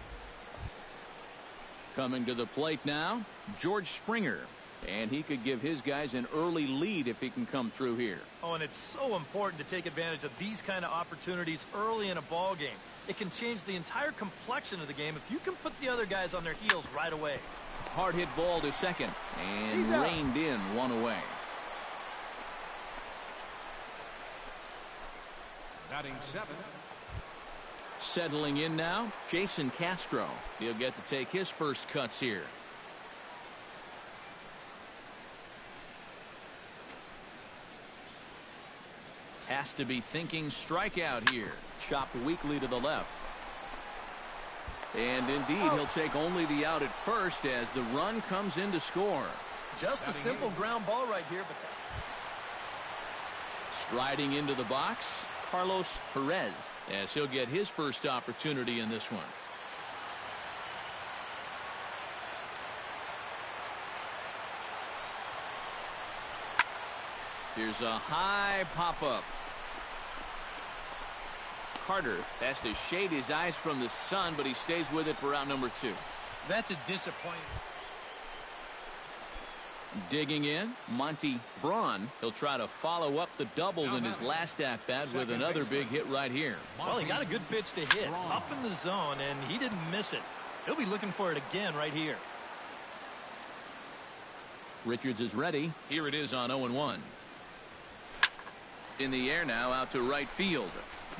Coming to the plate now, George Springer. And he could give his guys an early lead if he can come through here. Oh, and it's so important to take advantage of these kind of opportunities early in a ball game. It can change the entire complexion of the game if you can put the other guys on their heels right away. Hard hit ball to second and reined in one away. Batting 7. Settling in now, Jason Castro. He'll get to take his first cuts here. Has to be thinking strikeout here. Chopped weakly to the left. And indeed, he'll take only the out at first as the run comes in to score. Just a simple ground ball right here, but that's... Striding into the box, Carlos Perez, as he'll get his first opportunity in this one. Here's a high pop-up. Carter has to shade his eyes from the sun, but he stays with it for out number 2. That's a disappointment. Digging in, Monty Braun. He'll try to follow up the double in his last at-bat with another big hit right here. Well, he got a good pitch to hit up in the zone, and he didn't miss it. He'll be looking for it again right here. Richards is ready. Here it is on 0-1. In the air now, out to right field.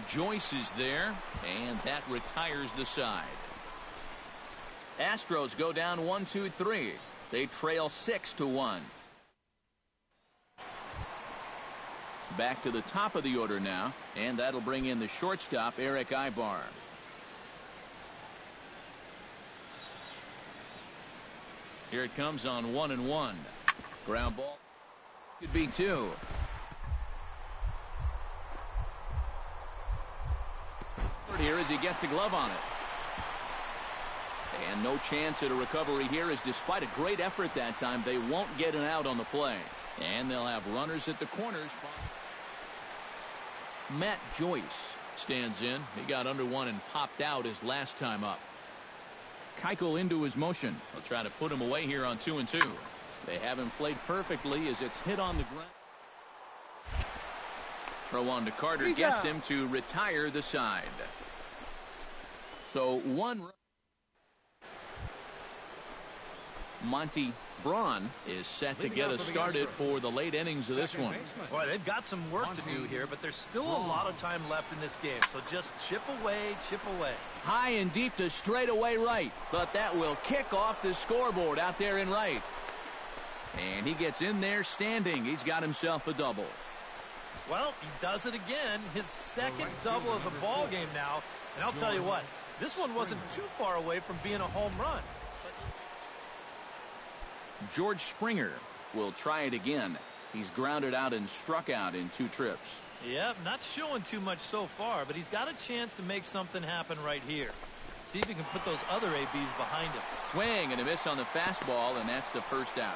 Joyce is there, and that retires the side. Astros go down 1-2-3. They trail 6-1. Back to the top of the order now, and that'll bring in the shortstop, Eric Ibar. Here it comes on 1-1. Ground ball. Could be 2. Here as he gets the glove on it. And no chance at a recovery here, as despite a great effort that time, they won't get an out on the play. And they'll have runners at the corners. Matt Joyce stands in. He got under one and popped out his last time up. Keuchel into his motion. They'll try to put him away here on 2-2. They haven't played perfectly as it's hit on the ground. Throw on to Carter gets him to retire the side. So one run. Monty Braun is set to get us started for the late innings of this one. Boy, they've got some work to do here, but there's still a lot of time left in this game. So just chip away, chip away. High and deep to straightaway right, but that will kick off the scoreboard out there in right. And he gets in there standing. He's got himself a double. Well, he does it again. His second double of the ball game now. And I'll tell you what, this one wasn't too far away from being a home run. George Springer will try it again. He's grounded out and struck out in 2 trips. Yep, not showing too much so far, but he's got a chance to make something happen right here. See if he can put those other ABs behind him. Swing and a miss on the fastball, and that's the first out.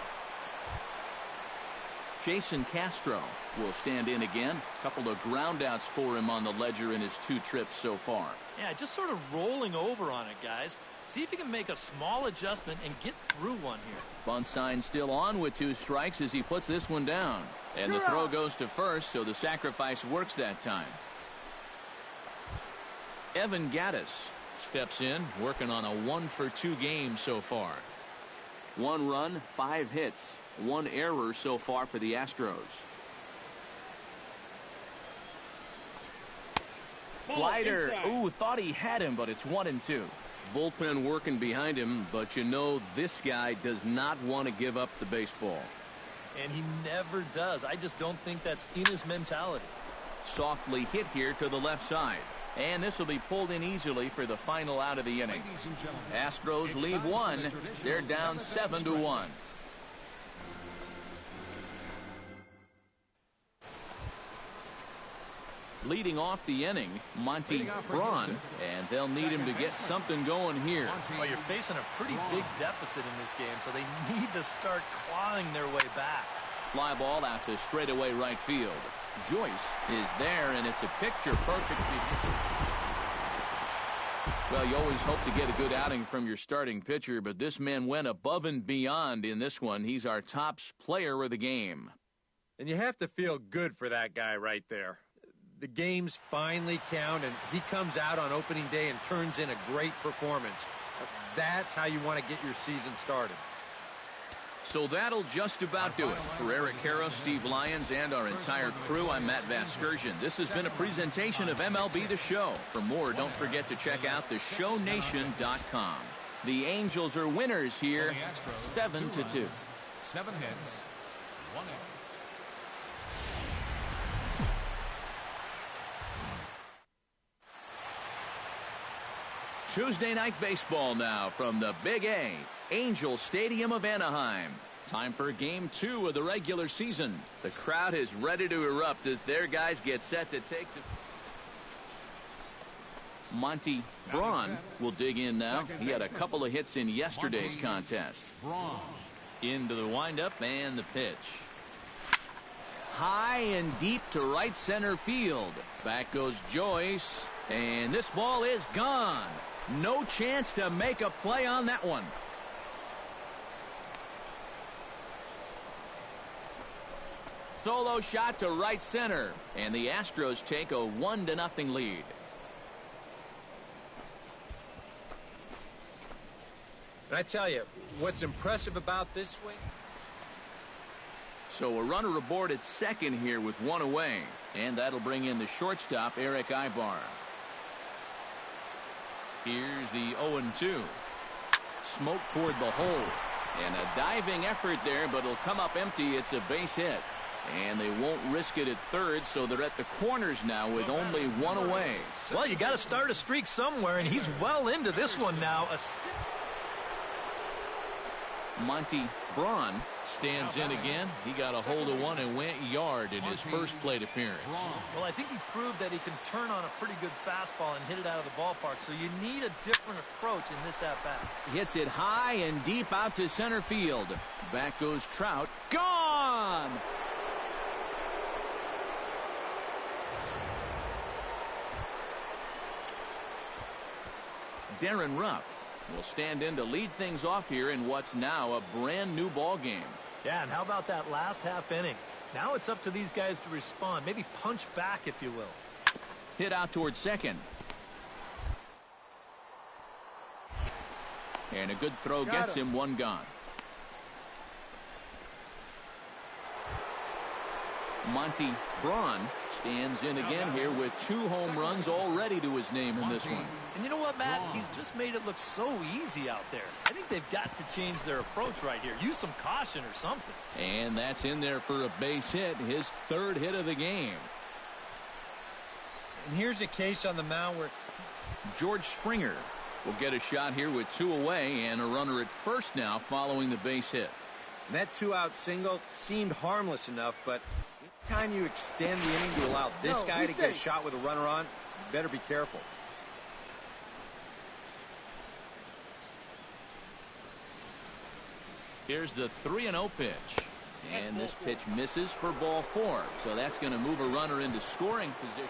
Jason Castro will stand in again. A couple of groundouts for him on the ledger in his 2 trips so far. Yeah, just sort of rolling over on it, guys. See if he can make a small adjustment and get through one here. Bunt sign still on with 2 strikes as he puts this one down. And the throw goes to first, so the sacrifice works that time. Evan Gattis steps in, working on a 1-for-2 game so far. 1 run, 5 hits, 1 error so far for the Astros. Slider. Ooh, thought he had him, but it's 1-2. Bullpen working behind him, but you know this guy does not want to give up the baseball. And he never does. I just don't think that's in his mentality. Softly hit here to the left side. And this will be pulled in easily for the final out of the inning. Astros lead 1. They're down 7-1. Leading off the inning, Monty Braun, and they'll need him to get something going here. Well, you're facing a pretty big deficit in this game, so they need to start clawing their way back. Fly ball out to straightaway right field. Joyce is there, and it's a picture-perfect. Well, you always hope to get a good outing from your starting pitcher, but this man went above and beyond in this one. He's our top player of the game. And you have to feel good for that guy right there. The games finally count, and he comes out on opening day and turns in a great performance. That's how you want to get your season started. So that'll just about do it. For Eric Harrow, Steve Lyons, and our entire crew, I'm Matt Vasgersian. This has been a presentation of MLB The Show. For more, don't forget to check out theshownation.com. The Angels are winners here, 7-2. 7 hits, 1 error. Tuesday night baseball now from the Big A, Angel Stadium of Anaheim. Time for Game 2 of the regular season. The crowd is ready to erupt as their guys get set to take the... Monty Braun will dig in now. He had a couple of hits in yesterday's contest. Into the windup and the pitch. High and deep to right center field. Back goes Joyce, and this ball is gone. No chance to make a play on that one. Solo shot to right center, and the Astros take a 1-0 lead. And I tell you, what's impressive about this swing? So a runner aboard at second here with one away, and that'll bring in the shortstop, Eric Ibar. Here's the 0-2. Smoke toward the hole. And a diving effort there, but it'll come up empty. It's a base hit. And they won't risk it at third, so they're at the corners now with only one away. Well, you got to start a streak somewhere, and he's well into this one now. Monty Braun stands in again. He got a hold of one and went yard in his first plate appearance. Well, I think he proved that he can turn on a pretty good fastball and hit it out of the ballpark, so you need a different approach in this at-bat. Hits it high and deep out to center field. Back goes Trout. Gone! Darren Ruff will stand in to lead things off here in what's now a brand new ball game. Yeah, and how about that last half inning? Now it's up to these guys to respond. Maybe punch back, if you will. Hit out towards second. And a good throw gets him one gone. Monty Braun stands in again here with 2 home runs already to his name in this one. And you know what, Matt? He's just made it look so easy out there. I think they've got to change their approach right here. Use some caution or something. And that's in there for a base hit, his 3rd hit of the game. And here's a case on the mound where George Springer will get a shot here with 2 away and a runner at first now following the base hit. And that 2-out single seemed harmless enough, but anytime you extend the inning to allow this guy to get a shot with a runner on, you better be careful. Here's the 3-0 pitch. And this pitch misses for ball 4. So that's going to move a runner into scoring position.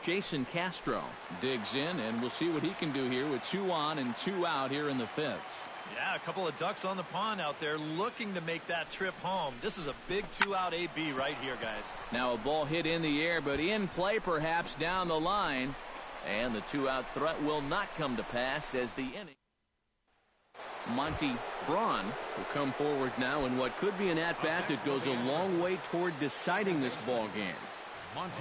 Jason Castro digs in, and we'll see what he can do here with 2 on and 2 out here in the 5th. Yeah, a couple of ducks on the pond out there looking to make that trip home. This is a big 2-out AB right here, guys. Now a ball hit in the air, but in play perhaps down the line. And the 2-out threat will not come to pass as the inning. Monty Braun will come forward now in what could be an at-bat that goes a long way toward deciding this ball game.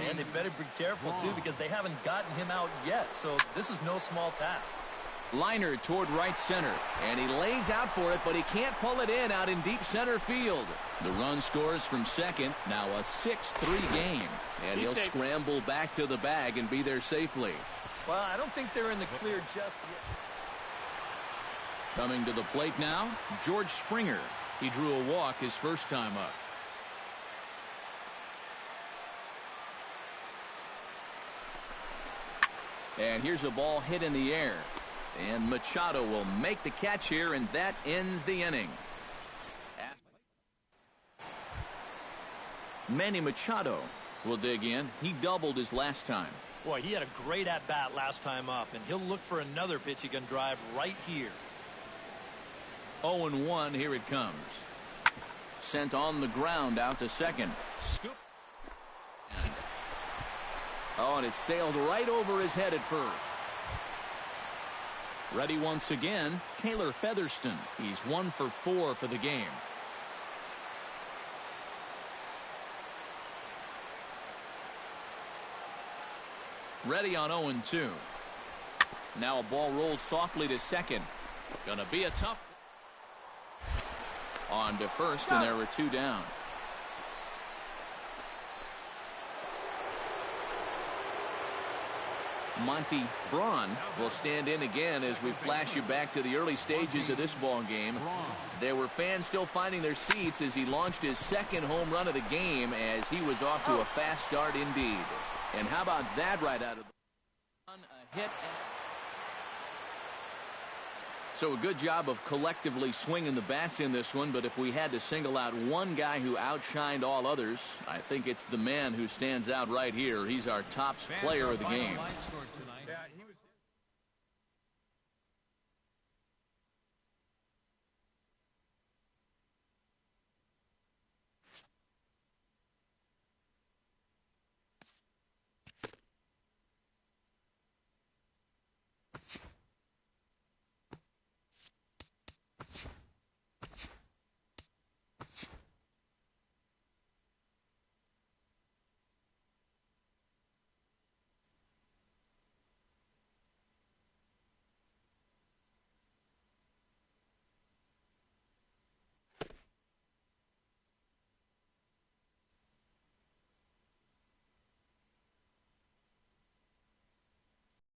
And they better be careful, too, because they haven't gotten him out yet. So this is no small task. Liner toward right center, and he lays out for it, but he can't pull it in out in deep center field. The run scores from second, now a 6-3 game, and he'll scramble back to the bag and be there safely. Well, I don't think they're in the clear just yet. Coming to the plate now, George Springer. He drew a walk his first time up. And here's a ball hit in the air. And Machado will make the catch here, and that ends the inning. Manny Machado will dig in. He doubled his last time. Boy, he had a great at-bat last time up, and he'll look for another pitch he can drive right here. 0-1, here it comes. Sent on the ground out to second. Scoop. Oh, and it sailed right over his head at first. Ready once again, Taylor Featherston. He's 1 for 4 for the game. Ready on 0-2. Now a ball rolls softly to second. Gonna be a tough. On to first, and there were 2 down. Monty Braun will stand in again as we flash you back to the early stages of this ball game. There were fans still finding their seats as he launched his second home run of the game, as he was off to a fast start indeed. And how about that right out of the run, a hit. So a good job of collectively swinging the bats in this one, but if we had to single out one guy who outshined all others, I think it's the man who stands out right here. He's our top player of the game. Yeah, he was